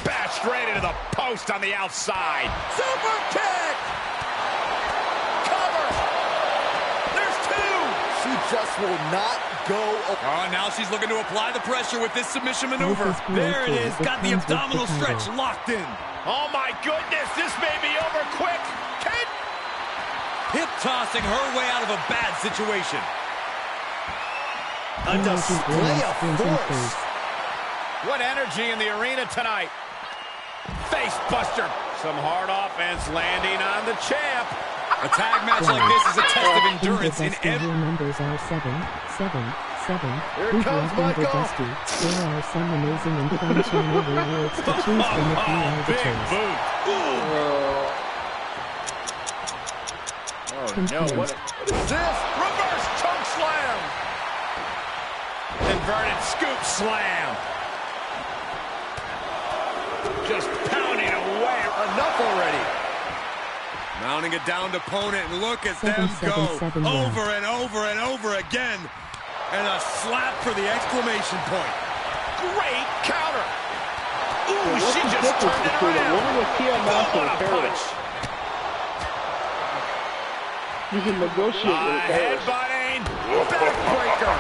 Bashed right into the post on the outside. Super kick! Cover! There's 2! She just will not go. Oh, now she's looking to apply the pressure with this submission maneuver. There it is. Got the abdominal stretch locked in. Oh, my goodness. This may be over quick. Hip tossing her way out of a bad situation. A display of force. What energy in the arena tonight. Face buster. Some hard offense landing on the champ. A tag match like this is a test of endurance in every... numbers are 7, 7, 7. Here comes Michael. There are some amazing and fun channel rewards to choose from if you are the chase. No, what is this? Reverse choke slam. Inverted scoop slam. Just pounding away. Enough already. Mounting a downed opponent, and look at them go. Over and over and over again. And a slap for the exclamation point. Great counter. Ooh, she just turned it around. What a punch. You can negotiate with headbutting, backbreaker,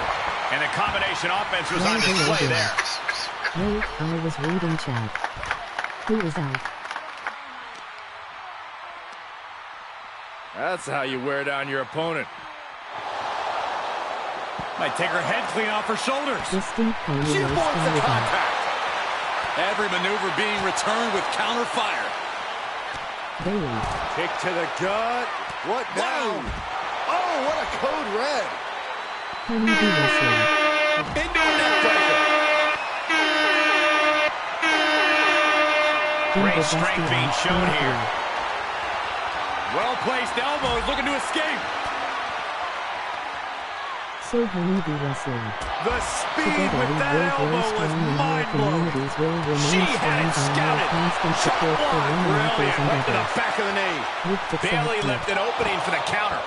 and the combination offense was on display there. Wait, I was reading chat. Who is out? That's how you wear down your opponent. Might take her head clean off her shoulders. She avoids the contact. Every maneuver being returned with counter fire. Bailey. Kick to the gut. What now? Oh, what a code red. Into a neck breaker. Great strength being shown here. Well-placed elbows looking to escape. So Honeybee Wrestling. The speed with that elbow was mind-blowing. She had it scouted. Shot blocked. Brilliant. Right to the back of the knee. Bailey left an opening for the counter.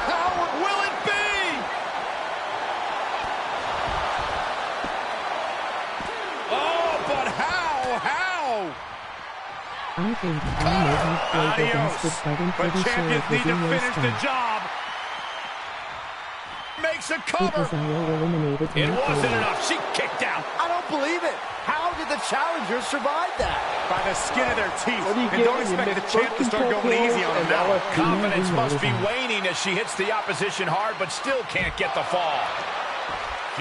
How will it be? Oh, but how? How? I think I may have played against it, but I'm pretty sure it was Io's the job. Makes a cover. It wasn't enough. She kicked out. I don't believe it. How did the challengers survive that? By the skin of their teeth. And don't expect the champ to start going easy on them now. Confidence must be waning as she hits the opposition hard, but still can't get the fall.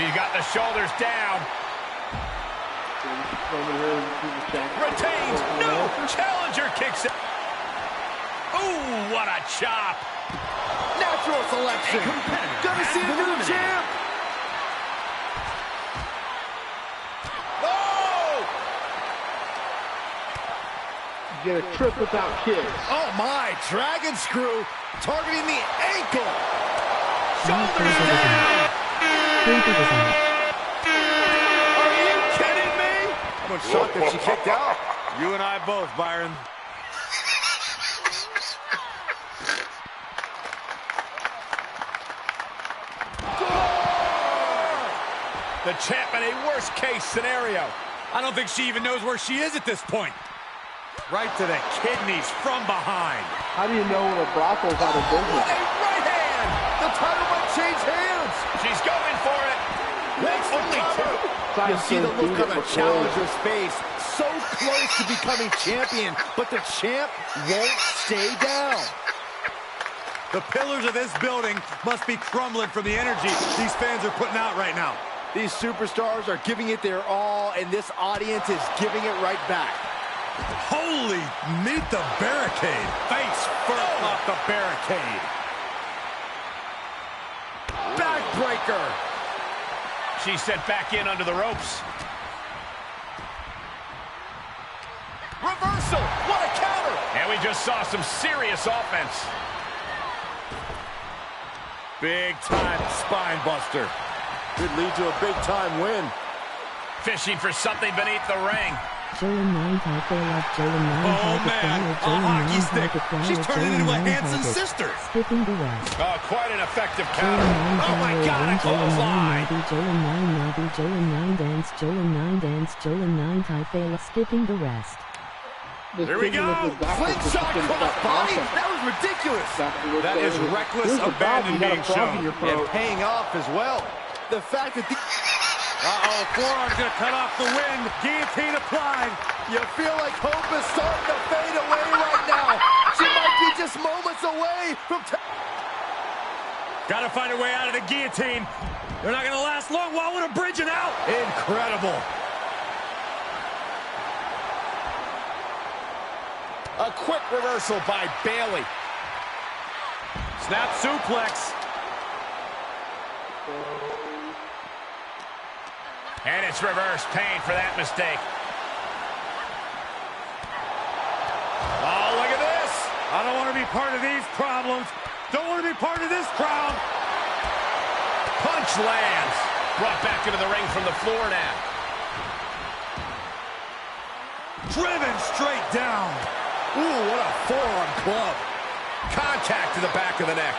She's got the shoulders down. Retains. No. Challenger kicks it. Ooh, what a chop. Natural selection. Gonna see a new champ. Oh! Get a trip without kicks. Oh my, dragon screw targeting the ankle. Shoulders down. Cable is out. Are you kidding me? I'm shocked that she kicked out. You and I both, Byron. The champ in a worst-case scenario. I don't think she even knows where she is at this point. Right to the kidneys from behind. How do you know when a brocco's out of What business? a right hand! The title might change hands. She's going for it. That's only two. You see the look on the challenger's face. So close to becoming champion, but the champ won't stay down. The pillars of this building must be crumbling from the energy these fans are putting out right now. These superstars are giving it their all, and this audience is giving it right back. Holy, meet the barricade. Face first off the barricade. Backbreaker. She's sent back in under the ropes. Reversal. What a counter. And we just saw some serious offense. Big time spine buster. Could lead to a big time win. Fishing for something beneath the ring. Jolin 9 type they love Jolin 9 Oh man, a hockey stick. She's turning into a Hanson sister. Skipping the rest. Oh, quite an effective Jolin counter. 9 Oh my God, a clothesline. Jolin 9 Nabi, Jolin 9 dance, Jolin 9 dance, Jolin 9 type they love skipping the rest. Here we go. Slingshot crossbody. That was ridiculous. That is reckless abandon being shown. And paying off as well. The fact that the... Uh-oh, forearm's going to cut off the wind. Guillotine applied. You feel like hope is starting to fade away right now. She might be just moments away from... Got to find a way out of the guillotine. They're not going to last long. While with a bridge and out. Incredible. A quick reversal by Bayley. Snap suplex. And it's reverse pain for that mistake. Oh, look at this. I don't want to be part of these problems. Don't want to be part of this crowd. Punch lands. Brought back into the ring from the floor now. Driven straight down. Ooh, what a forearm club. Contact to the back of the neck.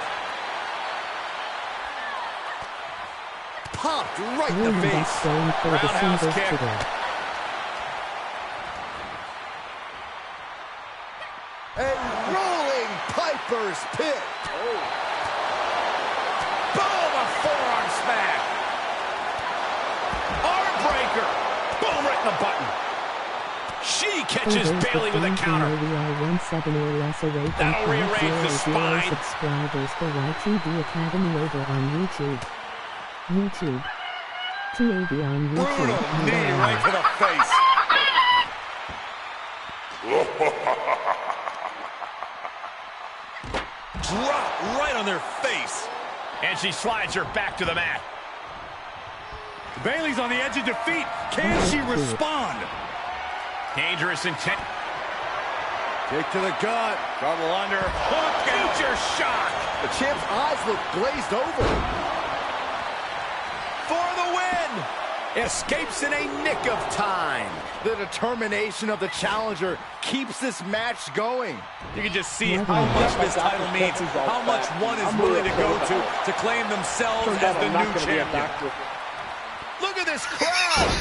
Popped right in the face. Going for the Roundhouse singles kick. today. A rolling Piper's Pit. Boom, a forearm smack. Arm breaker. Boom, right in the button. She catches Bayley with a counter. We are 1-7 or less away from That'll rearrange the 500 spine. subscribers for YTV Academy over on YouTube. TAB on YouTube. Brutal knee right to the face. Drop right on their face. And she slides her back to the mat. Bayley's on the edge of defeat. Can she respond? Dangerous intent. Kick to the gut. Trouble under. Hook and Future shock. the champ's eyes look glazed over. For the win. Escapes in a nick of time. The determination of the challenger keeps this match going. You can just see how much this title means, how much one is willing to go to claim themselves as the new champion. Look at this crowd.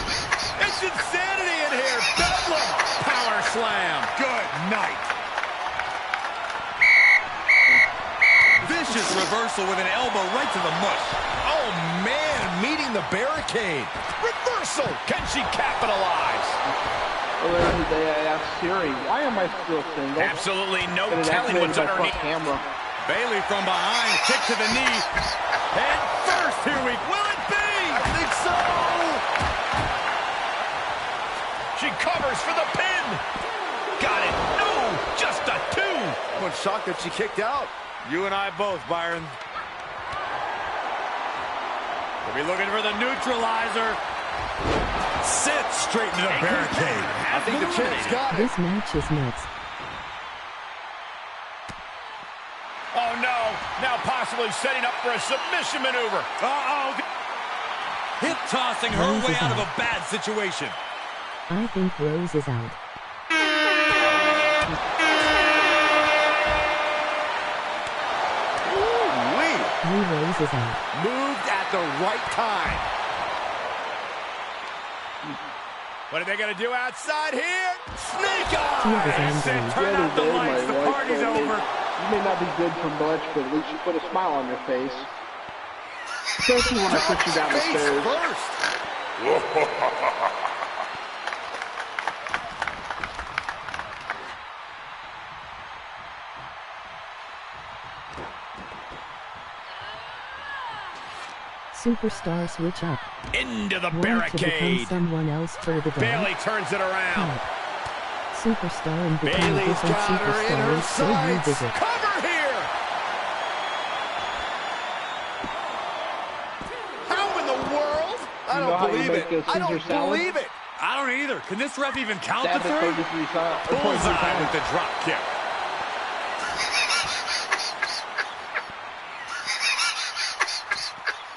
It's insanity in here. Bedlam. Power slam. Good night. Vicious reversal with an elbow right to the mush. Oh, man, meeting the barricade. Reversal. Can she capitalize? Earlier today, I asked Siri, why am I still single? Absolutely no And it telling what's activated my front underneath. camera. Bayley from behind, kick to the knee. And first, here we go. Will it be? I think so. She covers for the pin. Got it. No, just a 2. I'm shocked that she kicked out. You and I both, Byron. We'll be looking for the neutralizer. Sit straight into the barricade. I think the champ's got it. This match is nuts. Oh no, Now possibly setting up for a submission maneuver. Uh-oh. Hip tossing her way out of a bad situation. I think Rose is out. Rose is out. Moved at the right time. What are they going to do outside here? Snake eyes! Turn out the lights. The party's over. You may not be good for much, but at least you put a smile on your face. Especially when I put you down the stairs. Superstar switch up. Into the Want barricade. to become someone else further down. Bailey turns it around. Superstar and become a Bailey's different got her in superstar her is so you sights. visit. Cover here. How in the world? I don't believe it. I don't believe it. I don't either. Can this ref even count the three? Bullseye with the drop kick.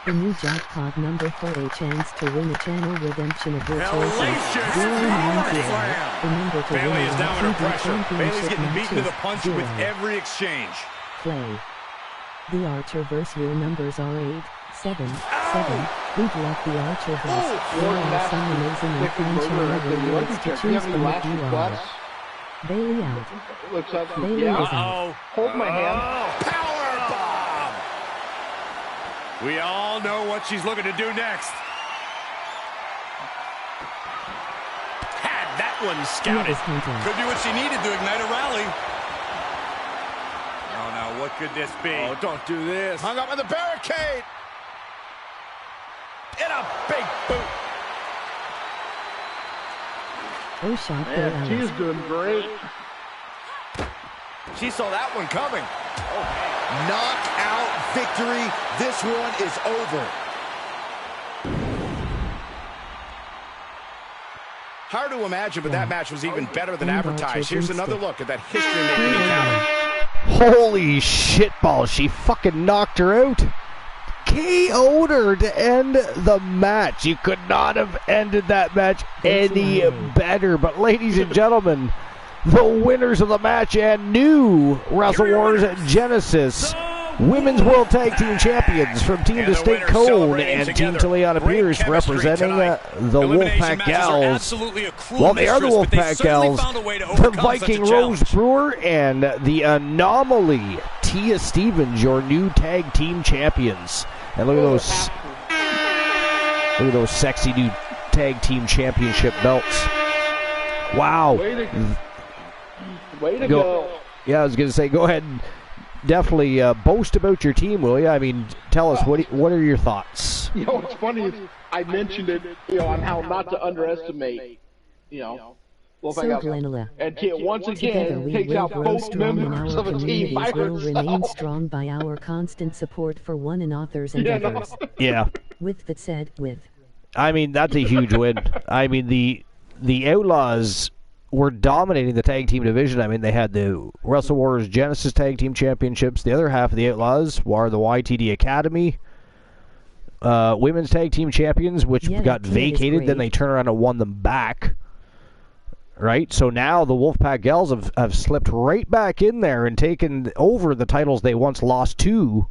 The new jackpot number for a chance to win a channel redemption of your choices. Hellacious 090. slam. The number to Bailey win is down under a pressure. Bailey's getting beaten to the punch matches, with 0. every exchange. Play. The Archerverse, your numbers are 8, 7, 7. Good luck, the Archerverse. There are some amazing and fun channel rewards to choose from if you are. Bailey out. Looks up. Bailey is out. Hold my hand. Power bomb. We all know what she's looking to do next. Had that one scouted. Could be what she needed to ignite a rally. Oh no, what could this be? Oh, don't do this. Hung up in the barricade. In a big boot. Oh, shot for Man, she's Alice. doing great. She saw that one coming. Knockout victory. This one is over. Hard to imagine, but that match was even better than advertised. Here's another look at that history-making encounter. Holy shitball, she fucking knocked her out. KO'd her to end the match. You could not have ended that match any better. But ladies and gentlemen, the winners of the match and new Wrestle Wars Genesis Women's World Tag Team Champions from Team Distinct Cone and Team Taliana Pierce representing the Wolfpack Gals. Well, they are the Wolfpack Gals, the Viking Rose Brewer and the Anomaly Tia Stevens, your new tag team champions. And look at those sexy new tag team championship belts. Wow. Way to go. Yeah, I was going to say, go ahead and definitely boast about your team, will you? I mean, tell us, what are your thoughts? You know, what's funny is I mentioned it, on how not to underestimate, Glenula. and once Together again we takes will out grow both strong and members our of a team by communities will remain herself. strong by our constant support for one another's endeavors. Yeah. With that said, I mean, that's a huge win. I mean, the Outlaws were dominating the tag team division. I mean, they had the Wrestle Wars Genesis Tag Team Championships. The other half of the Outlaws were the YTD Academy Women's Tag Team Champions, which got vacated. Then they turned around and won them back. Right? So now the Wolfpack Gals have slipped right back in there and taken over the titles they once lost to,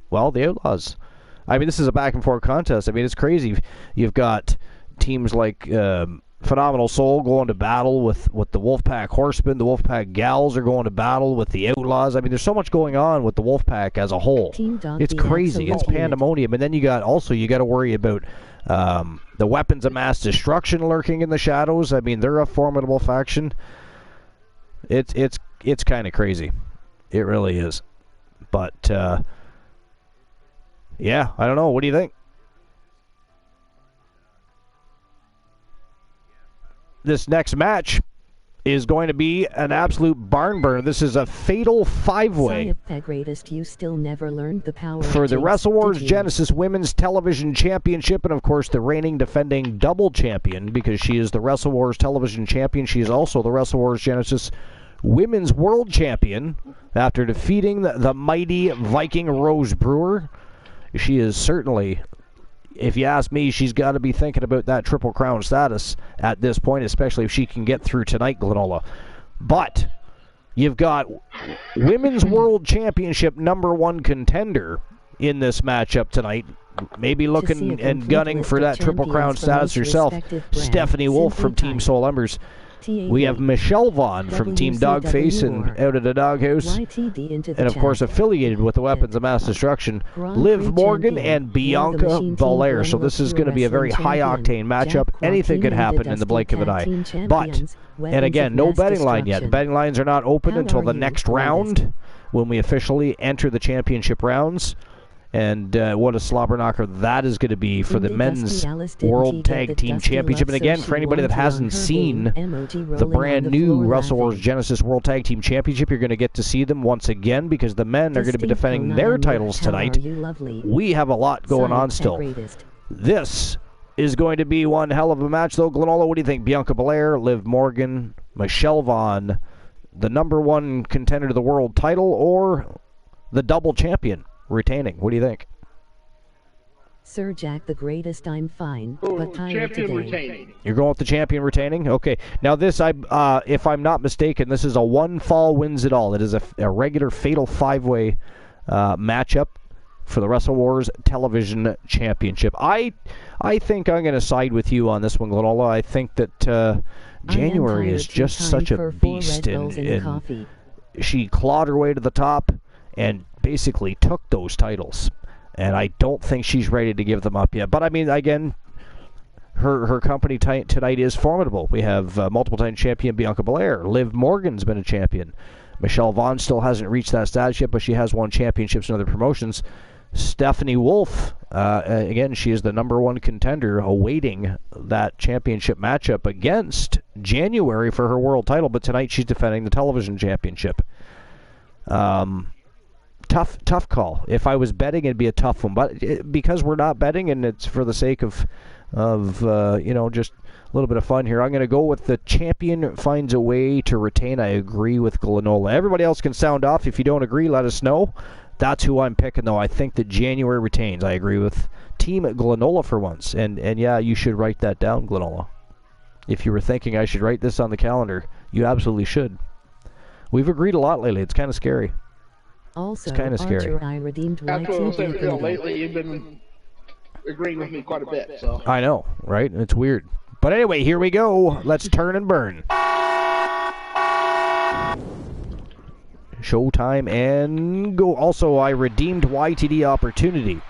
well, the Outlaws. I mean, this is a back-and-forth contest. I mean, it's crazy. You've got teams like Phenomenal Soul going to battle with the Wolfpack Horsemen. The Wolfpack Gals are going to battle with the Outlaws. I mean, there's so much going on with the Wolfpack as a whole. It's crazy. It's pandemonium. And then you got to worry about the Weapons of Mass Destruction lurking in the shadows. I mean, they're a formidable faction. It's kind of crazy. It really is. But yeah, I don't know. What do you think? This next match is going to be an absolute barn burner. This is a fatal five-way you still never learned the power for the Wrestle Wars Genesis Women's Television Championship, and of course the reigning defending double champion, because she is the Wrestle Wars Television Champion. She is also the Wrestle Wars Genesis Women's World Champion after defeating the mighty Viking Rose Brewer. She is certainly, if you ask me, she's got to be thinking about that Triple Crown status at this point, especially if she can get through tonight, Glenola. But you've got Women's World Championship #1 contender in this matchup tonight, maybe looking and gunning for that Triple Crown status herself, Stephanie Wolf from Team Soul Embers. We have Michelle Vaughn from Team Dogface and Out of the Doghouse, and of course affiliated with the Weapons of Mass Destruction, Liv Morgan and Bianca Belair. So this is going to be a very high-octane matchup. Anything could happen in the blink of an eye. But, and again, no betting line yet. The betting lines are not open until the next round when we officially enter the championship rounds. And what a slobber knocker that is going to be for the Men's World Tag Team Championship. And again, for anybody that hasn't seen the brand new Wrestle Wars Genesis World Tag Team Championship, you're going to get to see them once again because the men are going to be defending their titles tonight. We have a lot going on still. This is going to be one hell of a match, though. Glenola, what do you think? Bianca Belair, Liv Morgan, Michelle Vaughn, the #1 contender to the world title, or the double champion retaining? What do you think? Sir Jack the Greatest, I'm fine, but tired today. Retaining. You're going with the champion retaining? Okay. Now this, if I'm not mistaken, this is a one fall wins it all. It is a regular fatal 5-way matchup for the Wrestle Wars Television Championship. I think I'm going to side with you on this one, Glenola. I think that January is just such a beast, and she clawed her way to the top and basically took those titles, and I don't think she's ready to give them up yet. But I mean, again, her company tonight is formidable. We have multiple-time champion Bianca Belair. Liv Morgan's been a champion. Michelle Vaughn still hasn't reached that status yet, but she has won championships in other promotions. Stephanie Wolf, again, she is the #1 contender, awaiting that championship matchup against January for her world title, but tonight she's defending the television championship. Tough call. If I was betting, it'd be a tough one. But because we're not betting, and it's for the sake of just a little bit of fun here, I'm going to go with the champion finds a way to retain. I agree with Glenola. Everybody else can sound off. If you don't agree, let us know. That's who I'm picking, though. I think that January retains. I agree with Team Glenola for once. And yeah, you should write that down, Glenola. If you were thinking I should write this on the calendar, you absolutely should. We've agreed a lot lately. It's kind of scary. Also, it's kind of scary. I redeemed That's what I'm saying. Lately, you've been agreeing with me quite a bit. So I know, right? It's weird. But anyway, here we go. Let's turn and burn. Showtime and go. Also, I redeemed YTD Opportunity.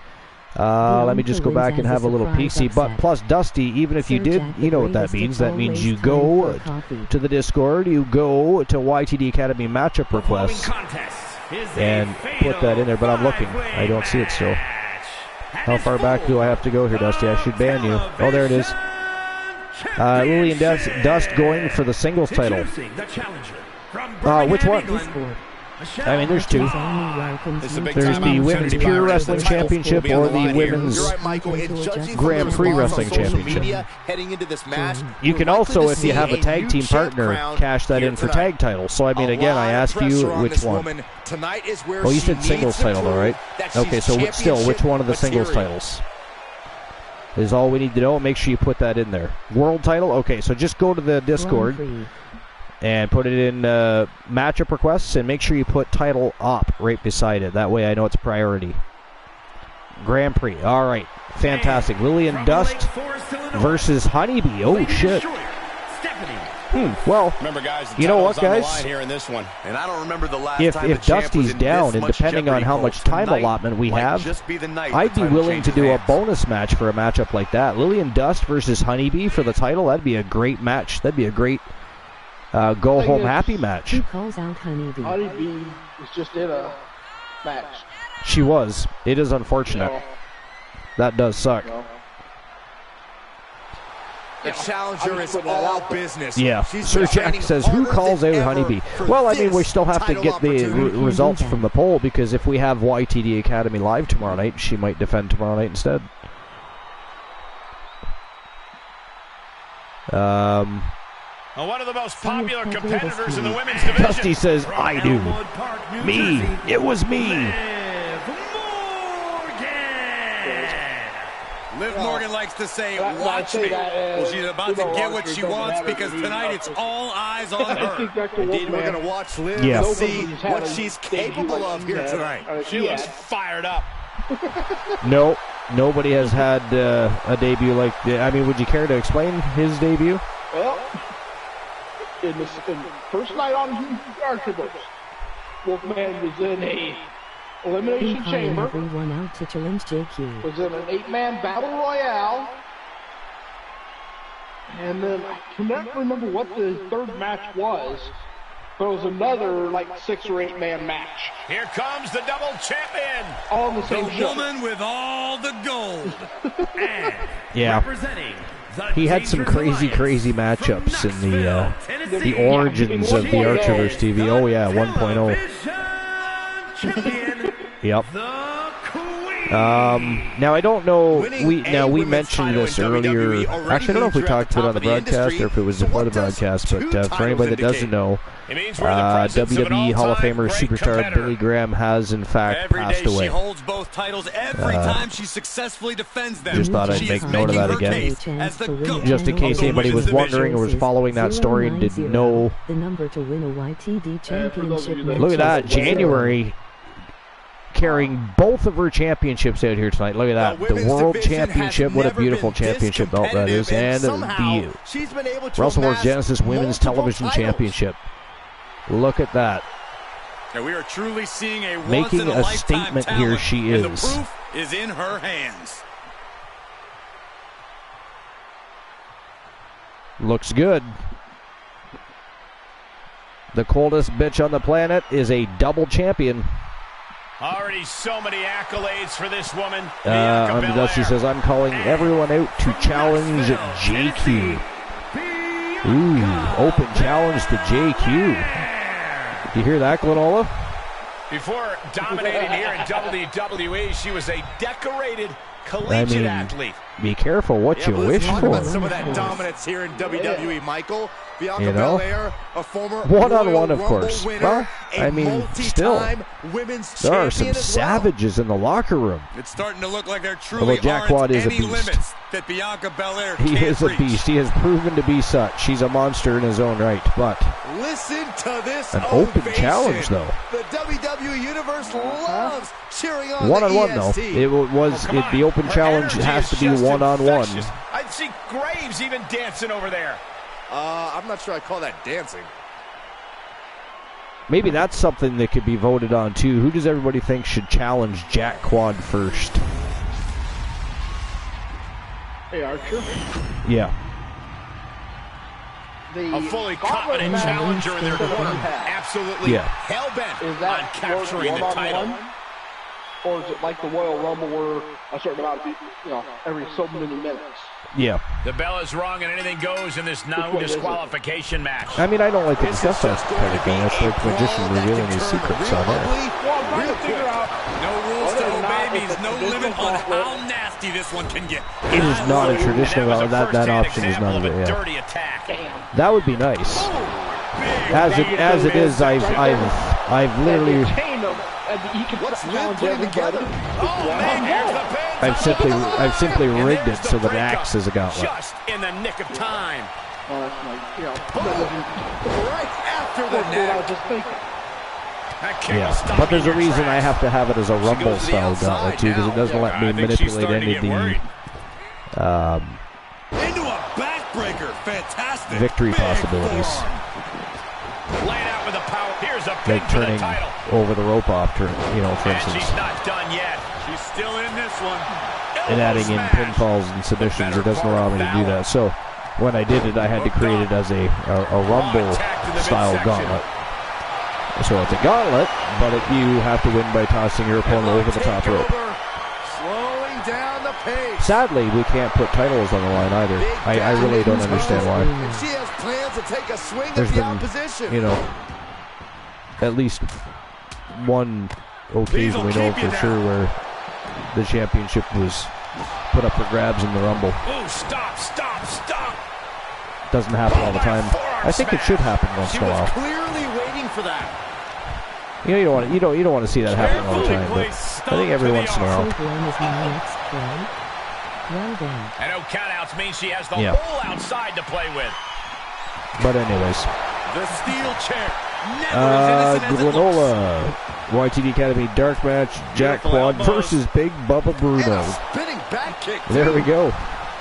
Let me just go back and have a little PC. But plus, Dusty, even if you did, you know what that means. That means you go to the Discord, you go to YTD Academy matchup requests, and put that in there. But I'm looking. I don't see it still. How far back do I have to go here, Dusty? I should ban you. Oh, there it is. Lillian Dust going for the singles title. Which one? I mean, there's two. There's the Women's Pure Wrestling Championship or the Women's Grand Prix Wrestling Championship. You can also, if you have a tag team partner, cash that in for tag titles. So, I mean, again, I ask you which one. Oh, you said singles title, though, right? Okay, so still, which one of the singles titles is all we need to know? Make sure you put that in there. World title? Okay, so just go to the Discord and put it in matchup requests, and make sure you put title up right beside it. That way I know it's a priority. Grand Prix. All right. Fantastic. Lillian Dust versus Honeybee. Oh, shit. Well, remember, guys, you know what, guys? Here in this one. And I don't remember the last if Dusty's down, and depending on how much time allotment we have, I'd be willing to do a bonus match for a matchup like that. Lillian Dust versus Honeybee for the title. That'd be a great match. That'd be a great go home happy match. Who calls out Honeybee? Honeybee was just in a match. She was. It is unfortunate. That does suck. The challenger is all business. Yeah. Sir Jack says, who calls out Honeybee? Well, I mean, we still have to get the results from the poll, because if we have YTD Academy live tomorrow night, she might defend tomorrow night instead. One of the most popular competitors in the women's division. Dusty says, I do. Me. It was me. Liv Morgan likes to say, watch me. Well, she's about to get what she wants because tonight it's all eyes on her. Indeed, we're going to watch Liv and see what she's capable of here tonight. She looks fired up. No, nobody has had a debut like that. I mean, would you care to explain his debut? Well, in the first night on Archer Books, Wolfman was in a elimination chamber. Everyone out to challenge JQ. Was in an 8-man battle royale. And then I cannot remember what the third match was. But it was another like 6 or 8-man match. Here comes the double champion. All in the same The show. woman with all the gold. And Yeah. representing He had some crazy matchups in the origins of the Archerverse TV. Oh yeah, 1.0. Yep. Now I don't know. We mentioned this earlier. Actually, I don't know if we talked about it on the broadcast or if it was before the broadcast. But for anybody that doesn't know, WWE Hall of Famer superstar Billy Graham has in fact passed away. She holds both titles every time she successfully defends them. Just thought I'd make note of that again, just in case anybody was wondering or was following that story and didn't know. The number to win a YTD championship. Look at that, January. Carrying both of her championships out here tonight. Look at that. The World Championship. What a beautiful championship belt that is. And the Wrestle Wars Genesis Women's Television Championship. Look at that. Now we are truly seeing a making a statement here. She is. And the proof is in her hands. Looks good. The coldest bitch on the planet is a double champion. Already so many accolades for this woman. Dusty says, I'm calling everyone out to challenge JQ. Ooh, open challenge to JQ. You hear that, Glenola? Before dominating here in WWE, she was a decorated collegiate athlete. Be careful what you wish for. About some of that dominance here in WWE, Michael. Bianca Belair, a former one-on-one, of course. Well, I mean, still, there are some well. savages in the locker room. It's starting to look like there truly aren't any limits that Bianca Belair He can't is a reach. beast. He has proven to be such. He's a monster in his own right. But listen to this an open challenge, though. The WWE Universe loves cheering on one-on-one, the EST. though. The open challenge has to be one-on-one. I see Graves even dancing over there. I'm not sure I call that dancing. Maybe that's something that could be voted on, too. Who does everybody think should challenge Jack Quad first? Hey, Archer. Yeah. A fully competent challenger in their corner. Absolutely hell-bent on capturing the title. Or is it like the Royal Rumble where a certain amount of people, every so many minutes? Yeah. The bell is rung and anything goes in this no disqualification match. I mean, I don't like to discuss that kind of thing. That's like the magician revealing his secrets on there. No rules to obey means no limit on how nasty this one can get. It is not a traditional. That option is not a dirty attack. That would be nice. As it is, I've literally. What's Liv putting together? Oh man, here's the pin. I've simply rigged it so that Axe is a gauntlet. Just in the nick of time. Right after the neck. Yeah, but there's a reason I have to have it as a Rumble style gauntlet too, because it doesn't let me manipulate any of the into a backbreaker. Fantastic victory possibilities. Laid out with the power. Here's a pin Like for the turning title. over the rope off, for instance. She's not done yet. She's still in this one. And adding in pinfalls and submissions, it doesn't allow me to do that. So when I did it, I had to create it as a Rumble style gauntlet. So it's a gauntlet, but you have to win by tossing your opponent over the top rope. Slowing down the pace. Sadly, we can't put titles on the line either. I really don't understand why. She has plans to take a swing There's at the been, opposition. at least one occasion we know for sure where the championship was put up for grabs in the Rumble. Oh, stop. Doesn't happen all the time. I think it should happen once in a while. Clearly waiting for that. You know, you don't want to see that happen all the time, but I think every once in a while. And no countouts means she has the whole outside to play with. But anyways. The steel chair. Granola. YTD Academy Dark Match. Jack Quad versus Big Bubba Bruno. Spinning back kick. There we go.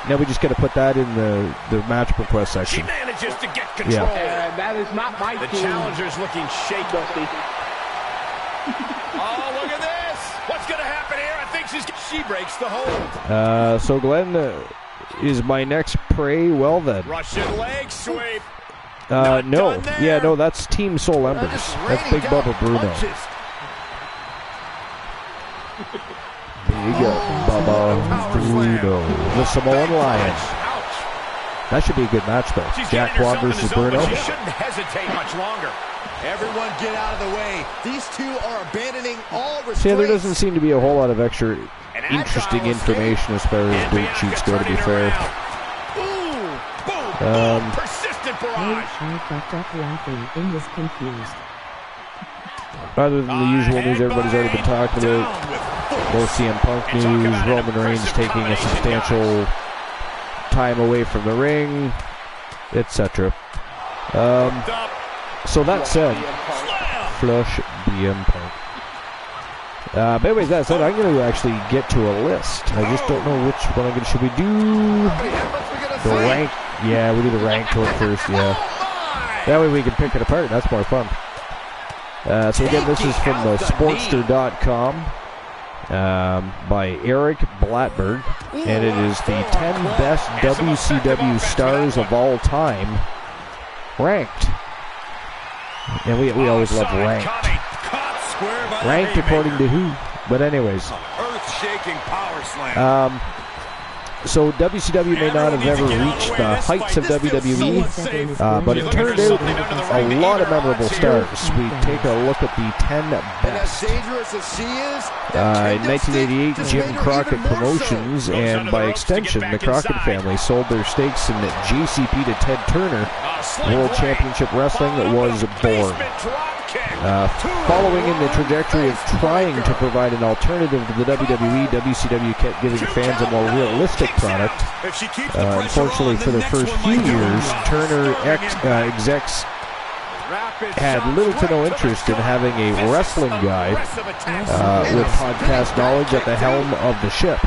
Now we just got to put that in the match request section. She manages to get control. Yeah, that is not my The team. challenger's looking shaky. Oh, look at this. What's going to happen here? I think she breaks the hold. So Glenn is my next prey. Well then. Russian leg sweep. No. Yeah, no, that's Team Soul Embers. That's Big Bubba Bruno. Big Bubba Bruno. The Samoan Lion. That should be a good match, though. Jack Quad versus Bruno. She shouldn't hesitate much longer. Everyone get out of the way. These two are abandoning all restraints. See, there doesn't seem to be a whole lot of extra interesting information as far as dirt sheets go, to be fair. Persistent barrage. Other than the usual news everybody's already been talking about, more CM Punk news, Roman Reigns taking a substantial time away from the ring, etc. So that said, flush BM Punk. But anyways, that said, I'm going to actually get to a list. I just don't know which one I'm going to. Should we do the rank? Yeah, we do the ranked one first, yeah. That way we can pick it apart. That's more fun. So again, this is from the Sportster.com by Eric Blattberg, and it is the 10 best WCW stars of all time ranked. And we always love ranked. Ranked according to who? But anyways. Earth-shaking power slam. So WCW may not have ever reached the heights of WWE, but it turned out a lot of memorable stars. We take a look at the 10 best. In 1988, Jim Crockett Promotions, and by extension, the Crockett family, sold their stakes in JCP to Ted Turner. World Championship Wrestling was born. Following in the trajectory of trying to provide an alternative to the WWE, WCW kept giving fans a more realistic product. Unfortunately, for the first few years, Turner execs had little to no interest in having a wrestling guy with podcast knowledge at the helm of the ship.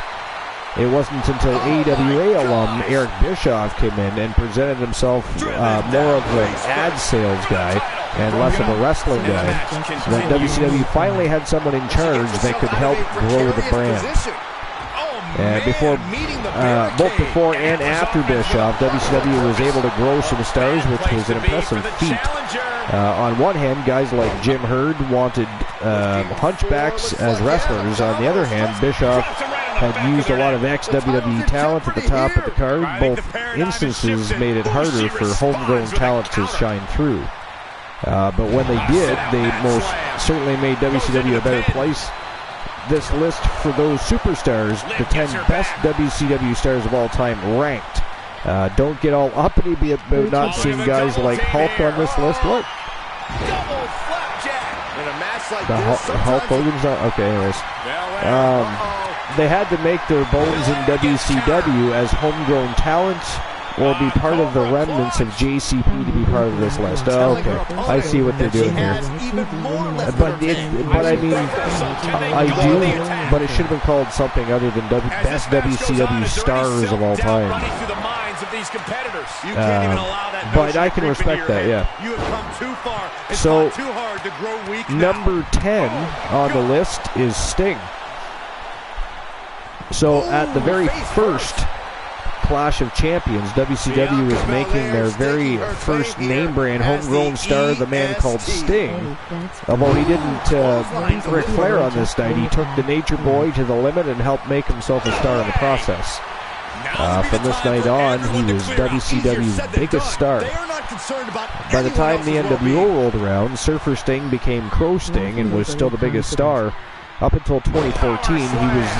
It wasn't until AWA alum Eric Bischoff came in and presented himself more of an ad sales guy and less of a wrestling guy, that WCW finally had someone in charge that could help grow the brand. And both before and after Bischoff, WCW was able to grow some stars, which was an impressive feat. On one hand, guys like Jim Herd wanted hunchbacks as wrestlers. On the other hand, Bischoff had used a lot of ex-WWE talent at the top of the card. Both instances made it harder for homegrown talent to shine through. But when they did, they most certainly made WCW a better place. This list for those superstars, the 10 best WCW stars of all time, ranked. Don't get all uppity about not seeing guys like Hulk on this list. What? The Hulk Hogan's not? Okay, anyways. They had to make their bones in WCW as homegrown talent, or be part of the remnants of JCP to be part of this list. Oh, okay, I see what they're doing here. But I mean, I do, but it should have been called something other than best WCW stars of all time. But I can respect that, yeah. So, number 10 on the list is Sting. So, at the very first Clash of Champions, WCW was making their very first name brand homegrown star, the man called Sting. Although he didn't beat Ric Flair on this night, he took the Nature Boy to the limit and helped make himself a star in the process. From this night on, he was WCW's biggest star. By the time the NWO rolled around, Surfer Sting became Crow Sting and was still the biggest star. Up until 2014, he was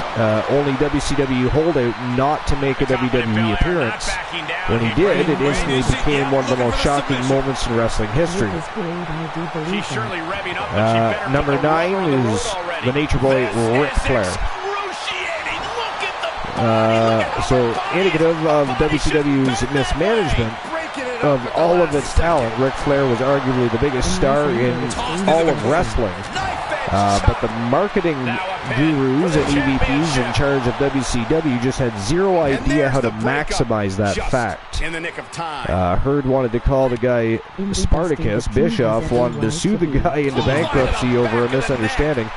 only WCW holdout not to make a WWE appearance. When he did, it instantly became one of the most shocking moments in wrestling history. Number 9 is the Nature Boy, Ric Flair. So, indicative of WCW's mismanagement of all of its talent, Ric Flair was arguably the biggest star in all of wrestling. But the marketing gurus and EVPs in charge of WCW just had zero idea how to maximize that fact. Hurd wanted to call the guy Spartacus. Bischoff wanted to sue the guy into bankruptcy over a misunderstanding.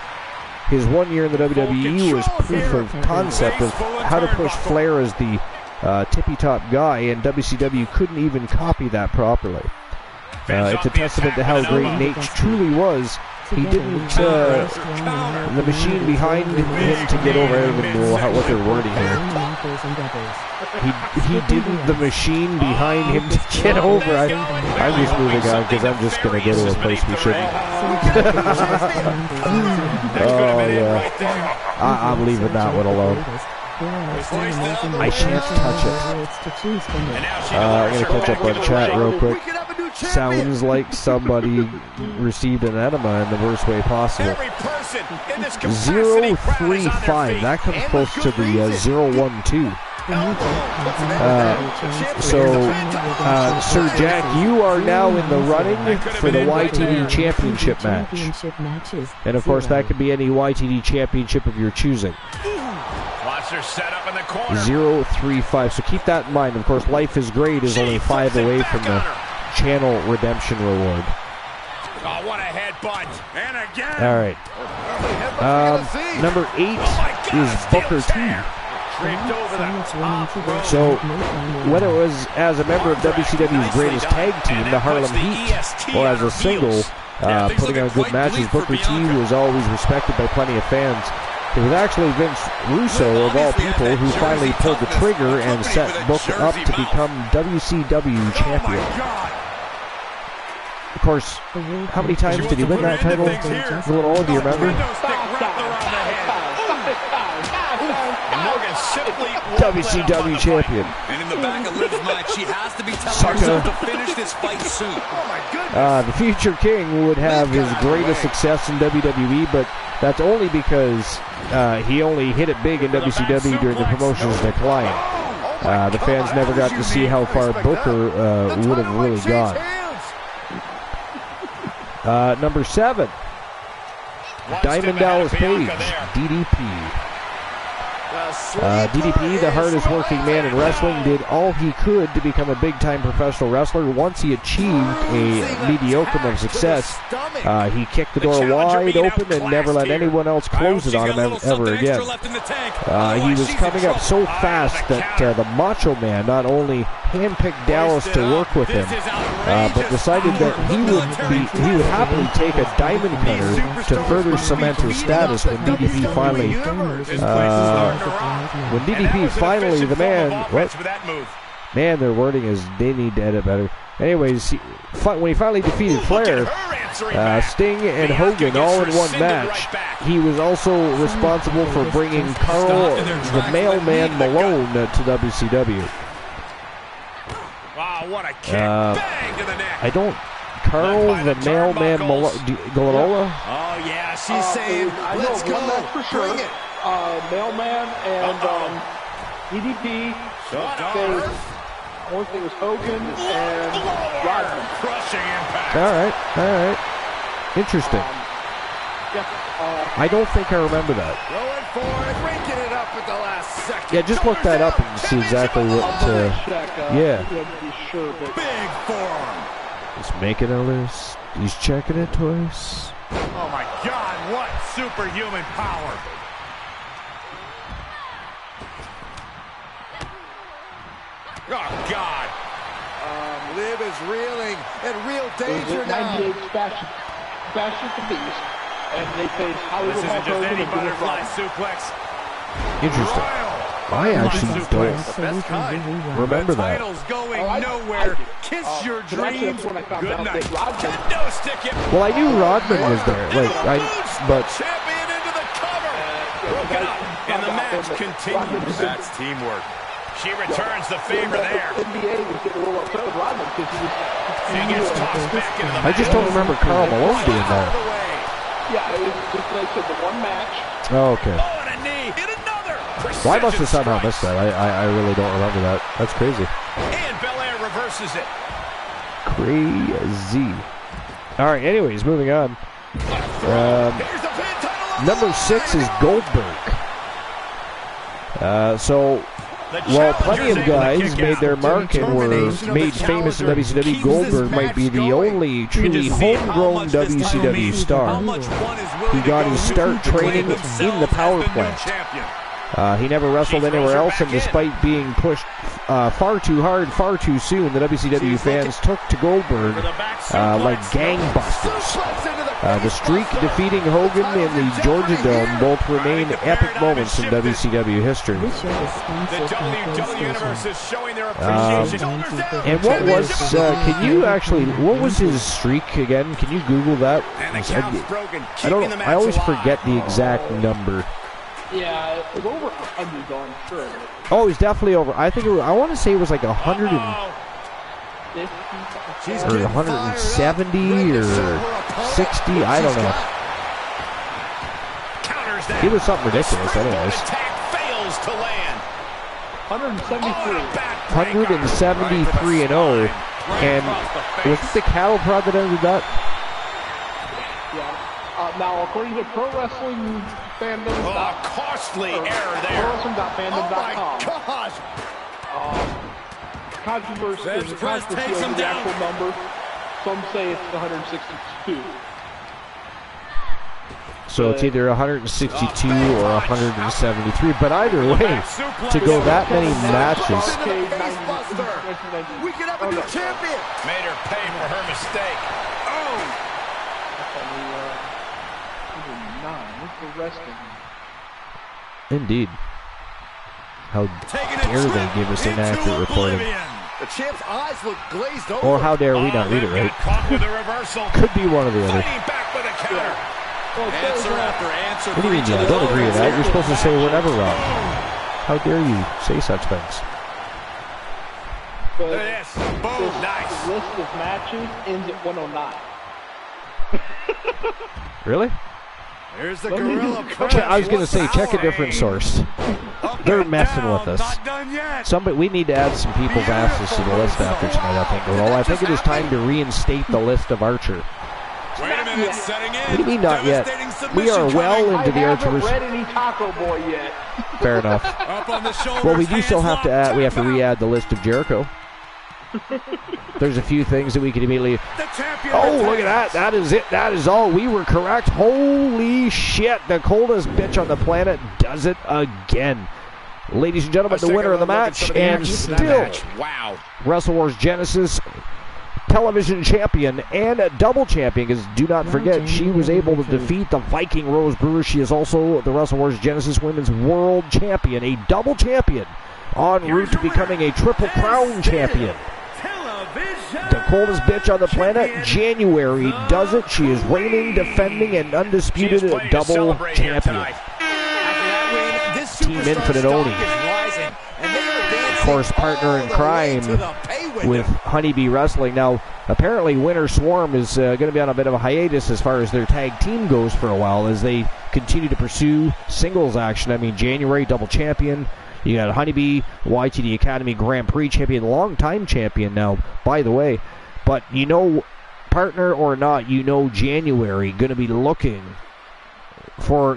His 1 year in the WWE was proof of concept of how to push Flair as the tippy-top guy, and WCW couldn't even copy that properly. It's a testament to how great Nate truly was. He didn't, the machine behind him to get over, I don't even know what they're wording here. He didn't, the machine behind him to get over. I'm just moving on because I'm just going to go to a place we shouldn't. Oh, yeah. I'm leaving that one alone. I shan't touch it. I'm going to catch up on chat real quick. Sounds like somebody received an enema in the worst way possible. 035. That comes close to the 012. Sir Jack, you are now in the running for the YTD Championship match. And of course, that could be any YTD Championship of your choosing. 035. So keep that in mind. Of course, Life is Great is only 5 away from the channel redemption reward. What a headbutt. And again. All right. Number 8 is Booker T. So, when it was as a member of WCW's greatest tag team, the Harlem Heat, or as a single, putting on good matches, Booker T was always respected by plenty of fans. It was actually Vince Russo, of all people, who finally pulled the trigger and set Booker up to become WCW champion. Of course, how many times did he win that title? Little, do you remember? WCW champion. And in the back of Liv's mind, she has to be telling herself to finish this fight soon. The Future King would have his greatest success in WWE, but that's only because he only hit it big in WCW during the promotion's decline. The fans never got to see how far Booker would have really gone. Number 7, Diamond Dallas Page, DDP. DDP, the hardest working man in wrestling, did all he could to become a big-time professional wrestler. Once he achieved a mediocre of success, he kicked the door wide open and never let anyone else close it on him ever again. He was coming up so fast that the Macho Man not only handpicked Dallas to work with him, but decided that he would happily take a diamond cutter to further cement his status when DDP finally, the man, what? Man, their wording is, they need to edit better. Anyways, when he finally defeated Flair, Sting and Hogan all in one match, he was also responsible for bringing Carl the Mailman Malone to WCW. Wow, what a kick. Bang to the neck. I don't... Carl the Mailman Malone... Golola? Oh, yeah, she's saying, let's go, for sure. bring it. Mailman and DDP. One thing was Hogan and Rodman. Crushing impact. All right. Interesting. I don't think I remember that. Going for it, breaking it up at the last second. Yeah, just look that up and see exactly what... yeah. Big forearm. He's making a list. He's checking it twice. Oh, my God, what superhuman power. Oh, God. Liv is reeling in real danger now. 98 Bastion the Beast, and they face Hollywood. This isn't just any butterfly suplex. Interesting. I actually don't remember that. Title's going nowhere. Kiss your dreams. Good night. Kendo stick him. Well, I knew Rodman was there. But champion into the cover. broken up, and the match continues. That's teamwork. She returns the favor there. NBA was getting a little upset with Rodman because he was. She gets tossed back into the I just don't remember Karl Malone being there. Yeah, it was just like I said, the one match. Oh, okay. Oh, and a knee. And another. Well, I must have somehow Precision missed that. I really don't remember that. That's crazy. And Belair reverses it. Crazy. All right, anyways, moving on. Here's the pin title. Number 6 is Goldberg. So, while plenty of guys made their mark and were made famous in WCW, Goldberg might be the only truly homegrown WCW star who got his start training in the power plant. He never wrestled anywhere else, and despite being pushed far too hard, far too soon, the WCW fans took to Goldberg like gangbusters. The streak defeating Hogan in the Georgia Dome both remain epic moments in WCW history. This show is sponsored The by WWE Universe PlayStation. is showing their appreciation. And what was, can you actually, what was his streak again? Can you Google that? And the count's broken, I don't keeping the know, match I always alive. forget the exact number. Yeah, it was over 100, I'm sure. Oh, it was definitely over. I think it was, I want to say it was like 100 and, She's or getting 170 or 60. I don't know. Counters that. It was something ridiculous, anyways. Attack fails to land. 173. 173 and 0. And was it the cattle prod that ended that? Yeah. Now, according to Pro Wrestling Fandom. Costly error there. ProWrestling.fandom.com. gosh! Controversy. There's a Press controversy takes over him the down. actual number. Some say it's 162. So it's either 162 or 173. But either way, to go that many matches. We could have a new champion. Made her pay for her mistake. What's the wrestling? Indeed. How dare they give us inaccurate reporting? The champ's eyes look glazed over. Or how dare we not read it right? Caught with a reversal. Could be one or the other. Fighting back with a counter. Answer after answer. What do you mean, yeah? I don't agree with that. You're supposed to say we're never wrong. How dare you say such things? But Look at this. Boom. Nice. the list of matches ends at 109. Really? Here's the gorilla press. I was going to say, check a different source. They're messing with us. Not done yet. Somebody, we need to add some people's asses to the list after tonight, I think. Well, I think it is time to reinstate the list of Archer. Wait a minute. Setting in. What do you mean not yet? We are well into the I Archer. haven't read any Taco Boy yet. Fair enough. Up on the shoulders. Well, we do still have to add. We have to re-add the list of Jericho. There's a few things that we could immediately. The champion. Oh, look at that! That is it. That is all. We were correct. Holy shit! The coldest bitch on the planet does it again. Ladies and gentlemen, the winner of the match, and still Wow. Wrestle Wars Genesis television champion and a double champion, because do not forget, she was able to defeat the Viking Rose Brewer. She is also the Wrestle Wars Genesis Women's World Champion, a double champion, en route to becoming a Triple Crown champion. The coldest bitch on the planet, January, does it. She is reigning, defending, and undisputed double champion. Team Infinite Oni. Of course, partner in crime with Honeybee Wrestling. Now, apparently Winter Swarm is going to be on a bit of a hiatus as far as their tag team goes for a while as they continue to pursue singles action. I mean, January, double champion. You got Honeybee, YTD Academy Grand Prix champion, long-time champion now, by the way. But, you know, partner or not, you know January going to be looking for...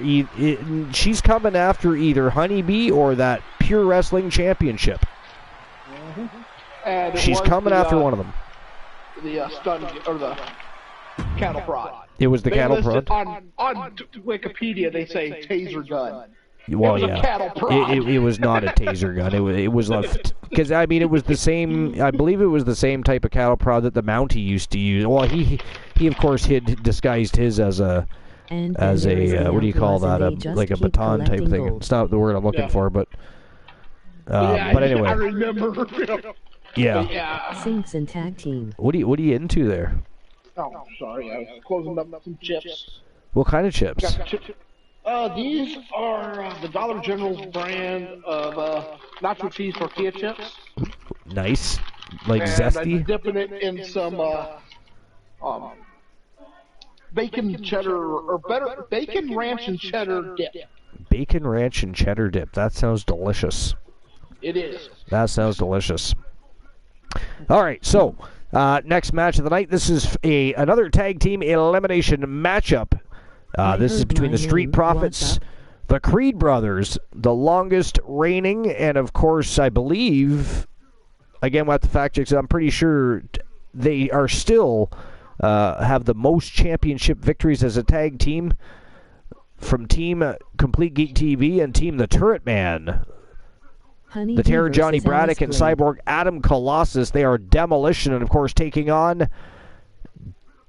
she's coming after either Honeybee or that Pure Wrestling Championship. And She's coming after one of them. The stun, or the cattle prod. It was the They cattle listed prod? on Wikipedia, they say taser gun. Well, it was a cattle prod. It was not a taser gun. It was like, because I mean, it was the same. I believe it was the same type of cattle prod that the Mountie used to use. Well, he of course disguised his as a what do you call that? Like a baton type thing. Gold. It's not the word I'm looking for, but but anyway. I remember. Yeah. Sinks and tag team. What are you into there? Oh, sorry, I was closing up some chips. What kind of chips? Got chips. These are the Dollar General's brand of nacho cheese tortilla chips. Nice. Like And zesty? I'm dipping it in some bacon cheddar, or better, bacon ranch and cheddar dip. Bacon ranch and cheddar dip. That sounds delicious. It is. That sounds delicious. All right, so next match of the night. This is another tag team elimination matchup. This is between the Street Profits, the Creed Brothers, the longest reigning, and of course, I believe, again, we'll have to fact check, I'm pretty sure they are still have the most championship victories as a tag team from Team Complete Geek TV and Team The Turret Man. The Terror Johnny Braddock and Cyborg Adam Colossus. They are Demolition, and of course taking on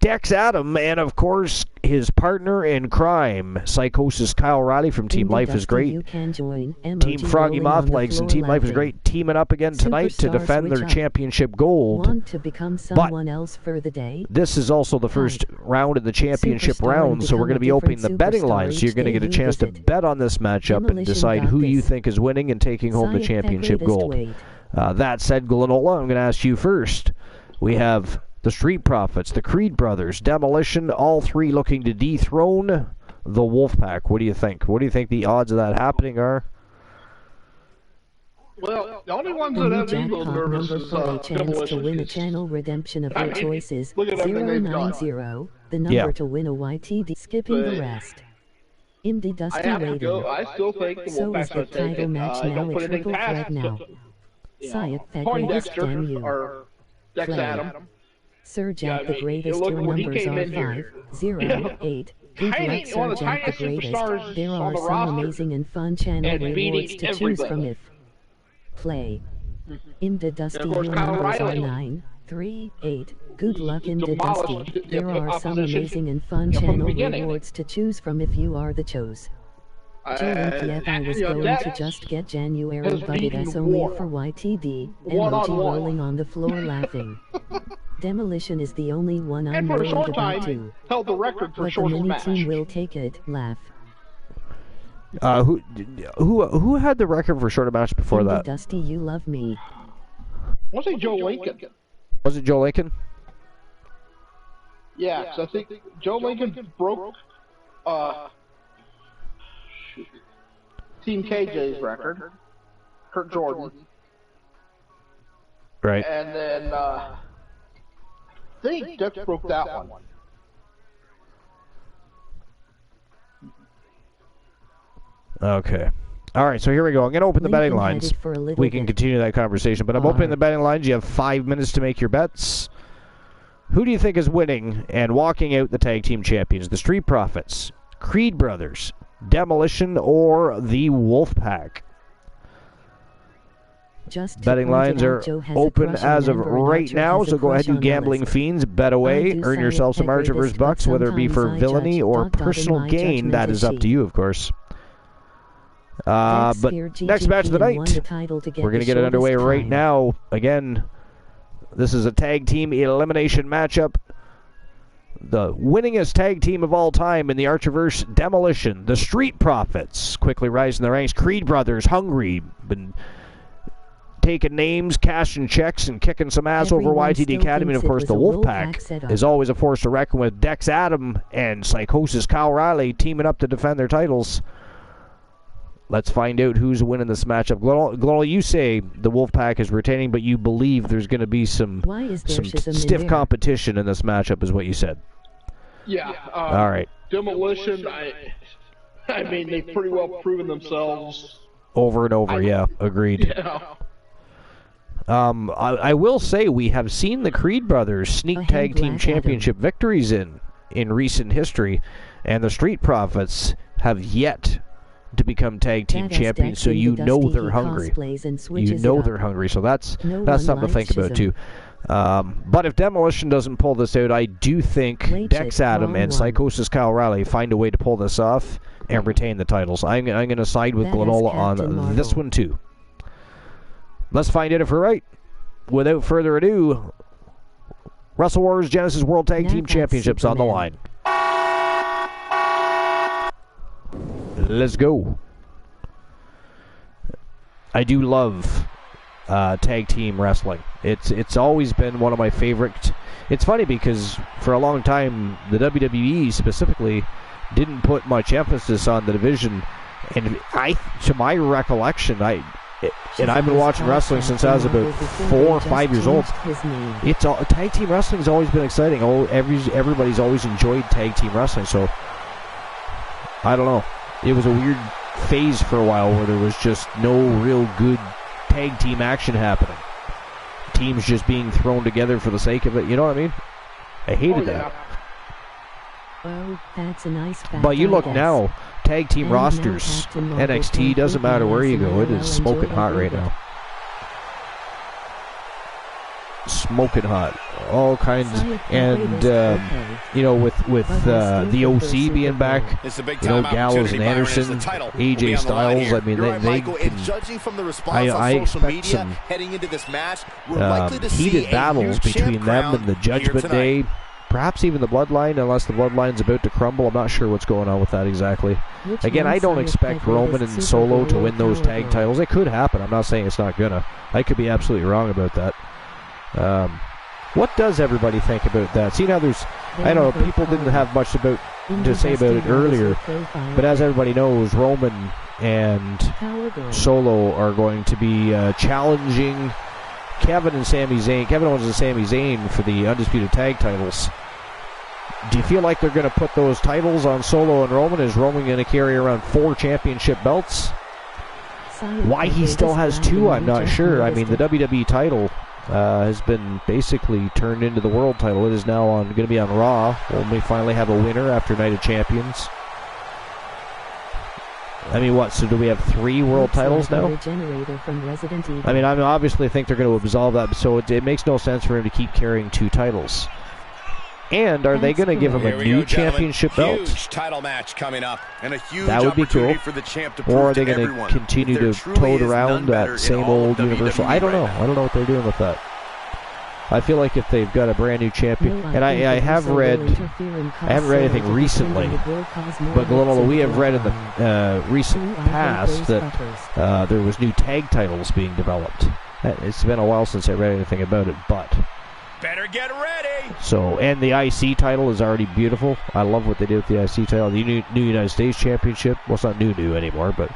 Dex Adam, and of course his partner in crime, Psychosis Kyle Riley from Team Life is Great. Team Froggy Mothlegs and Team Life is Great teaming up again tonight to defend their championship gold. Want to become someone else for the day? This is also the first round of the championship round, so we're going to be opening the betting lines. So you're going to get a chance to bet on this matchup and decide who you think is winning and taking home the championship gold. That said, Glenola, I'm going to ask you first. We have the Street Profits, the Creed Brothers, Demolition, all three looking to dethrone the Wolfpack. What do you think? What do you think the odds of that happening are? Well, the only ones that have evil nervous is chance to win a channel redemption of your choices. Look at everything they've done. 090, the number to win a YTD, skipping the rest. MD Dusty Raider. I still think the So is the title match now a triple threat now. Sayat Fegregus, damn you. Or Dex Adam. Sir Jack the Greatest, your numbers are 5, 0, 8. Good luck, Sir Jack the Greatest. There are some amazing and fun channel rewards to choose from if play. Imda Dusty, your numbers are 9, 3, 8. Good luck, Imda Dusty. There are some amazing and fun channel rewards to choose from if you are the chose. Joe Kiev, I was going to just get January, but it's only for YTD. Emoji rolling on the floor laughing. Demolition is the only one I'm worried about too. Held the record for but shortest the mini match. team will take it. Laugh. Who had the record for shortest match before that? Dusty, you love me. Was it Joe Lincoln? Was it Joe Lincoln? Yeah, because I think Joe Lincoln broke Team KJ's record, Kurt Jordan. Right. And then I think Dex broke that one. Okay. All right, so here we go. I'm going to open the betting lines. We can continue that conversation, but I'm opening the betting lines. You have 5 minutes to make your bets. Who do you think is winning and walking out the tag team champions? The Street Profits, Creed Brothers, Demolition, or the Wolfpack? Betting lines are open as of right now, so go ahead, you gambling fiends, bet away, earn yourself some Archerverse bucks, whether it be for villainy or personal gain. That is up to you, of course. But next match of the night, we're going to get it underway right now. Again, this is a tag team elimination matchup. The winningest tag team of all time in the Archerverse, Demolition. The Street Profits quickly rising the ranks. Creed Brothers, hungry, been taking names, cashing checks, and kicking some ass over YTD Academy. And of course, the Wolfpack is always a force to reckon with. Dex Adam and Psychosis Kyle Riley teaming up to defend their titles. Let's find out who's winning this matchup. Glenola, you say the Wolfpack is retaining, but you believe there's going to be some stiff competition in this matchup, is what you said. Yeah. All right. Demolition, I mean, they've pretty well proven themselves. Over and over, yeah. Agreed. Yeah. I will say we have seen the Creed Brothers sneak tag team championship victories in recent history, and the Street Profits have yet to become tag team champions, so you know they're hungry. You know they're hungry, so that's something to think about too. But if Demolition doesn't pull this out, I do think Dex Adam and Psychosis Kyle Riley find a way to pull this off and retain the titles. I'm going to side with Glenola on this one too. Let's find out if we're right. Without further ado, Wrestle Wars Genesis World Tag Team Championships on the line. Let's go. I do love tag team wrestling. It's always been one of my favorite. It's funny because for a long time the WWE specifically didn't put much emphasis on the division, and to my recollection, I've been watching wrestling since I was about 4 or 5 years old. Tag team wrestling has always been exciting. Everybody's always enjoyed tag team wrestling. So I don't know. It was a weird phase for a while where there was just no real good tag team action happening. Teams just being thrown together for the sake of it. You know what I mean? I hated that. Oh, that's a nice fact. But you look now, tag team rosters, NXT, doesn't matter where you go, it is smoking hot right now. Smoking hot. All kinds. And, with the OC being back, Gallows and Anderson, AJ Styles, I mean, they can, I expect some heated battles between them and the Judgment Day. Perhaps even the Bloodline, unless the Bloodline's about to crumble. I'm not sure what's going on with that exactly. Again, I don't expect Roman and Solo to win those tag titles. It could happen. I'm not saying it's not gonna. I could be absolutely wrong about that. What does everybody think about that? See, now I don't know, people didn't have much to say about it earlier, but as everybody knows, Roman and Solo are going to be challenging Kevin Owens and Sami Zayn for the Undisputed Tag titles. Do you feel like they're going to put those titles on Solo and Roman? Is Roman going to carry around 4 championship belts? Why he still has 2, I'm not sure. I mean, the WWE title has been basically turned into the world title. It is now going to be on Raw when we finally have a winner after Night of Champions. I mean, what? So do we have 3 world titles now? I mean, I obviously think they're going to absolve that, so it makes no sense for him to keep carrying 2 titles. And are they going to give him a new championship belt? Huge title match coming up, and a huge that would be cool. for the champ to or are they going to continue to tote around that same old Universal? I don't know. I don't know what they're doing with that. I feel like if they've got a brand new champion, and I haven't read anything recently, but Global, we have read in the recent past that there was new tag titles being developed. It's been a while since I read anything about it, but better get ready. So, and the IC title is already beautiful. I love what they did with the IC title. The new United States Championship. Well, it's not new anymore, but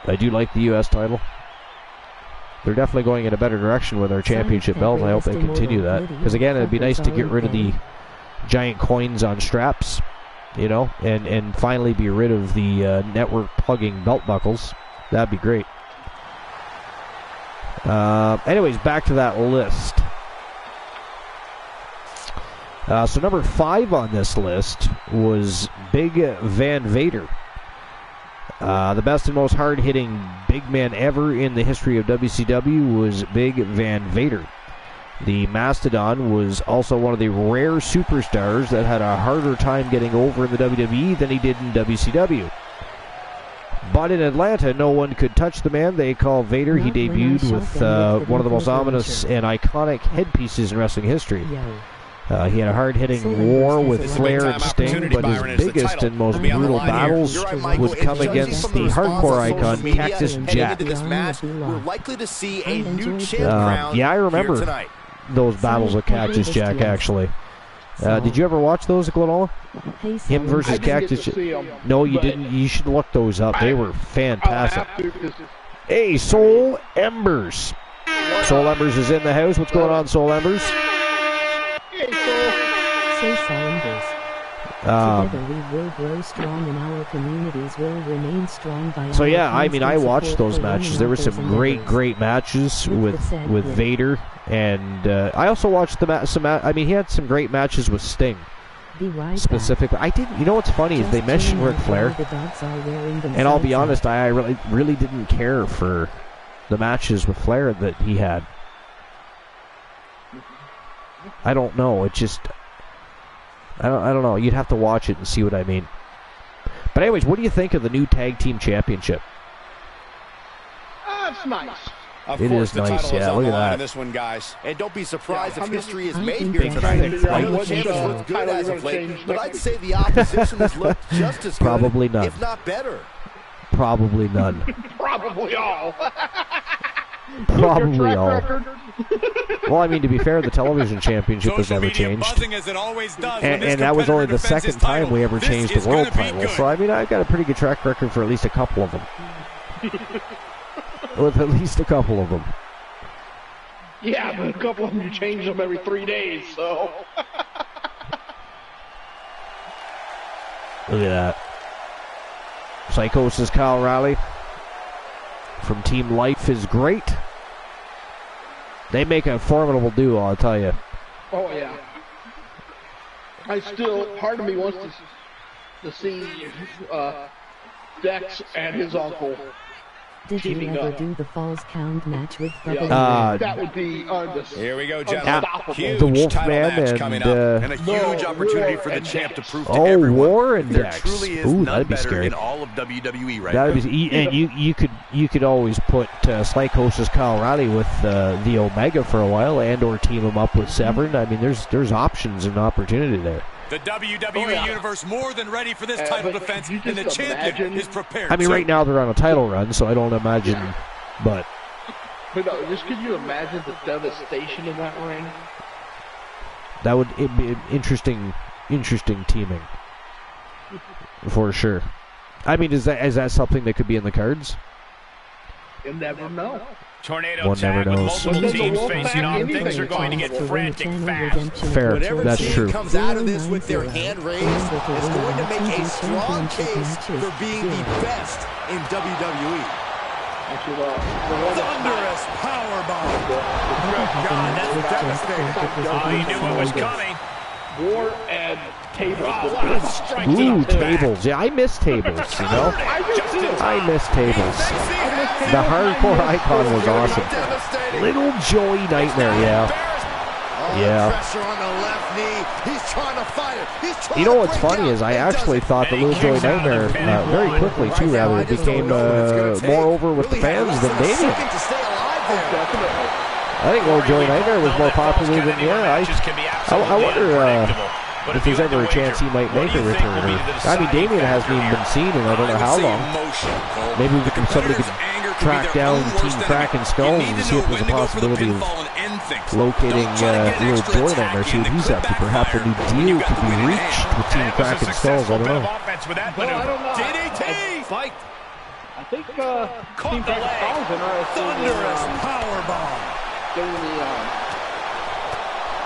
I do like the US title. They're definitely going in a better direction with their championship belt. I hope they continue that. Because again, it'd be nice to get rid of the giant coins on straps, and finally be rid of the network plugging belt buckles. That'd be great. Anyways, back to that list. So number 5 on this list was Big Van Vader. The best and most hard-hitting big man ever in the history of WCW was Big Van Vader. The Mastodon was also one of the rare superstars that had a harder time getting over in the WWE than he did in WCW. But in Atlanta, no one could touch the man they call Vader. He debuted with one of the most ominous and iconic headpieces in wrestling history. He had a hard-hitting war with Flair and Sting, but his biggest and most brutal battles would come against the hardcore icon Cactus Jack. Yeah, I remember those battles with Cactus Jack, actually. Did you ever watch those at Glenola? Him versus Cactus Jack? No, you didn't. You should look those up. They were fantastic. Hey, Soul Embers. Soul Embers is in the house. What's going on, Soul Embers? Together we will grow strong and our communities will remain strong by so yeah, I mean, I watched those matches. There were some great matches with Vader, and I also watched I mean, he had some great matches with Sting. Specifically, I didn't. You know what's funny is they mentioned Ric Flair, and I'll be honest, I really didn't care for the matches with Flair that he had. I don't know. It just, I don't know. You'd have to watch it and see what I mean. But anyways, what do you think of the new tag team championship? It's nice. Of It course, is the nice, title is yeah, on look the at line that. in this one, guys. And don't be surprised if history is I made think here that's tonight. thick I know white the champions shirt. look good Title as gonna of late, change but next I'd week. say the opposition has looked just as good, Probably none. if not better. Probably none. Probably all. Probably Your track all. record? Well, I mean, to be fair, the television championship has Social never media changed. buzzing as it always does when And, this and that was only the competitor defends his second time title. we ever This changed is the world gonna be title. good. So, I mean, I've got a pretty good track record for at least a couple of them. With at least a couple of them. Yeah, but a couple of them, you change them every 3 days, so. Look at that. Psychosis Kyle Riley from Team Life is great. They make a formidable duo, I'll tell you. Oh, yeah. Part of me wants to see Dex and his uncle. Did you teaming ever up. do the Falls Count match with Bubba? That would be Here we go, gentlemen. unstoppable. Huge The title Wolfman match and, coming up, and a huge opportunity for the and champ to Dex. prove to Oh, everyone War and there Dex. truly is Ooh, none that'd be better scary. in all of WWE right That'd now. be, and you could always put Psychosis Kyle Riley with the Omega for a while, and/or team him up with Severn. I mean, there's options and opportunity there. The WWE Universe more than ready for this title but defense, you and the just champion imagine- is prepared. I mean, too. right now they're on a title run, so I don't imagine, but But no, just could you imagine the devastation in that ring? that would it'd be an interesting teaming for sure. I mean, is that something that could be in the cards? You'll never know. Tornado One tag never with knows. multiple But then the teams Wolfpack facing off. anything Things are going to get frantic fast. Fair, Whatever that's team true. comes out of this with their hand raised is going to make a strong case for being the best in WWE. Actually, the Thunderous powerbomb. God, that's devastating. Oh, he knew it was coming. War and tables. Oh, what a strike to Ooh, the back. tables. Yeah, I miss tables, you know? Just in time. I miss tables. The hardcore icon was awesome. Little Joey Nightmare, yeah. Yeah. Pressure on the left knee. He's trying to fight it. He's trying You know to what's break funny out. is I He actually doesn't. thought the Little Joey Nightmare very quickly, too, rather, I just became don't know what it's gonna take. more over with the Really had fans less than than a Damien. second to stay alive there. I think Little Joey Nightmare was more popular than, I wonder if there's ever a chance he might make a return. I mean, Damien hasn't even been seen in I don't know how long. Maybe somebody could track down Team Crack and Skull and see if there's a possibility of locating Little Joy Nightmare, see what he's up to. Perhaps a new deal could be reached with Team Crack and Skulls. I don't know. Well, I don't know. DDT! Fight. I think Caught Team the leg. Crack and Thunderous powerbomb getting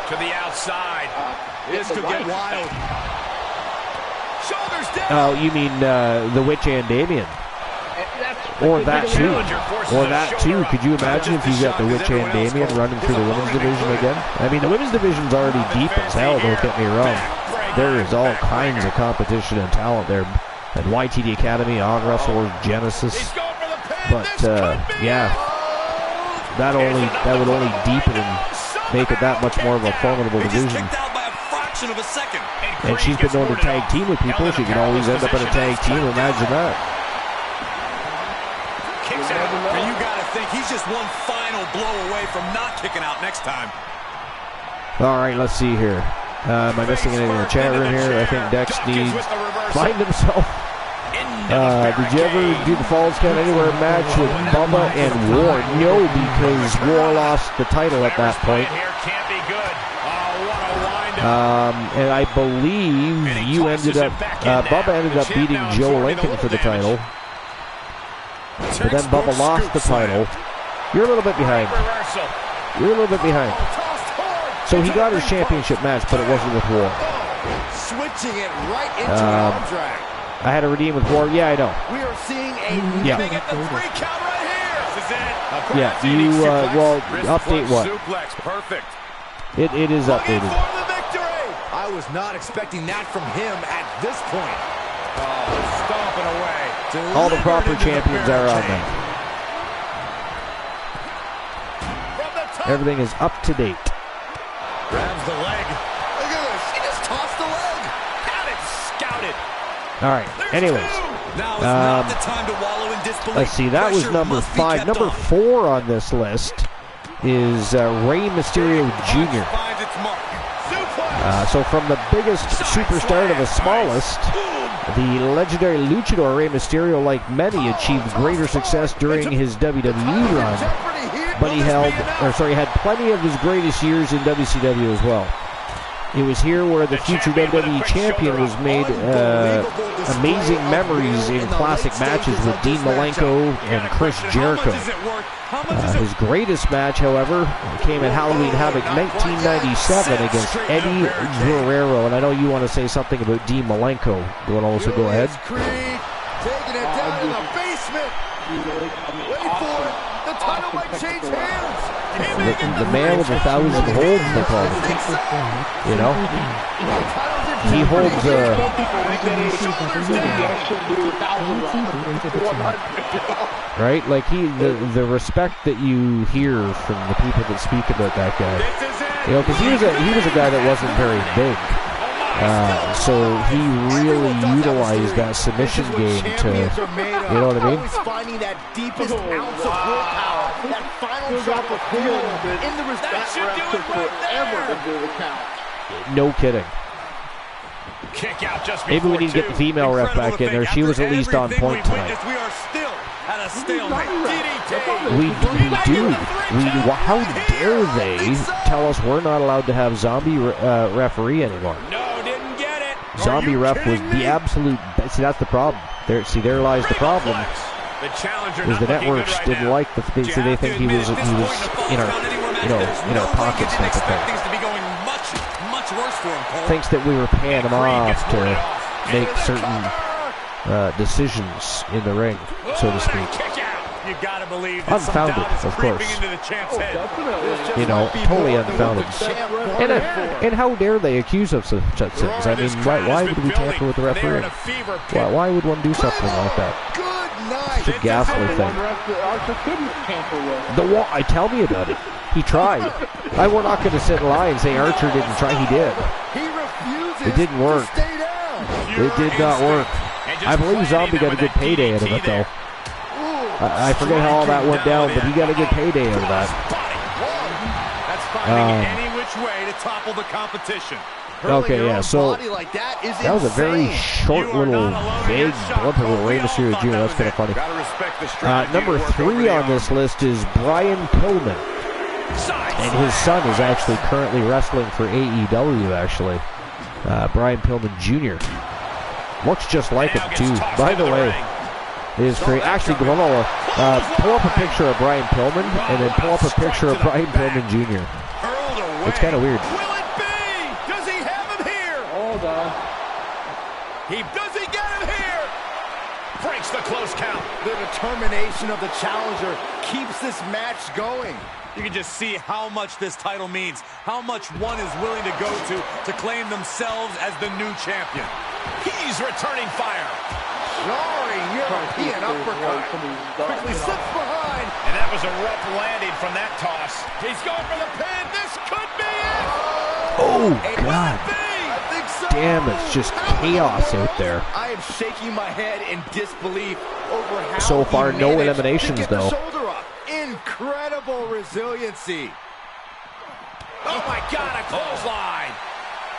to the outside. This the could get right. wild. Shoulders down. Oh, you mean the Witch and Damien? Or that too. Or that too. Could you imagine if you got the Witch and Damien running through the women's division again? I mean, the women's division's already deep as hell, don't get me wrong. There is all kinds of competition and talent there. At YTD Academy, on Wrestle, Genesis. But, yeah, that would only deepen and make it that much more of a formidable division. And she's been known to tag team with people. She can always end up in a tag team. Imagine that. Kicks out. And you got to think he's just one final blow away from not kicking out next time. All right, let's see here. Am I missing anything in the chat room here? I think Dex needs find himself. Did you ever do the Falls Count Anywhere match with Bubba and War? No, because War lost the title at that point. And I believe you ended up, Bubba ended up beating Joe Lincoln for the title. But then Bubba lost the title. You're a little bit behind. You're a little bit behind. So he got his championship match, but it wasn't with War. Switching it right into an arm drag. I had to redeem with War. Yeah, I know. We are seeing a Yeah. Yeah, you, well, update what? Perfect. It is updated. I was not expecting that from him at this point. Stomping away. All the proper champions are on them. Everything is up to date. Grabs the leg. Look at this. He just tossed the leg. Had it scouted. All right. Anyways, Now is not the time to wallow in disbelief. Let's see, that was number 5. Number 4 on this list is Rey Mysterio Jr. So from the biggest superstar to the smallest, the legendary luchador Rey Mysterio, like many, achieved greater success during his WWE run, but he had plenty of his greatest years in WCW as well. It was here where the future WWE champion was made amazing memories in classic matches with Dean Malenko and Chris Jericho. His greatest match, however, came at Halloween Havoc 1997 against Eddie Guerrero. And I know you want to say something about Dean Malenko. You want to also go ahead? Taking it down in the basement. Wait for it. The title might change hands. The man with 1,000 holds, they call him. You know? He holds right? Like the respect that you hear from the people that speak about that guy. You know, because he was a guy that wasn't very big. So he really utilized that submission game to, you know what I mean? Finding that deepest ounce of willpower, that final drop of fuel in the respect forever to do the count. No kidding. Kick out just maybe we need to get the female ref back in there. She was at least on point tonight. We are still at a stalemate. We do. How dare they tell us we're not allowed to have zombie referee anymore? No, didn't get it. Zombie ref was the absolute best. See, that's the problem. There lies the problem. Is the networks didn't like the thing, so they think he was in our pockets type of thing. Thinks that we were paying him off to make certain decisions in the ring, so to speak. Unfounded, of course. You know, totally unfounded. And how dare they accuse us of such things? I mean, why would we tamper with the referee? Why would one do something like that? It's a ghastly thing. Tell me about it. He tried. We're not going to sit in line and say Archer didn't try. He did. It didn't work. It did not work. I believe Zombie got a good payday out of it, though. I forget how all that went down, but he got a good payday out of that. That's finding any which way to topple the competition. Okay, yeah, so that was a very short little vague blip of Rey Mysterio Jr. That's kind of funny. Number 3 on this list is Brian Pillman. And his son is actually currently wrestling for AEW, actually. Brian Pillman Jr. Looks just like him, too. By the way, it is great. Actually, pull up a picture of Brian Pillman, and then pull up a picture of Brian Pillman Jr. It's kind of weird. Does he get him here? Breaks the close count. The determination of the challenger keeps this match going. You can just see how much this title means, how much one is willing to go to claim themselves as the new champion. He's returning fire. Jarring European uppercut. Quickly slips behind. And that was a rough landing from that toss. He's going for the pin. This could be it. Oh, God. Damn, it's just chaos out there. I am shaking my head in disbelief over how so far, no eliminations, though. Incredible resiliency. Oh, my God, a clothesline.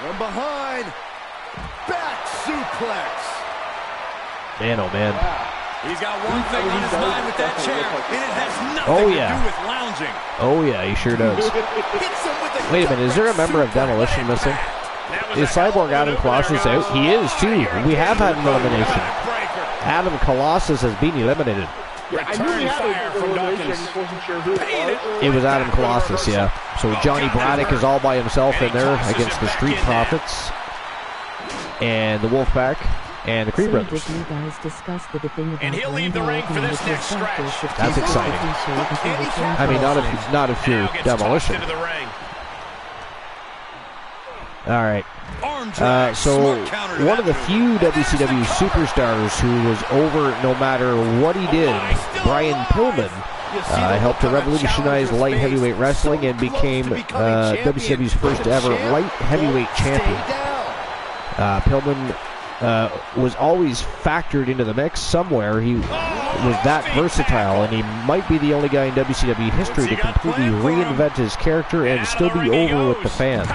From behind. Back suplex. Man, oh, man. He's got one thing on his mind with that chair, and it has nothing to do with lounging. Oh, yeah, he sure does. Wait a minute, is there a member of Demolition missing? Is Cyborg Adam Colossus out? He is, too. We have had an elimination. Adam Colossus has been eliminated. It was Adam Colossus, yeah. So Johnny Braddock is all by himself in there against the Street Profits and the Wolfpack and the Creed Brothers. And he'll leave the ring for this next stretch. That's exciting. I mean, not if you're Demolition. All right. So one of the few WCW superstars who was over no matter what he did, Brian Pillman, helped to revolutionize light heavyweight wrestling and became WCW's first ever light heavyweight champion. Pillman was always factored into the mix somewhere. He was that versatile, and he might be the only guy in WCW history to completely reinvent his character and still be over with the fans.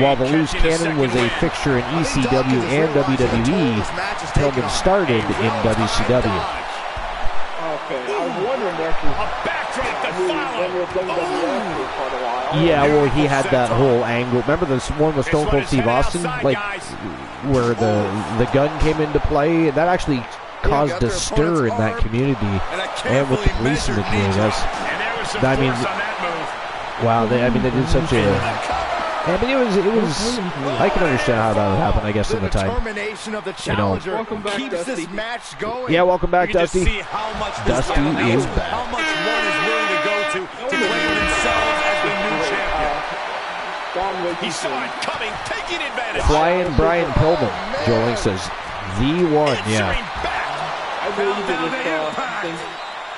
While the Loose Cannon was a fixture in ECW and WWE, Pillman started in WCW. Okay, I was wondering there Yeah, well, he had that whole angle. Remember the one with Stone Cold Steve Austin, like where the gun came into play, and that actually caused a stir in that community and with the police in the community. I mean, wow, they did such a. I mean, it was. I can understand how that would happen. I guess in the time. You know. Keeps this match going. Yeah, welcome back, Dusty. Dusty is back. How much one is willing to go to claim themselves as the new champion. He saw it coming, taking advantage. Flying Brian Pillman. Joe Link says the one. Yeah. I believe that if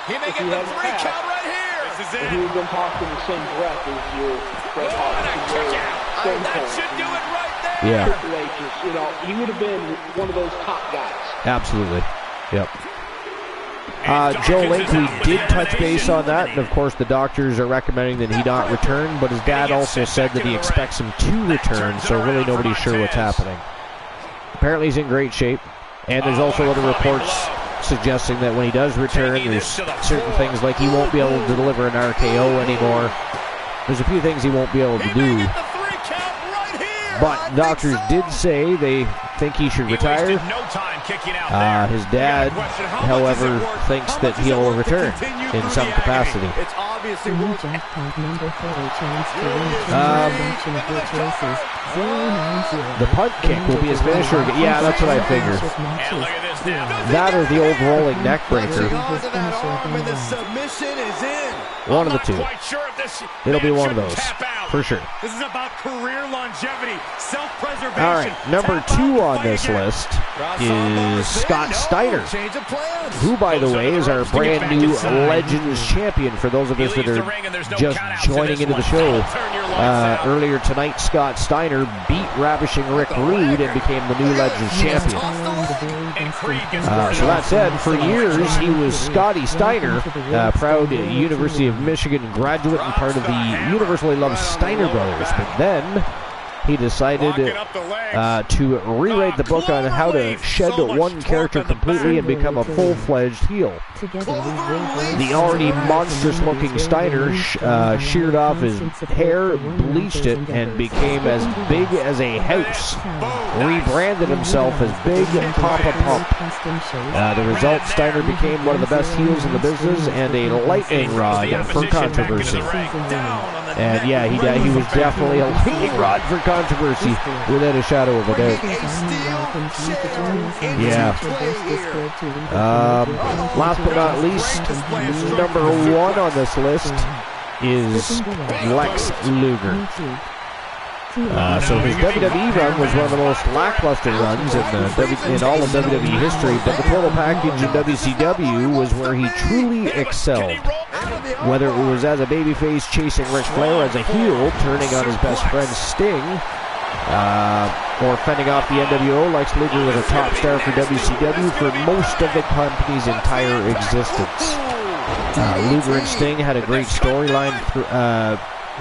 he may get the 3 count right here. This is it. If he was going to talk in the same breath as your Bret Hart, that should do it right there. Yeah. Triple H, you know, he would have been one of those top guys. Absolutely. Yep. Joe Link, we did touch base on that, and of course the doctors are recommending that he not return, but his dad also said that he expects him to return, so really nobody's sure what's happening. Apparently he's in great shape, and there's also other reports suggesting that when he does return, there's certain things like he won't be able to deliver an RKO anymore. There's a few things he won't be able to do. But doctors did say they think he should retire. His dad, however, thinks that he'll return in some capacity. The punt kick will be his finisher. Yeah, that's what I figured. That or the old rolling neck breaker. One of the two. It'll be one of those, for sure. This is about career longevity, self-preservation. All right, number 2 on this list is Scott Steiner, who, by the way, is our brand new Legends champion for those of us that are just joining into the show. Earlier tonight, Scott Steiner beat Ravishing Rick Rude and became the new Legends champion. So that said, for years he was Scotty Steiner, proud University of Michigan graduate and part of the universally loved Steiner Brothers. But then he decided to rewrite the book on how to shed one character completely and become a full-fledged heel. The already monstrous-looking Steiner sheared off his hair, bleached it, and became as big as a house. Rebranded himself as Big Papa Pump. The result, Steiner became one of the best heels in the business and a lightning rod for controversy. And yeah, he was definitely a lightning rod for controversy, without a shadow of a doubt. Yeah. Last but not least, number 1 on this list is Lex Luger. So his WWE run was one of the most lackluster runs in all of WWE history, but the total package in WCW was where he truly excelled. Whether it was as a babyface chasing Ric Flair, as a heel turning on his best friend Sting, or fending off the NWO, Lex Luger was a top star for WCW for most of the company's entire existence. Luger and Sting had a great storyline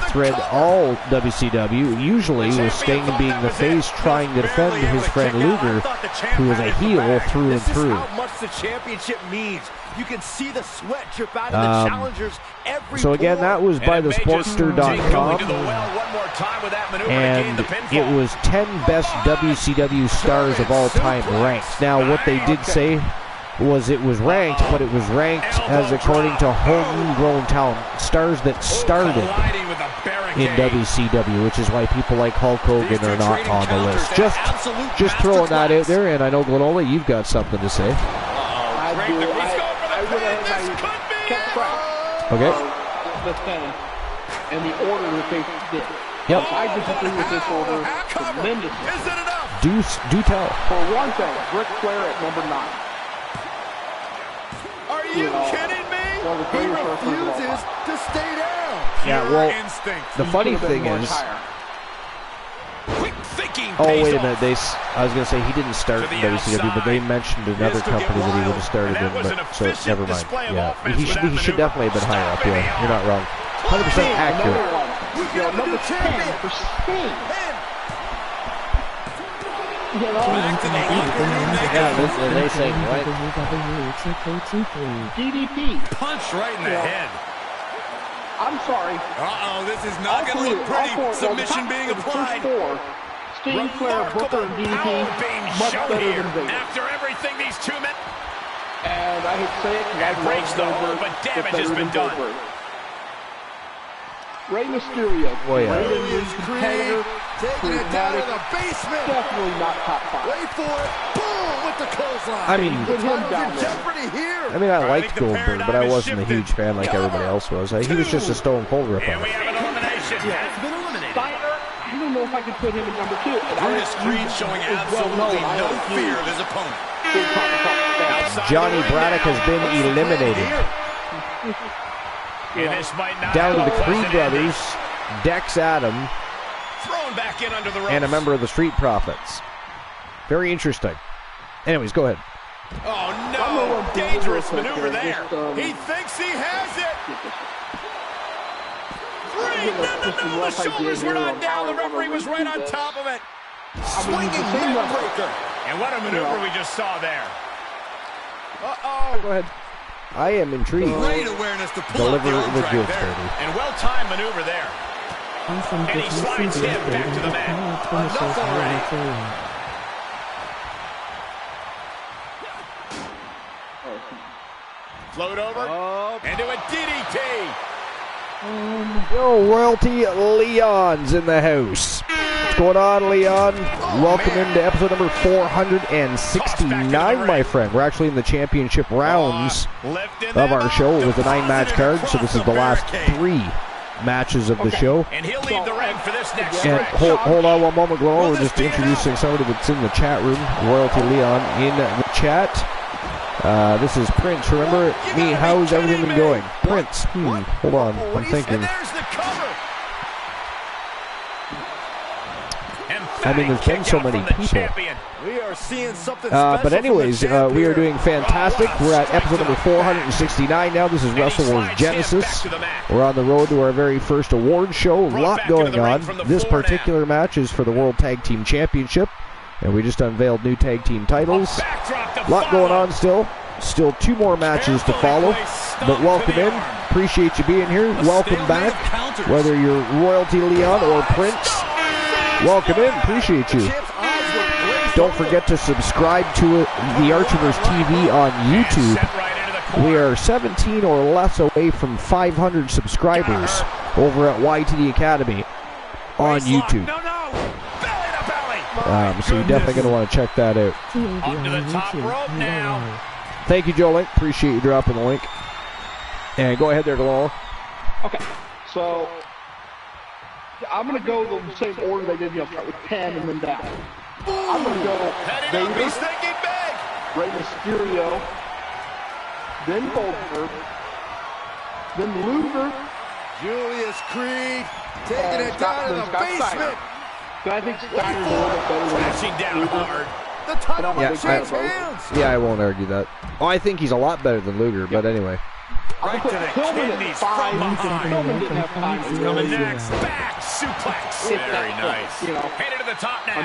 thread all WCW, usually with Sting being the face trying to defend his friend Luger, who was a heel through and through. You can see the sweat drip out of the challengers every so again, that was by the Sportster.com, and it was 10 best WCW stars of all time ranked. Now, what they did say was it was ranked, but it was ranked as according to homegrown talent, stars that started in WCW, which is why people like Hulk Hogan are not on the list. Just throwing that out there, and I know, Glenola, you've got something to say. Okay. And the order that they did. Yep. I disagree with this order tremendously. Do tell. For one thing, Ric Flair at number 9. Are you kidding me? He refuses to stay down. Yeah, well, the funny thing is, thinking Oh, pays wait a off. minute. I was going to say he didn't start in WCW, but they mentioned another company that he would have started in. But, so never mind. Yeah, he should definitely have been higher up. Yeah, you're not wrong. 100% accurate. Number 10 for Sting. Yeah, they say what? DDP. Punch right in the head. I'm sorry. Uh-oh, this is not going to look pretty. Submission being applied. Sting, Flair, Booker, and DDP. Power being Much shown better here. than Vader. After everything these two men... And I hate to say it, And breaks the hold, but damage has been done. Rey Mysterio. Oh, yeah. Julius competitor, taking it down to the basement. definitely not top 5. Wait for it. Boom with the clothesline. I mean, Put him down in there. jeopardy here. I liked think the Goldberg, but I paradigm wasn't a has huge fan like everybody else was. He was just a Stone Cold And ripoff. we have an elimination. Has been eliminated. Steiner, I don't know if I could put him in number 2. Brutus Creed showing absolutely no fear of his opponent. Outside Johnny the ring Braddock now. has been eliminated. And this might not Down to the have Creed wasn't ending. brothers, Dex Adam, Thrown back in under the ropes. and a member of the Street Profits. Very interesting. Anyways, go ahead. Oh no! Dangerous maneuver there. He thinks he has it. No, the shoulders were not down. The referee was right on top of it. Swinging neck breaker. And what a maneuver we just saw there. Uh-oh. Go ahead. I am intrigued. Great awareness to pull out Deliver the arm the drag goods, there. baby. And well-timed maneuver there. Awesome And he slides him back to the mat. Enough already. Float over. And to a DDT. Yo, Royalty Leon's in the house. What's going on, Leon? Welcome into episode number 469, my friend. We're actually in the championship rounds of our show with a 9-match card, so this is the last 3 matches of the show. And he'll leave the ring for this next And stretch. hold on one moment, Glow. We're just introducing somebody that's in the chat room. Royalty Leon in the chat. This is Prince. Remember me? How's everything been going? Prince. Hold on. I'm thinking. And there's the cover. I mean, there's been so many people. Champion. We are seeing something special. But anyways, we are doing fantastic. We're at episode number 469 now. This is Wrestle Wars Genesis. We're on the road to our very first award show. A lot going on. This particular match is for the World Tag Team Championship. And we just unveiled new tag team titles. A lot going on still. Still 2 more matches to follow. But welcome in. Appreciate you being here. Welcome back. Whether you're Royalty Leon or Prince, welcome in. Appreciate you. Don't forget to subscribe to the Archivers TV on YouTube. We are 17 or less away from 500 subscribers over at YTD Academy on YouTube. So you're definitely going to want to check that out. Up to the top rope now. Thank you, Joe Link. Appreciate you dropping the link. And go ahead there, Galala. Okay, so I'm going to go the same order they did. Start with 10 and then down. I'm going to go Heading up, he's thinking big. Rey Mysterio, then Goldberg, then Luther, Julius Creed taking it down to the basement. But I think Steiner's a little bit better than Crashing down hard. The title Yeah, in James' hands. Yeah, I won't argue that. Oh, I think he's a lot better than Luger, but anyway. Right to the kidneys from behind. Pillman didn't have time to Coming really next. Back suplex. Very nice. Headed to the top now.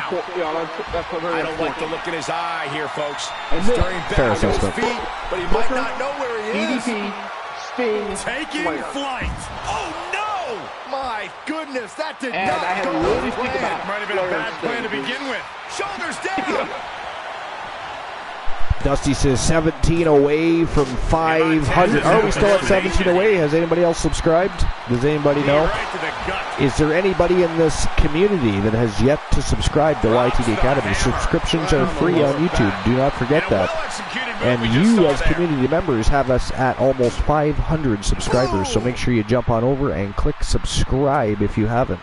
that's a very I don't like the look in his eye here, folks. And then Stirring Fair back to his assessment. feet, but he might not know where he is. DDP, Sting, Taking Flair. flight. Oh, no. My goodness, that did And not I had go to really to think plan. about Might have been a Flair bad and plan to Sting. begin with. Shoulders down. Dusty says 17 away from 500. Are we still at 17 away? Has anybody else subscribed? Does anybody know? Right to the gut. Is there anybody in this community that has yet to subscribe to YTD Academy? Subscriptions are free on YouTube. Do not forget And a that. well-executed move And we just you, saw as there. community members, have us at almost 500 subscribers. So make sure you jump on over and click subscribe if you haven't.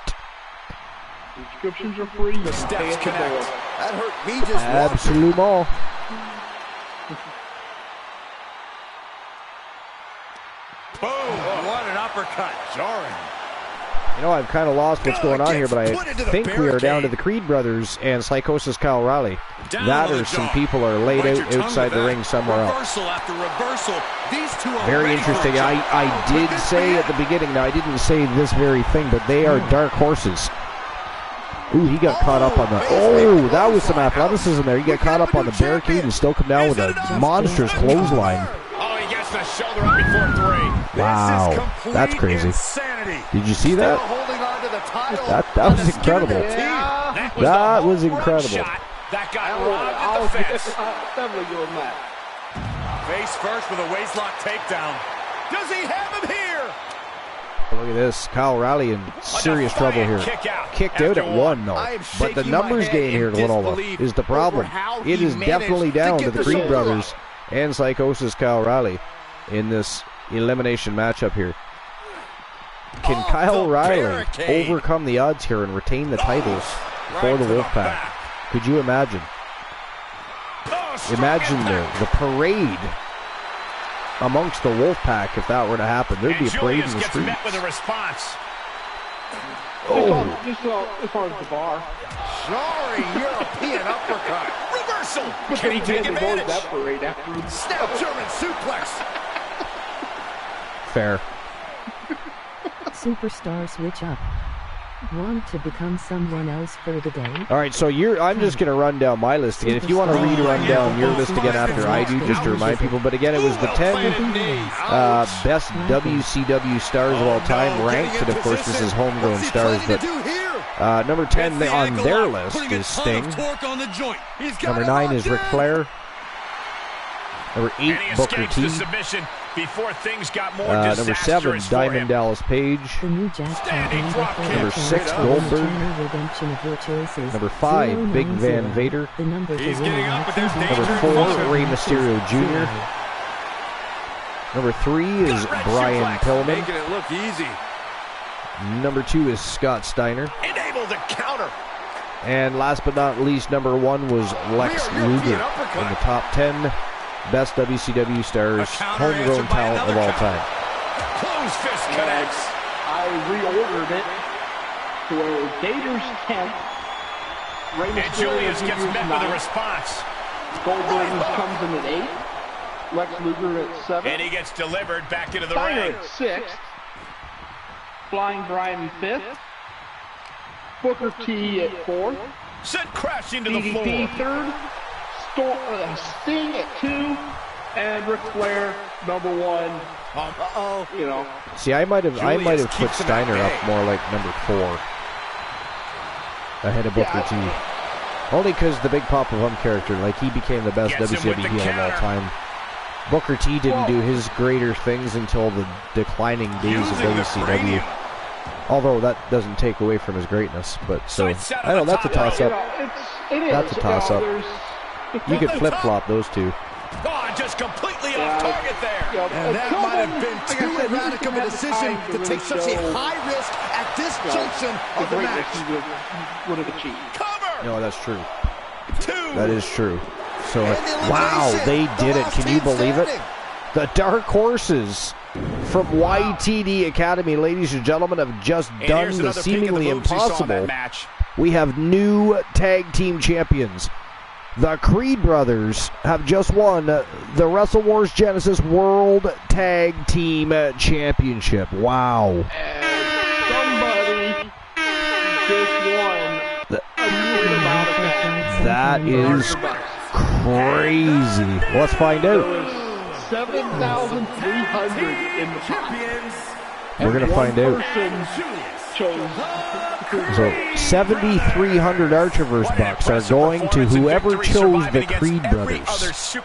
Subscriptions are free. The steps connect. That hurt me just watching. Absolument. Boom. What an uppercut. Jarring. You know, I've kind of lost what's going on here, but I think we are down to the Creed brothers and Psychosis Kyle Riley. That or some people are laid out outside the ring somewhere else. Very interesting. I did say at the beginning, now I didn't say this very thing, but they are dark horses. Ooh, he got caught up on the... Oh, that was some athleticism there. He got caught up on the barricade and still come down with a monstrous clothesline. Oh, he gets the shoulder up before 3. Wow, that's crazy. Did you see that? That was incredible. That was incredible. That got robbed in the fence. Definitely doing that. Face first with a waistlock takedown. Does he have him here? Look at this. Kyle Riley in serious trouble here. Kicked out at 1, though. But the numbers game here, Lenola, is the problem. It is definitely down to the Creed brothers and Psychosis Kyle Riley in this elimination matchup here. Can Kyle Riley overcome the odds here and retain the titles for the Wolfpack? Could you imagine? Imagine the parade amongst the Wolfpack if that were to happen. There'd be a parade in the streets. Oh. Just as far as the bar. Jarring European uppercut. Reversal. Can he take advantage? Snap German suplex. Fair. Superstar switch up. Want to become someone else for the day? All right, so I'm just going to run down my list again. If you want to run down your list again after I do, just to remind people. But again, it was the 10 best WCW stars of all time ranked. And, of course, this is homegrown stars. But number 10 on their list is Sting. Number 9 is Ric Flair. Number 8, Booker T. Before things got more number 7, Diamond Dallas Page. Number 6, Goldberg. Number 5, Big Van Vader. Number 4, Rey Mysterio Jr. Number 3 is Brian Pillman. Making it look easy. Number 2 is Scott Steiner. Able to counter. And last but not least, number 1 was Lex Luger in the top 10 best WCW stars, homegrown talent of all time. Close fist connects. I reordered it to where Vader's 10th. And Julius gets met with a response. Goldberg comes in at 8. Lex Luger at 7. And he gets delivered back into the Steiner ring. at 6th. Flying Brian 5th. Booker T at 4th. Sent crashing to the floor. DDP 3rd. Sting at 2, and Ric Flair number 1. You know. See, I might have put Steiner up more like number 4 ahead of Booker T. Only because the Big Papa Vum character, like he became the best WCW heel of all time. Booker T didn't do his greater things until the declining days of WCW. Although that doesn't take away from his greatness, but so I don't know. That's a toss-up. That's a toss-up. You could flip-flop those two. Oh, just completely off target there. And that might have been too erratic of a decision to take such a high risk at this junction of the match. Would have achieved. Cover. No, that's true. That is true. So, wow, they did it. Can you believe it? The Dark Horses from YTD Academy, ladies and gentlemen, have just done the seemingly impossible. We have new tag team champions. The Creed brothers have just won the Wrestle Wars Genesis World Tag Team Championship. Wow. And somebody just won that is crazy. Let's find out. 7,300 in the champions. We're going to find out. So 7,300 Archerverse bucks are going to whoever chose the Creed brothers.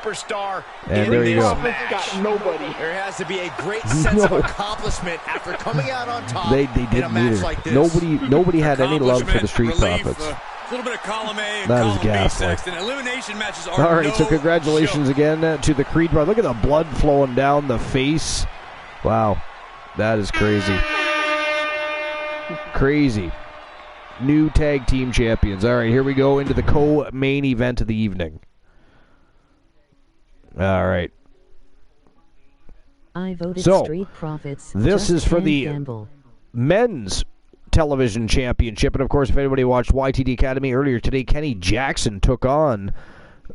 And there you go. There has to be a great sense of accomplishment after coming out on top. They didn't either. Nobody had any love for the Street Profits. That is ghastly. All right, so congratulations again to the Creed brothers. Look at the blood flowing down the face. Wow, that is crazy. Crazy. New tag team champions. All right, here we go into the co-main event of the evening. All right. I voted so, Street Profits. This is for the Campbell. men's Television Championship. And, of course, if anybody watched YTD Academy earlier today, Kenny Jackson took on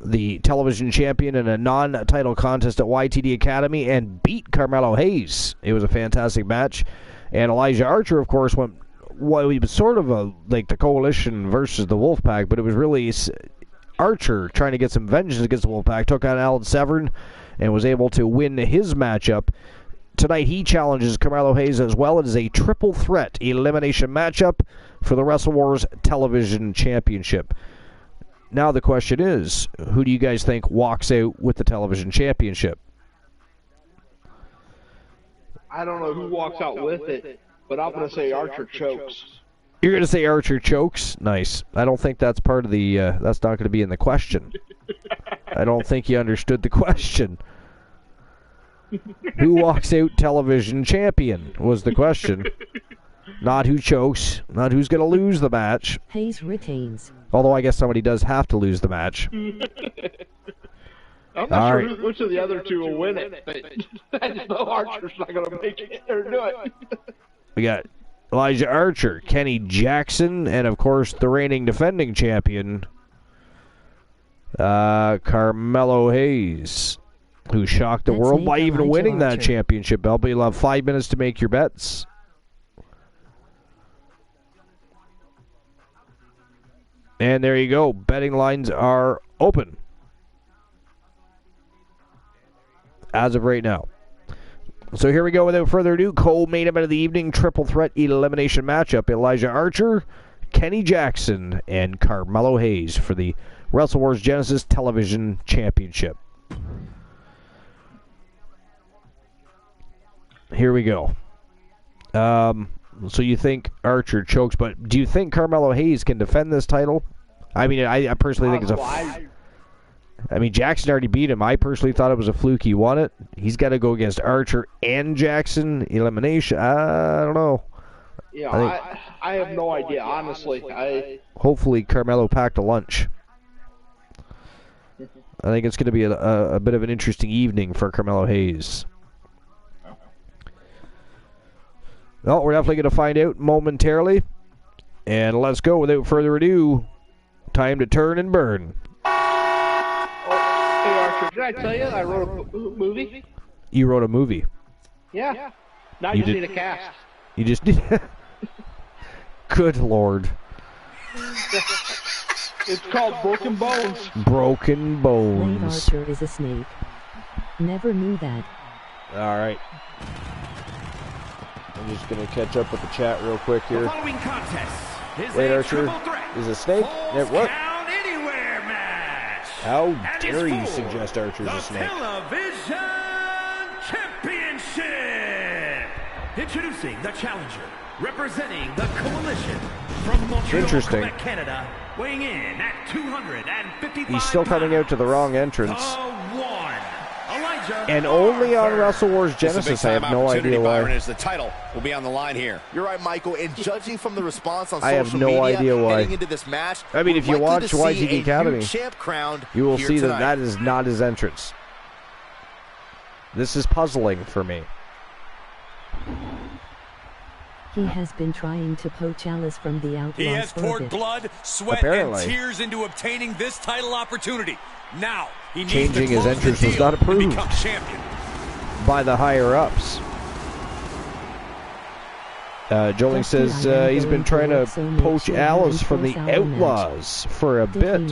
the television champion in a non-title contest at YTD Academy and beat Carmelo Hayes. It was a fantastic match. And Elijah Archer, of course, went... Well, it was sort of like the Coalition versus the Wolfpack, but it was really Archer trying to get some vengeance against the Wolfpack. Took on Alan Severn and was able to win his matchup. Tonight he challenges Carmelo Hayes as well. It is a triple threat elimination matchup for the Wrestle Wars Television Championship. Now the question is, who do you guys think walks out with the Television Championship? I don't know who walks out with it, but I'm going to say Archer chokes. You're going to say Archer chokes? Nice. I don't think that's part of the, that's not going to be in the question. I don't think you understood the question. Who walks out television champion was the question. Not who chokes, not who's going to lose the match. Hayes retains. Although I guess somebody does have to lose the match. I'm not sure which of the other two will win it, but I just know Archer's not going to make it or do it. We got Elijah Archer, Kenny Jackson, and of course the reigning defending champion, Carmelo Hayes, who shocked the world by even winning that championship belt. But you'll have 5 minutes to make your bets. And there you go. Betting lines are open as of right now. So here we go. Without further ado, co-main event of the evening, triple threat elimination matchup. Elijah Archer, Kenny Jackson, and Carmelo Hayes for the Wrestle Wars Genesis Television Championship. Here we go. So you think Archer chokes, but do you think Carmelo Hayes can defend this title? I mean, I personally think it's I mean, Jackson already beat him. I personally thought it was a fluke he won it. He's got to go against Archer and Jackson. Elimination. I don't know. Yeah, I have no idea, honestly. Hopefully Carmelo packed a lunch. I think it's going to be a bit of an interesting evening for Carmelo Hayes. Well, we're definitely going to find out momentarily. And let's go without further ado. Time to turn and burn. Hey, Archer, did I tell you I wrote a movie? You wrote a movie? Yeah. Now you just need a cast. You just need... Good Lord. It's called Broken Bones. Broken Bones. Blade Archer is a snake. Never knew that. All right. I'm just going to catch up with the chat real quick here. The following contest is Blade a Archer is a snake? What? Count Anywhere match. How dare you suggest Archer's a snake? Television Championship. Introducing the challenger, representing the Coalition from Montreal, Quebec, Canada, weighing in at 255 He's still coming out to the wrong entrance. Elijah And only on Wrestle Wars Genesis, I have no idea why. Byron, the title will be on the line here. You're right, Michael. And judging from the response on I have social no media idea why. heading into this match, I mean, if you watch YTD Academy, you will see tonight. that is not his entrance. This is puzzling for me. He has been trying to poach Alice from the Outlaws. He has poured orbit. blood, sweat, Apparently. and tears into obtaining this title opportunity. Now, he needs Changing to his close entrance the was deal not approved. and become champion. By the higher-ups. Joling says he's been trying to poach Alice from the Outlaws for a bit.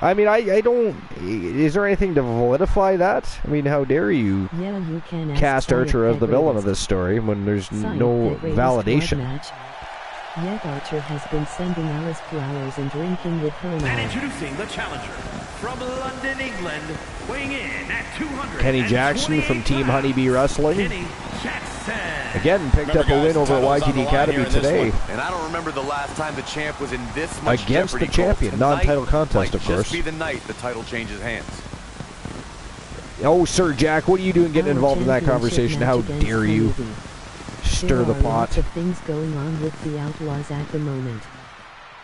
I mean, I don't... Is there anything to validify that? I mean, how dare you cast Archer as the villain of this story when there's no validation? Yet Archer has been sending Alice flowers and drinking with her And now. introducing the challenger from London, England, weighing in at 200. Kenny Jackson from Team Honeybee Wrestling. Kenny Jackson. Again, picked up a win over YTD Academy today. And I don't remember the last time the champ was in this much Against jeopardy. the champion, non-title contest, of course. Just be the night the title changes hands. Oh, Sir Jack, what are you doing getting involved in that conversation? How dare you stir the There are pot? lots of things going on with the Outlaws at the moment.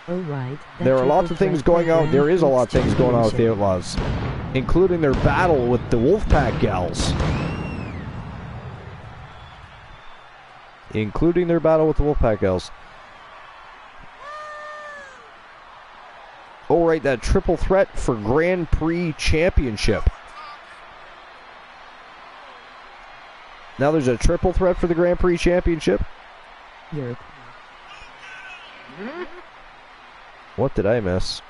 Oh right. There are lots of things going on. There is a lot of things going on with the Outlaws, including their battle with the Wolfpack gals. including their battle with the Wolfpack Gals. Oh, right, that triple threat for Grand Prix Championship. Now there's a triple threat for the Grand Prix Championship? Europe. What did I miss?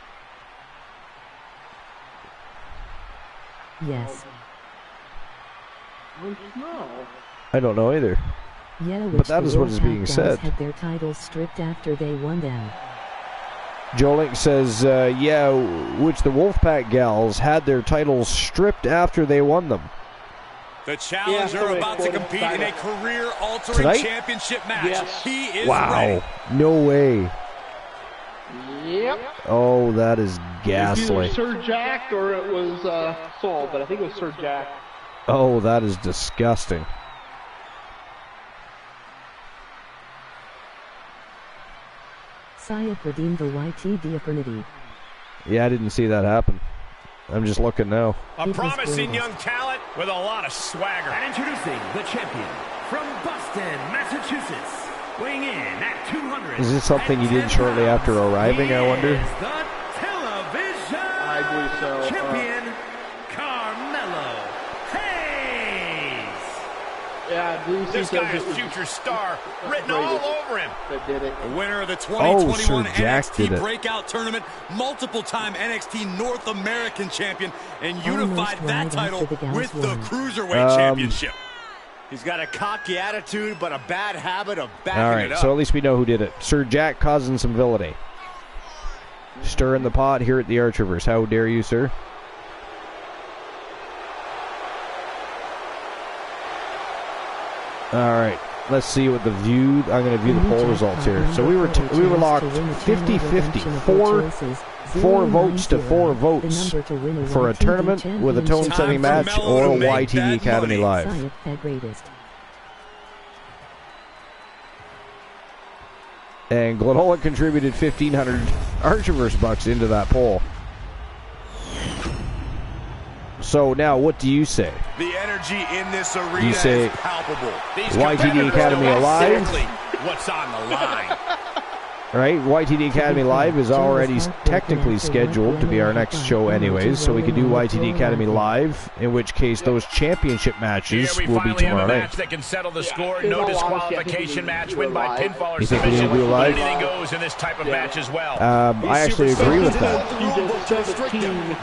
Yes. No. I don't know either. Yeah, But that is what is being said. Had their titles stripped after they won them. Joe Link says, yeah, which the Wolfpack Gals had their titles stripped after they won them. The challenger about to compete in a career-altering Tonight? championship match. Yes. He is Wow. ready. No way. Yep. Oh, that is It was ghastly. either Sir Jack or it was Saul, but I think it was Sir Jack. Oh, that is disgusting. Saya redeemed the YTD eternity. Yeah, I didn't see that happen. I'm just looking now. A promising young talent with a lot of swagger. And introducing the champion from Boston, Massachusetts, weighing in at 200. Is this something you did shortly after arriving, I wonder? The television I believe so. champion, Carmelo Hayes. Yeah, I believe This he guy says is it was future star, written all over him. that did it. The winner of the Oh, 2021 Sir Jack did NXT it. Breakout Tournament, multiple-time NXT North American champion, and Almost unified that right title after the Gals with the won. Cruiserweight Championship. He's got a cocky attitude, but a bad habit of backing All it right, up. so at least we know who did it. Sir Jack causing some villainy. Stirring the pot here at the Archiverse. How dare you, sir? All right, let's see what the view. I'm going to view the poll results here. So we were locked 50-50, four votes to 4 votes for a tournament with a tone-setting Time for match Mello or to make YTD that Academy money. Live. Saya the greatest. And Glenola contributed 1,500 Archiverse bucks into that poll. So now, what do you say? The energy in this arena You say is palpable. These YTD competitors Academy know Alive? exactly what's on the line. Right? YTD Academy Live is already technically scheduled to be our next show anyways, so we could do YTD Academy Live, in which case those championship Here matches we will be finally have a tomorrow match night. that can settle the score. in No all honesty, I think disqualification we match, need to win do by it pinfall or You think we need submission. to do it live? Anything goes in this type of match as well. I actually agree with that.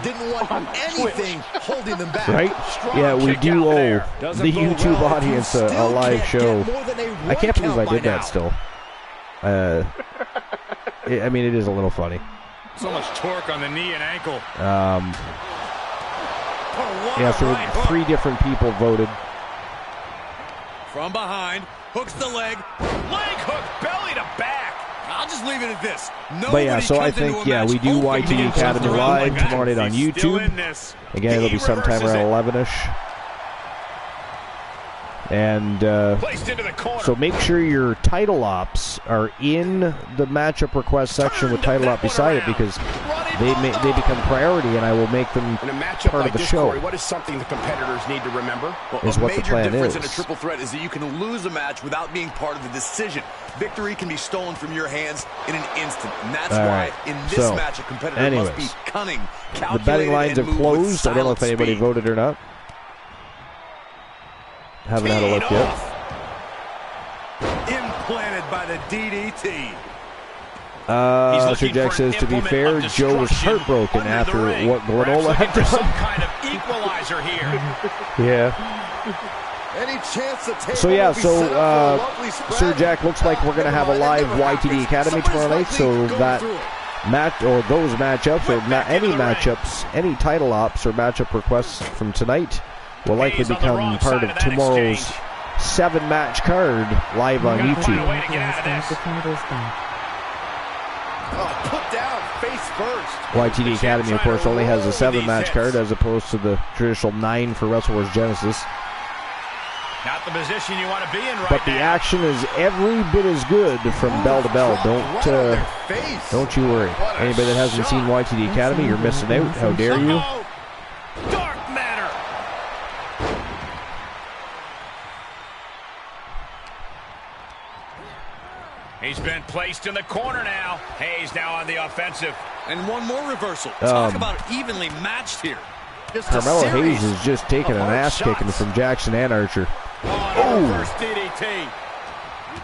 Didn't want anything holding them back. Right? Yeah, we kick do out owe there. the YouTube audience a live show. I can't believe I did that still. I mean, it is a little funny. So much torque on the knee and ankle. Yeah, so 3 different people voted. From behind, hooks the leg hook, belly to back. I'll just leave it at this. But yeah, so I think, yeah, we do YTD Academy Live tomorrow night on YouTube. Again, it'll be sometime around 11ish. And Placed into the corner. so make sure your title ops are in the matchup request section with title op beside it, because they become priority, and I will make them In a matchup part like of the this, show. Corey, what is something the competitors need to remember? Is what the plan difference is. in a triple threat is that you can lose a match without being part of the decision. Victory can be stolen from your hands in an instant, and that's All why right. in this So, match a competitor anyways, must be cunning, The calculated, betting lines and have move with closed. I don't know if silent anybody speed. voted or not. Haven't had a look Teed yet. off. Implanted by the DDT. Sir Jack says, to be fair, Joe was heartbroken after what Glenola had for some done. kind of equalizer here. Yeah. Any chance the table So yeah, will be set up for a so lovely spread? Sir Jack, looks like we're going to have a live YTD Academy tomorrow night, so that match, or those matchups, or any matchups, any title ops or matchup requests from tonight will likely Hayes on the become wrong part side of of that tomorrow's exchange. 7-match card live on Gotta find a YouTube. way to get out of this. The titles back. Oh, put down, face first. YTD Academy, of course, only has a 7-match card as opposed to the traditional 9 for Wrestle Wars Genesis. Not the position you want to be in right But the now. action is every bit as good from bell to bell. Don't you worry. Anybody that hasn't seen YTD Academy, you're missing out. How dare you? Oh, dark matter. He's been placed in the corner now. Hayes now on the offensive. And one more reversal. Talk about evenly matched here. Carmelo Hayes is just taking an ass kicking from Jackson and Archer. Oh, first DDT.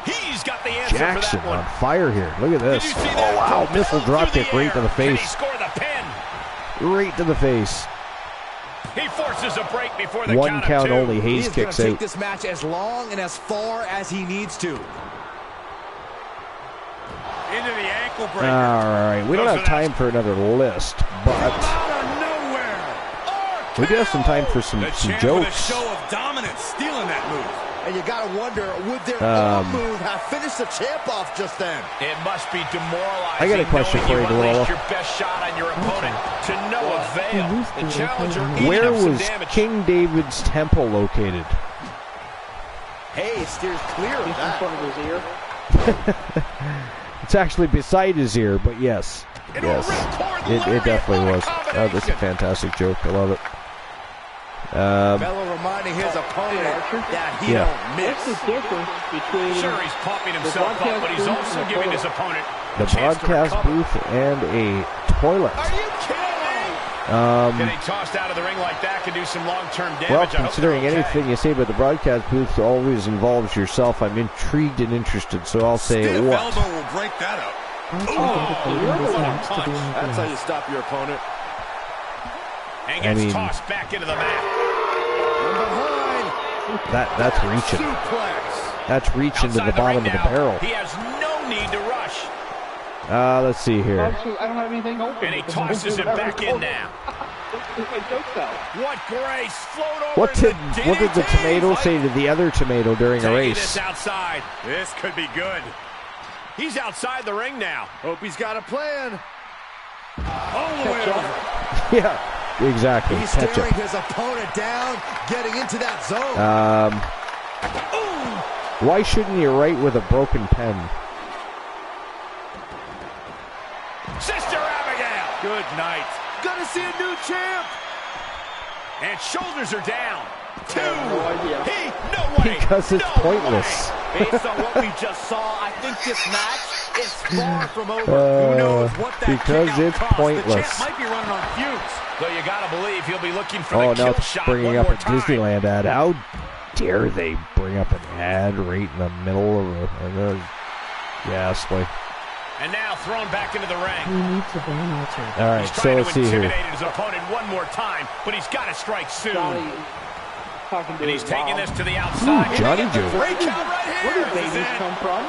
He's got the answer Jackson for that one. on fire here. Look at this. Oh, wow. Missile drop kick right to the face. Can he score the pin? Right to the face. He forces a break before the One count two. only. Hayes He's kicks take out. this match as long and as far as he needs to. Into the ankle breaker. All right. We don't have time for another list, but Out of nowhere. we do have some time for some jokes. A show of dominance, stealing that move. And you gotta wonder, would their own move have finished the champ off just then? It must be demoralizing. I got a question for you, Unleashed Delillo. your best shot on your opponent to no avail. The challenger eating Where up some was damage. King David's temple located? Hey, steers clear of In that. front of his ear. It's actually beside his ear, but yes. Yes. It definitely was. Oh, this is a fantastic joke. I love it. Bello reminding his opponent that he don't miss. What's the difference between Sure, he's pumping himself up, but he's also giving his opponent The a chance to broadcast recover. booth and a toilet. Are you kidding? Getting tossed out of the ring like that can do some long-term damage. Well, I hope considering they're okay. anything you say about the broadcast booth always involves yourself, I'm intrigued and interested, so I'll say Stiff what? elbow will break that up. Archer dedicating this match to the That's how you Outlaws. stop your opponent. And gets tossed back into the mat. From behind. That's reaching. Suplex. That's reaching to the Outside bottom of ring the now. barrel. He has no need to rush. Let's see here. I don't have anything open. And he tosses it back in now. What grace. Float over What did the DDT. tomato say to the other tomato during a Taking race? this outside. This could be good. He's outside the ring now. Hope he's got a plan. All the way over. Yeah, exactly. He's Catch staring up. his opponent down, getting into that zone. Why shouldn't you write with a broken pen? Sister Abigail. Good night. Gonna see a new champ. And shoulders are down. Two. No idea. No way. Because it's No pointless. Based on what we just saw, I think this match is far from over. Who knows what that because kick out it's cost. pointless. The champ might be running on fumes. So you gotta believe he'll be looking for Oh, the now kill it's shot bringing one up more a time. Disneyland ad. How dare they bring up an ad right in the middle of a ghastly. And now thrown back into the We ring. need to ban Archer. All right, He's so trying let's to see here. intimidate his opponent one more time, but he's got to strike soon. Johnny talking to And he's his taking mom. this to the outside. Johnny He gets a Joe. great count right here. Where did This is babies it. come from?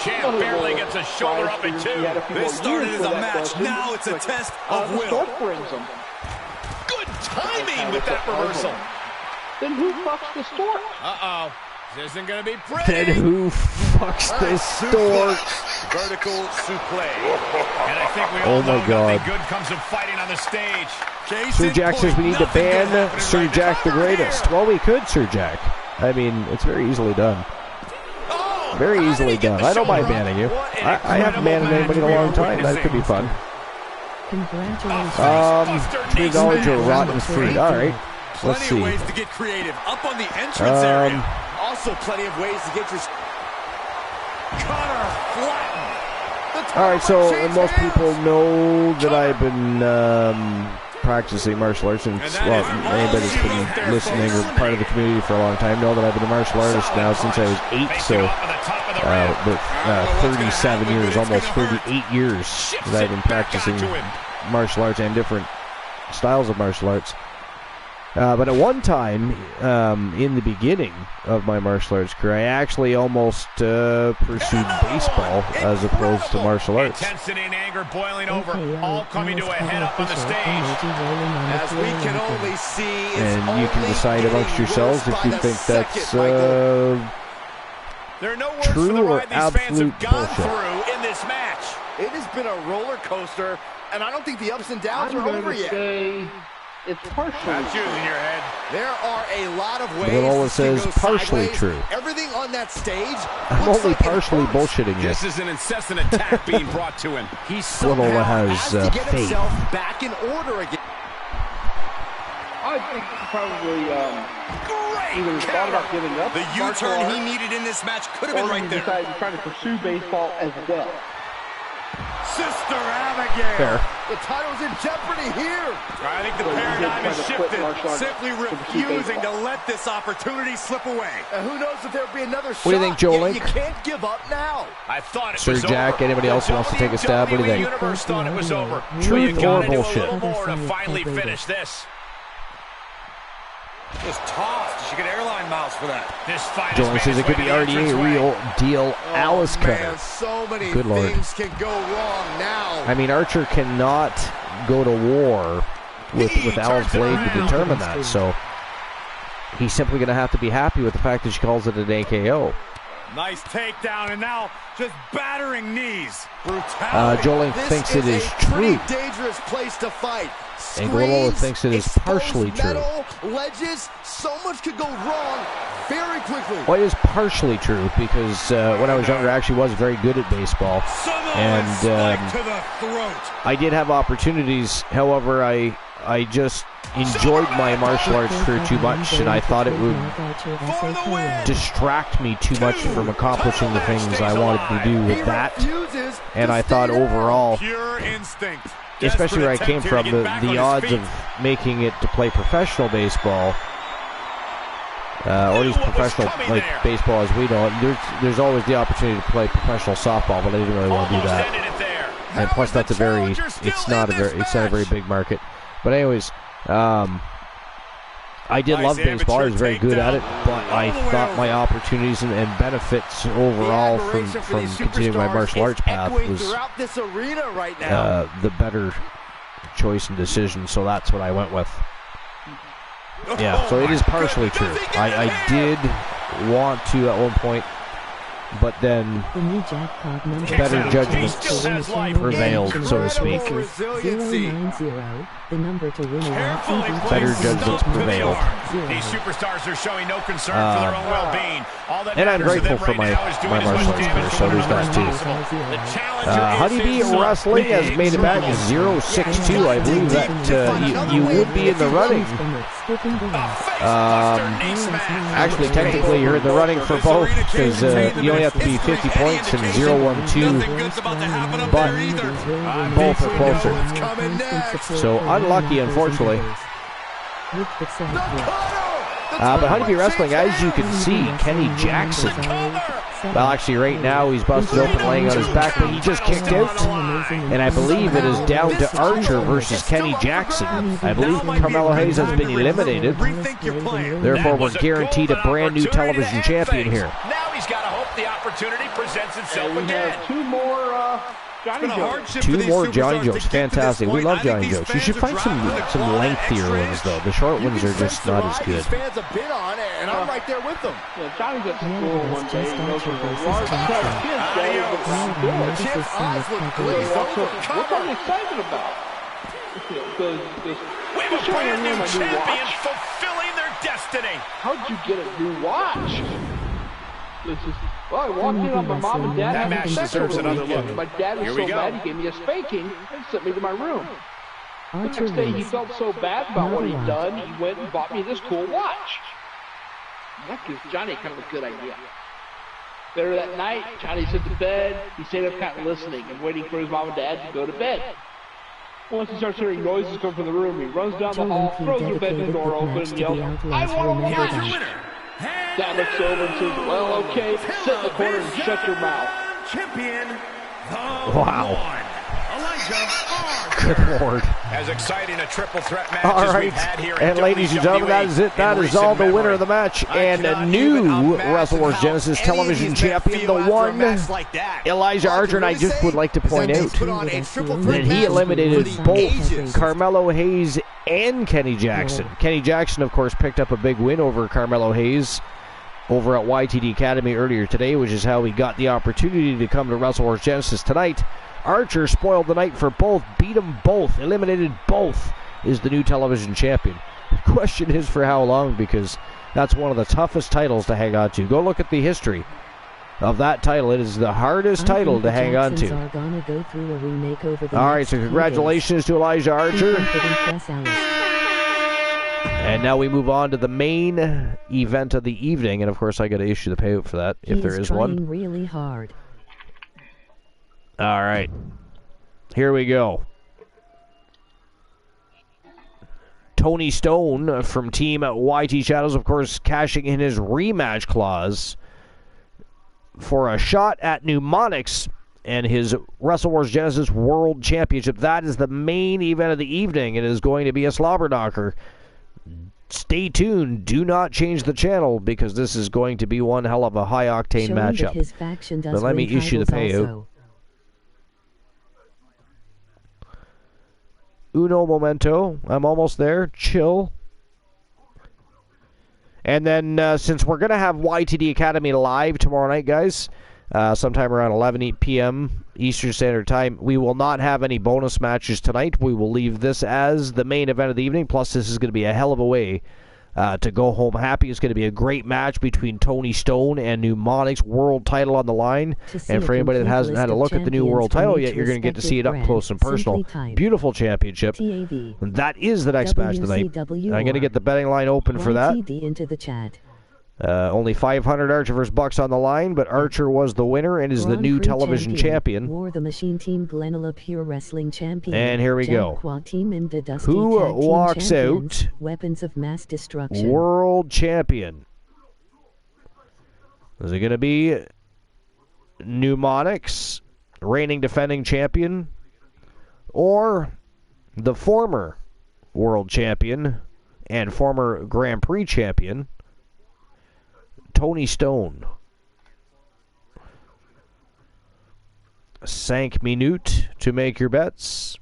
Champ barely gets a shoulder up at two. This started as a match. Now it's a test of The will. stork brings them. Good timing with that reversal. Then who fucks the stork? Uh-oh. This isn't going to be Then pretty. who fucks this stork? Vertical suplex. And I think we Oh all know my God. nothing good comes of fighting on the stage. Sir Jack says we need to ban Sir Jack the Greatest. Well, we could, Sir Jack. I mean, it's very easily done. Very easily done. I don't mind banning you. I haven't banned anybody in a long time. That could be fun. Congratulations. $3 or rotten fruit. All right. Let's Plenty see. of ways to get creative. Up on the entrance area. Also plenty of ways to get your... Connor flattened. All right, so most people know that I've been practicing martial arts since, well, anybody that's been listening or part of the community for a long time know that I've been a martial artist now since I was 8, so about 37 years, almost 38 years that I've been practicing martial arts and different styles of martial arts. But at one time, in the beginning of my martial arts career, I actually almost pursued baseball as opposed to martial arts. Intensity and anger boiling over, all coming to a head up on the stage. As we can only see, it's And you can only decide amongst getting yourselves worse if by you the think second, that's Michael. There are no words true for the or ride these fans absolute have gone bullshit. through in this match. It has been a roller coaster, and I don't think the ups and downs I'm are going over to yet. say it's partially. That's using your head. There are a lot of ways. Then all it this can says go partially sideways. true. Everything on that stage. I'm looks only like it partially hurts. bullshitting you. This is an incessant attack being brought to him. He Little somehow has, has to get faith. himself back in order again. I think he probably either thought about giving up the U-turn he needed in this match could have been right there. Or he decided to try to pursue baseball as well. Sister Abigail. Fair. The title's in jeopardy here. I think the paradigm has shifted. Simply refusing to let this opportunity slip away. And who knows if there'll be another shot. What do you think, Joe Link? You can't give up now. I thought it Sir was Jack, over. anybody else who wants to take a stab? What do you think? Universe thought it was over. Truth You or gotta do a bullshit? little more to finally finish this. Just tossed. She get airline miles for that. This fight Joel says it could be RDA real deal Alice cutter. Man, so many Good Lord. things can go wrong now. I mean, Archer cannot go to war with Alice Blade to determine that, so he's simply going to have to be happy with the fact that she calls it an AKO. Nice takedown, and now just battering knees. Brutality. Joel thinks it is true. Dangerous place to fight. And Glolola thinks it is partially true. Ledges, so much could go wrong very quickly. Well, it is partially true because when I was younger, I actually was very good at baseball, and to the throat. I did have opportunities. However, I just enjoyed my martial arts career too much, and I thought it would distract me too much from accomplishing the things I wanted to do with that. And I thought overall, Pure instinct. especially where I came from, the odds of making it to play professional baseball, or at least professional like baseball as we know it, there's always the opportunity to play professional softball, but I didn't really want to do that. And plus, that's it's not a very big market. But anyways, I did love baseball. I was very good at it, but I thought my opportunities and benefits overall from continuing my martial arts path was the better choice and decision, so that's what I went with. Yeah, so it is partially true. I did want to at one point, but then better judgments prevailed, so to speak. 090, the number to win Better judgments prevailed. These superstars are showing no concern for their own well-being. And I'm grateful for my martial arts career, so there's that too. Honeybee Wrestling has made it back to 062. I believe that you would be in the running. Actually, technically, you're in the running for both because you only have to be 50 points and 012, but both are closer. So unlucky, unfortunately. But Honeybee Wrestling, as you can see, Kenny Jackson. Well, actually, right now he's busted open, laying on his back, but he just kicked out. And I believe it is down to Archer versus Kenny Jackson. I believe Carmelo Hayes has been eliminated. Therefore, we're guaranteed a brand new television champion here. Now he's got to hope the opportunity presents itself We again. have two more Johnny Joes. Two more Johnny Joes. Fantastic. We love Johnny Joes. You should find some lengthier ones, though. The short ones are just not as good. Fans have been on it, and I'm right there with them. Yeah, Johnny's at school one day. He goes to the large crowd of kids gathered around the door. Chip's eyes look glazed over. What are you excited about? We have a brand new champion fulfilling their destiny. How'd you get a new watch? Well, I walked in on my mom and dad having sex over the weekend. My dad was so mad he gave me a spanking and sent me to my room. The next day he felt so bad about what he'd done, he went and bought me this cool watch. That gives Johnny kind of a good idea. Later that night, Johnny's in the bed. He stayed up kind of listening and waiting for his mom and dad to go to bed. Once he starts hearing noises come from the room, he runs down the hall, throws the bedroom door open, and yells, "I want a watch!" Dad looks over and says, "Well, okay, sit in the corner and shut your mouth." Wow. Good Lord. As exciting a triple threat match All as right, we've had here and ladies and gentlemen, that is it. That is all the winner of the match, and a new Wrestle Wars Genesis television champion, the one, Elijah Archer. And I just would like to point out that he eliminated both Carmelo Hayes and Kenny Jackson. Kenny Jackson, of course, picked up a big win over Carmelo Hayes over at YTD Academy earlier today, which is how he got the opportunity to come to Wrestle Wars Genesis tonight. Archer spoiled the night for both, beat them both, eliminated both, is the new television champion. The question is for how long, because that's one of the toughest titles to hang on to. Go look at the history of that title. It is the hardest title to hang on to. All right, so congratulations to Elijah Archer. And now we move on to the main event of the evening, and of course I got to issue the payout for that if there is one. He's trying really hard. All right, here we go. Tony Stone from Team YT Shadows, of course, cashing in his rematch clause for a shot at Mnemonics and his Wrestle Wars Genesis World Championship. That is the main event of the evening. It is going to be a slobber knocker. Stay tuned. Do not change the channel because this is going to be one hell of a high-octane matchup. His faction does but let me issue the payout. Also. Uno momento. I'm almost there. Chill. And then since we're going to have YTD Academy live tomorrow night, guys, sometime around 11 p.m. Eastern Standard Time, we will not have any bonus matches tonight. We will leave this as the main event of the evening. Plus, this is going to be a hell of a way to go home happy. It's going to be a great match between Tony Stone and Mnemonics, world title on the line. And for anybody that hasn't had a look at the new world title yet, you're going to get to see it up close and personal. Beautiful championship. And that is the next match tonight. I'm going to get the betting line open for that. Into the chat. Only 500 Archer vs. Bucks on the line, but Archer was the winner and is the new television champion. War the Machine Team Glenala Pure Wrestling Champion. And here we go. Team and the Dusty Who Tag Team walks out Weapons of Mass Destruction. World Champion? Is it going to be Mnemonics, reigning defending champion, or the former World Champion and former Grand Prix champion, Tony Stone? 5 minutes to make your bets.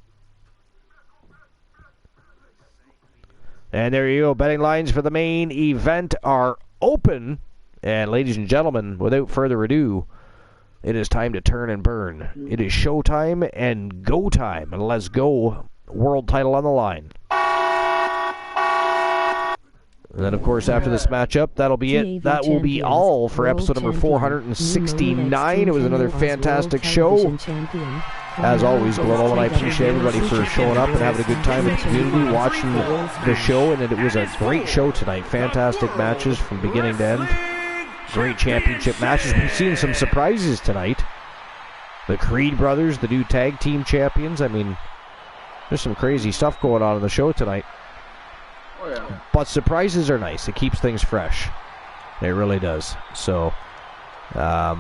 And there you go. Betting lines for the main event are open. And ladies and gentlemen, without further ado, it is time to turn and burn. It is showtime and go time. And let's go. World title on the line. And then, of course, after this matchup, that'll be it. That will be all for episode number 469. It was another fantastic show. As always, Global, and I appreciate everybody for showing up and having a good time in the community, watching the show. And it was a great show tonight. Fantastic matches from beginning to end. Great championship matches. We've seen some surprises tonight. The Creed brothers, the new tag team champions. I mean, there's some crazy stuff going on in the show tonight. Oh, yeah. But surprises are nice. It keeps things fresh. It really does. So, but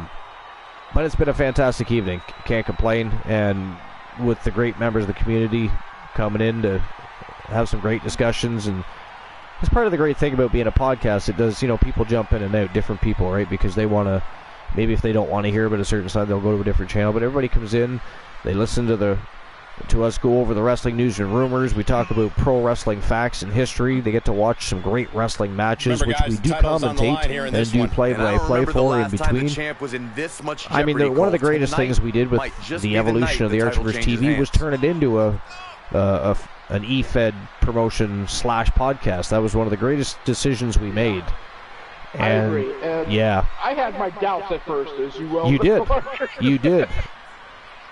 it's been a fantastic evening. Can't complain. And with the great members of the community coming in to have some great discussions. And it's part of the great thing about being a podcast. It does, people jump in and out, different people, right? Because they want to, maybe if they don't want to hear about a certain side, they'll go to a different channel. But everybody comes in, they listen to us go over the wrestling news and rumors. We talk about pro wrestling facts and history. They get to watch some great wrestling matches, which we do commentate and do play-by-play for in between. I mean, one of the greatest things we did with the evolution of the Archivers TV was turn it into an eFed promotion / podcast. That was one of the greatest decisions we made. And, I agree. And yeah. I had my doubts at first, as you well You did. You did.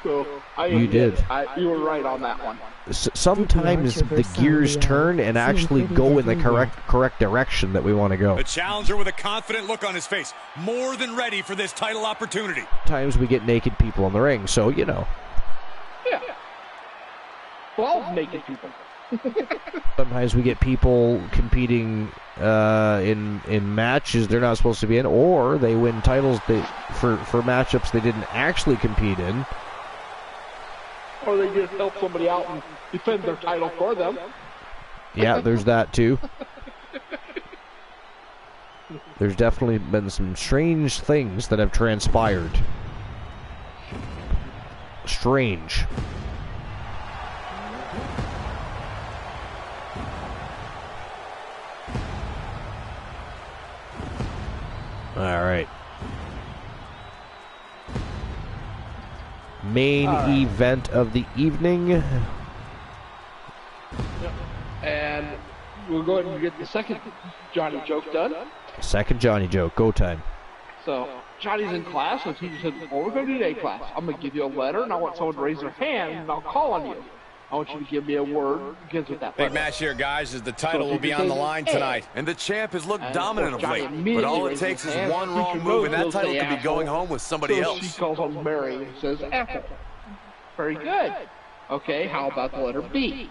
So you were right on that one. Sometimes the gears turn and actually go in the correct direction that we want to go. The challenger with a confident look on his face, more than ready for this title opportunity. Sometimes we get naked people in the ring, so Yeah. 12 naked people. Sometimes we get people competing in matches they're not supposed to be in, or they win titles for matchups they didn't actually compete in. Or they just help somebody out and defend their title for them. Yeah, there's that too. There's definitely been some strange things that have transpired. Strange. All right. Main event of the evening. Yep. And we'll go ahead and get the second Johnny joke done. Second Johnny joke. Go time. So, Johnny's in class, and he said, well, we're going to do an A class. I'm going to give you a letter, and I want someone to raise their hand, and I'll call on you. I want you to give me a word. Begins with that. Big match here, guys, as the title will be on the line tonight. And the champ has looked dominant of late, but all it takes is one wrong move, and that title could be going home with somebody else. She calls on Mary and says, apple. Very good. Okay, how about the letter B?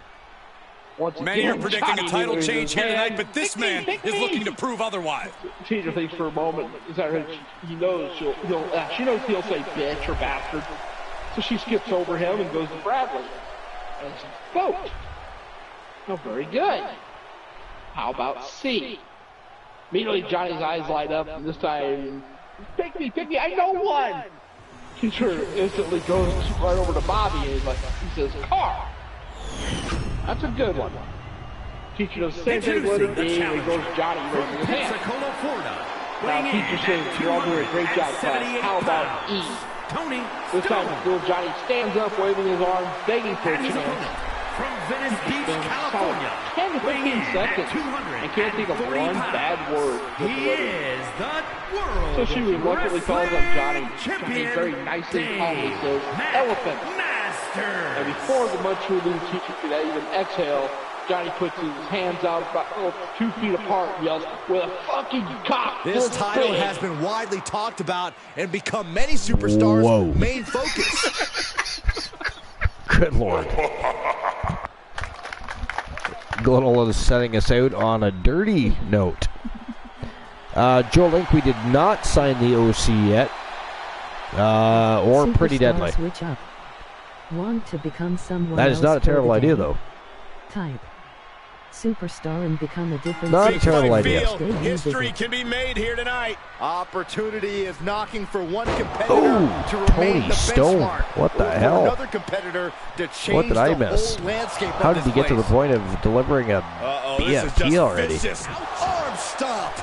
Many are predicting a title change here tonight, but this man is looking to prove otherwise. Teacher thinks for a moment, is that right? She knows she knows he'll say bitch or bastard. So she skips over him and goes to Bradley. And says, vote. No, very good. How about C? Immediately Johnny's eyes light up, and this time, pick me, I know one! Teacher instantly goes right over to Bobby and he says, car. That's a good one. Teacher does the same thing with it, and he goes to Johnny and raises his hand. Now, teacher says, you're all doing a great job, class. How about E? This time, little Johnny stands up, waving his arm, begging for a chance. From Venice Beach, California, 10 to 15 seconds. I can't think of one bad word. He is the world. So she reluctantly calls on Johnny. Johnny very nicely and calmly says, elephant. And before the much relieved teacher could even exhale, Johnny puts his hands out about 2 feet apart and yells, with a fucking cock. This title has been widely talked about and become many superstars' main focus. Good Lord. Glenola is setting us out on a dirty note. Joe Link, we did not sign the OC yet. Or Superstars Pretty Deadly. Switch up. Want to become someone That is not a terrible idea, though. Type superstar and become a different. Not a terrible idea. History can be made here tonight. Opportunity is knocking for one competitor to remain Tony the Stone. benchmark. What the hell? Another competitor to change What did I the miss? whole landscape How of did he this get to the place. point of delivering a BFT already? Arm stomp.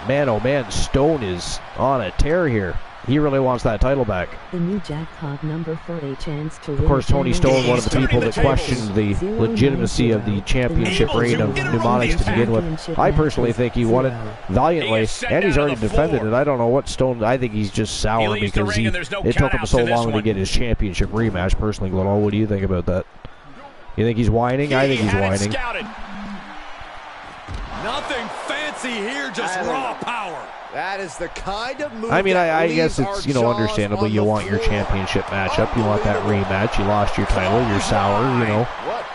Man, oh man, Stone is on a tear here. He really wants that title back. The new jackpot number for a chance to Of course, Tony Stone, one of the people that questioned the legitimacy of the championship reign of Mnemonics to begin with. I personally think he won it valiantly, and he's already defended it. I don't know what Stone, I think he's just sour because it took him so long to get his championship rematch. Personally, Glenn, what do you think about that? You think he's whining? I think he's whining. Nothing fancy here, just raw power. That is the kind of move. I mean, I guess it's, understandable. You want your championship matchup. You want that rematch. You lost your title. You're sour,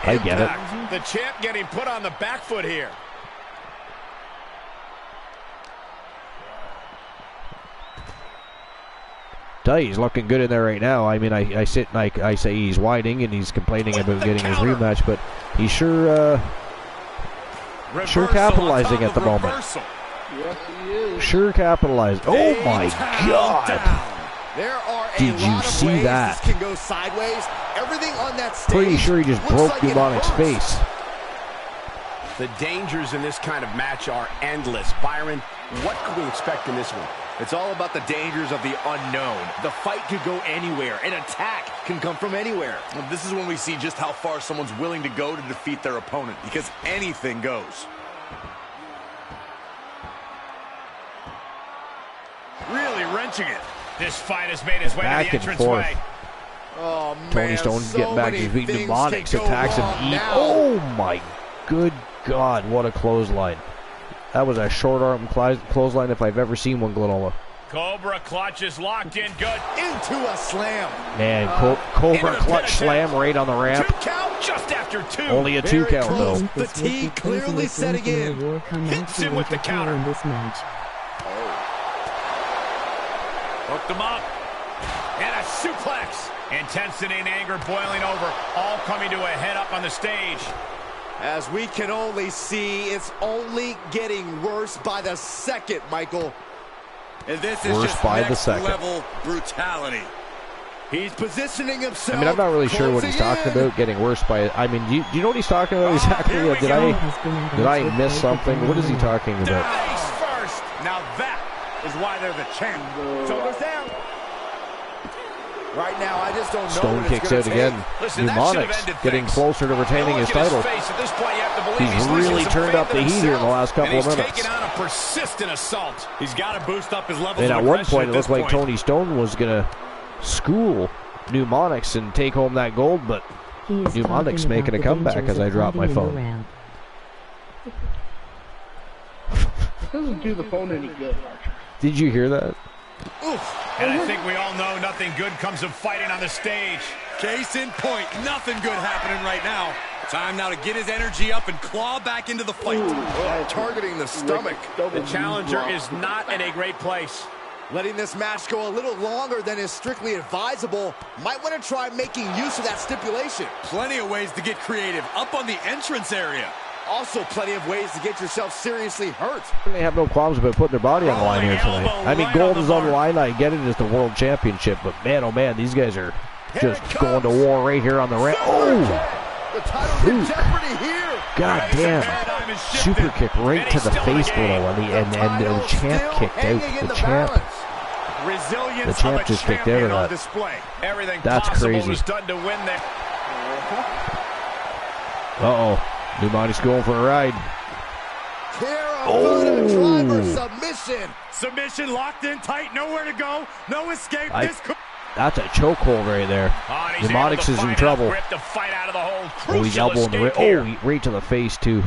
I get it. The champ getting put on the back foot here. He's looking good in there right now. I mean, I sit and I say he's whining and he's complaining about getting his rematch, but he's sure capitalizing at the moment. Yes, he is. Sure capitalized. Oh my God! There are Did you see that? This can go sideways. Everything on that stage. Pretty sure he just broke Mnemonic's face. The dangers in this kind of match are endless. Byron, what can we expect in this one? It's all about the dangers of the unknown. The fight could go anywhere. An attack can come from anywhere. Well, this is when we see just how far someone's willing to go to defeat their opponent, because anything goes. Really wrenching it. This fight has made its way Back to the and forth. entranceway. Oh, man, Tony Stone so getting back many to his feet. things Mnemonics can go attacks him. wrong now. Oh my good God! What a clothesline. That was a short arm clothesline if I've ever seen one, Glenola. Cobra clutch is locked in good. Into a slam. Man, Cobra clutch slam right on the ramp. 2 count just after 2. Only a 2 count though. Fatigue clearly setting in. Hits him with the counter. In this match. Hooked him up. And a suplex. Intensity and anger boiling over. All coming to a head up on the stage. As we can only see, it's only getting worse by the second, Michael. And this is Worse just by the next second. level brutality. He's positioning himself. I mean, I'm not really sure what he's talking about. Getting worse by. I mean, do you know what he's talking about exactly? Did I miss something? What is he talking about? Face first. Now that is why they're the champ. Shoulders down. Right now, I just don't know. Stone what it's kicks gonna out take. again. Listen, Mnemonics getting closer to retaining his title. He's really turned up the heat here in the last couple of minutes. Taking on a persistent assault. He's got to boost up his levels And of at one aggression point, it looked like Tony Stone was going to school Mnemonics and take home that gold, but He is Mnemonics talking making about a the comeback dangers as I of drop my hiding in the phone. ramp. It doesn't do the phone any good, Archer. Did you hear that? Oof. And I think we all know nothing good comes of fighting on the stage. Case in point, nothing good happening right now. Time now to get his energy up and claw back into the fight. Targeting the stomach. The challenger is not in a great place. Letting this match go a little longer than is strictly advisable. Might want to try making use of that stipulation. Plenty of ways to get creative up on the entrance area. Also plenty of ways to get yourself seriously hurt. They have no qualms about putting their body on the line here tonight. I mean, gold is on the line. I get it as the world championship, but man, oh man, these guys are just going to war right here on the ramp. Oh! The title's in jeopardy here. God damn. Super kick right to the face below, and the champ kicked out. The champ just kicked out of that. Everything That's crazy. Was done to win there. Uh-oh. Mnemonics going for a ride. Driver submission. Submission locked in tight, nowhere to go, no escape. That's a chokehold right there. Mnemonics is in trouble. Oh, he's elbowing the rib. Oh, right to the face, too.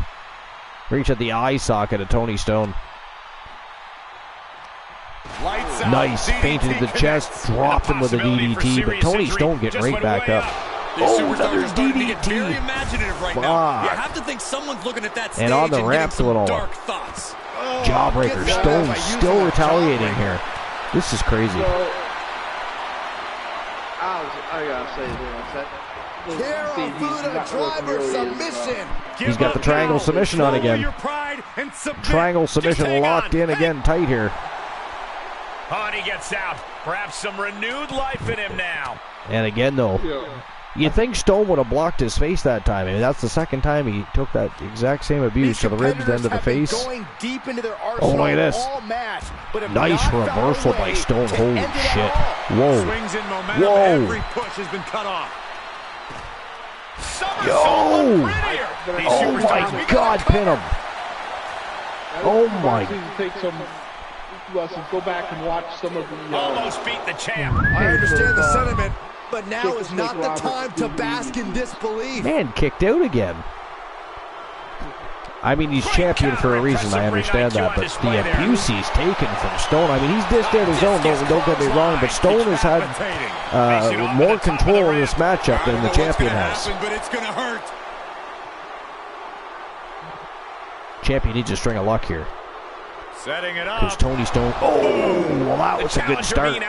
Reach at the eye socket of Tony Stone. Nice, fainted to the chest, dropped him with a DDT, but Tony Stone getting right back up. Oh, another DDT. You have to think someone's looking at that stage and on the ramp doing all dark thoughts. Jawbreaker. Stone still retaliating here. This is crazy. I gotta say this. He's got the triangle submission on again. Triangle submission locked in again, tight here. He gets out. Perhaps some renewed life in him now. And again, though, you think Stone would have blocked his face that time. I mean, that's the second time he took that exact same abuse to the ribs, then to the face. Oh, look at this. Nice reversal by Stone. Holy shit. Whoa. Whoa. Every push has been cut off. Yo! Oh my God, pin him. Oh my. Take some lessons. Go back and watch some of the. Almost beat the champ. I understand the sentiment, but now is not the time to bask in disbelief. Man, kicked out again. I mean, he's champion for a reason, I understand that, but the abuse he's taken from Stone, I mean, he's dished out his own, don't get me wrong, but Stone has had more control in this matchup than the champion has. But it's gonna hurt. Champion needs a string of luck here. Setting it up. Because Tony Stone, well, that was a good start.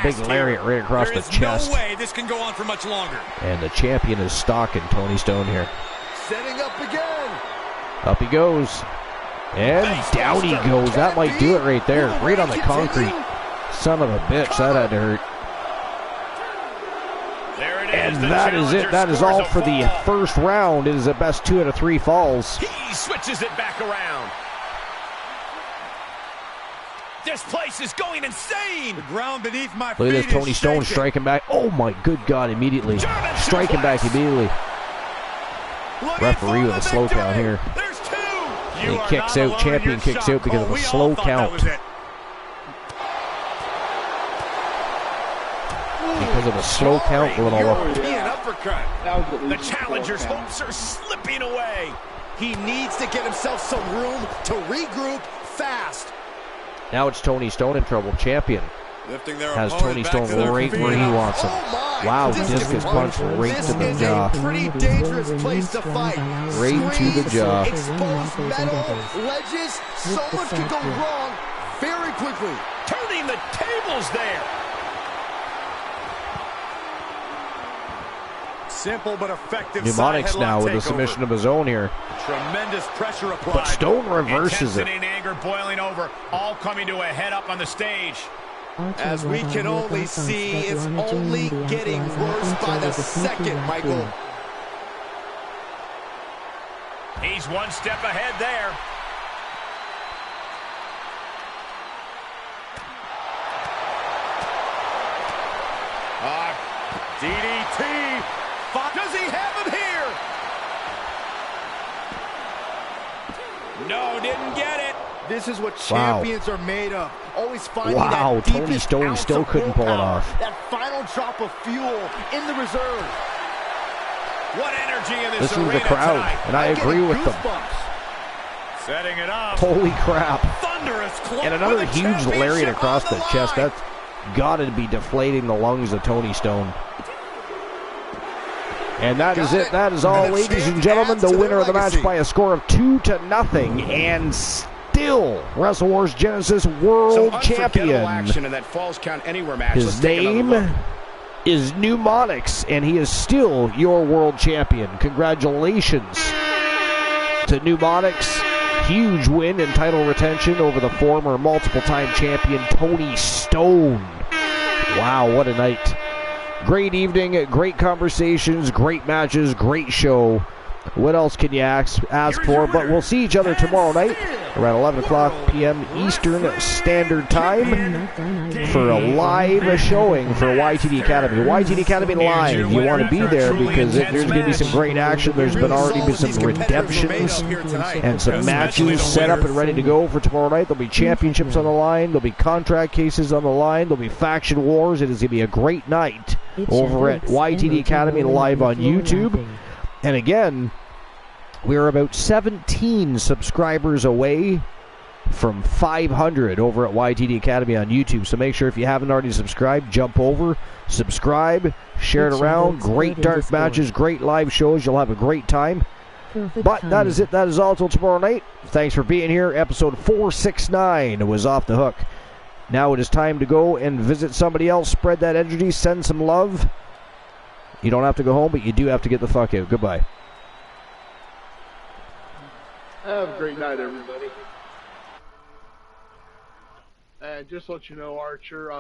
Big lariat right across the chest. No way this can go on for much longer. And the champion is stalking Tony Stone here. Setting up again. Up he goes. And down he goes. That might do it right there. Right on the concrete. Son of a bitch. That had to hurt. And that is it. That is all for the first round. It is a best 2 out of 3 falls. He switches it back around. This place is going insane. The ground beneath my feet. Look at this, Tony Stone striking back. Oh my good God, immediately. Striking back immediately. Referee with a slow count here. He kicks out, champion kicks out because of a slow count. Because of a slow count, the challenger's hopes are slipping away. He needs to get himself some room to regroup fast. Now it's Tony Stone in trouble. Champion has Tony Stone right where he wants him. Wow, discus punch right to the jaw. Pretty dangerous place to fight. Right to the jaw. Exposed metal, ledges, so much could go wrong very quickly. Turning the tables there. Simple but effective. Mnemonics now with a submission of his own here. Tremendous pressure applied. But Stone reverses it. Intensity and anger boiling over, all coming to a head up on the stage. As we can only see, it's only getting worse by the second, Michael. He's one step ahead there. DDT. Does he have him here? No, didn't get it. This is what champions are made of. Always finding that deepest Tony Stone still couldn't pull it off. That final drop of fuel in the reserve. What energy in this Listen to the arena crowd, tonight. and I agree with them. Setting it up. Holy crap. Thunderous club And another with the huge lariat championship across on the line. chest. That's got to be deflating the lungs of Tony Stone. And that is it. That is all, ladies and gentlemen. The winner of the match by a score of 2-0, and still Wrestle Wars Genesis World Champion. Action in that Falls Count Anywhere match. His name is Mnemonics, and he is still your world champion. Congratulations to Mnemonics. Huge win in title retention over the former multiple-time champion Tony Stone. Wow, what a night. Great evening, great conversations, great matches, great show. What else can you ask for? But we'll see each other tomorrow night around 11 o'clock p.m. Eastern Standard Time for a live showing for YTD Academy. YTD Academy Live. You want to be there because there's going to be some great action. There's been already been some redemptions and some matches set up and ready to go for tomorrow night. There'll be championships on the line. There'll be contract cases on the line. There'll be faction wars. It is going to be a great night over at YTD Academy Live on YouTube. And again, we're about 17 subscribers away from 500 over at YTD Academy on YouTube. So make sure if you haven't already subscribed, jump over, subscribe, share it around. Great dark matches, great live shows. You'll have a great time. But that is it. That is all till tomorrow night. Thanks for being here. Episode 469 was Off the Hook. Now it is time to go and visit somebody else. Spread that energy. Send some love. You don't have to go home, but you do have to get the fuck out. Goodbye. Have a great night, everybody. And just to let you know, Archer,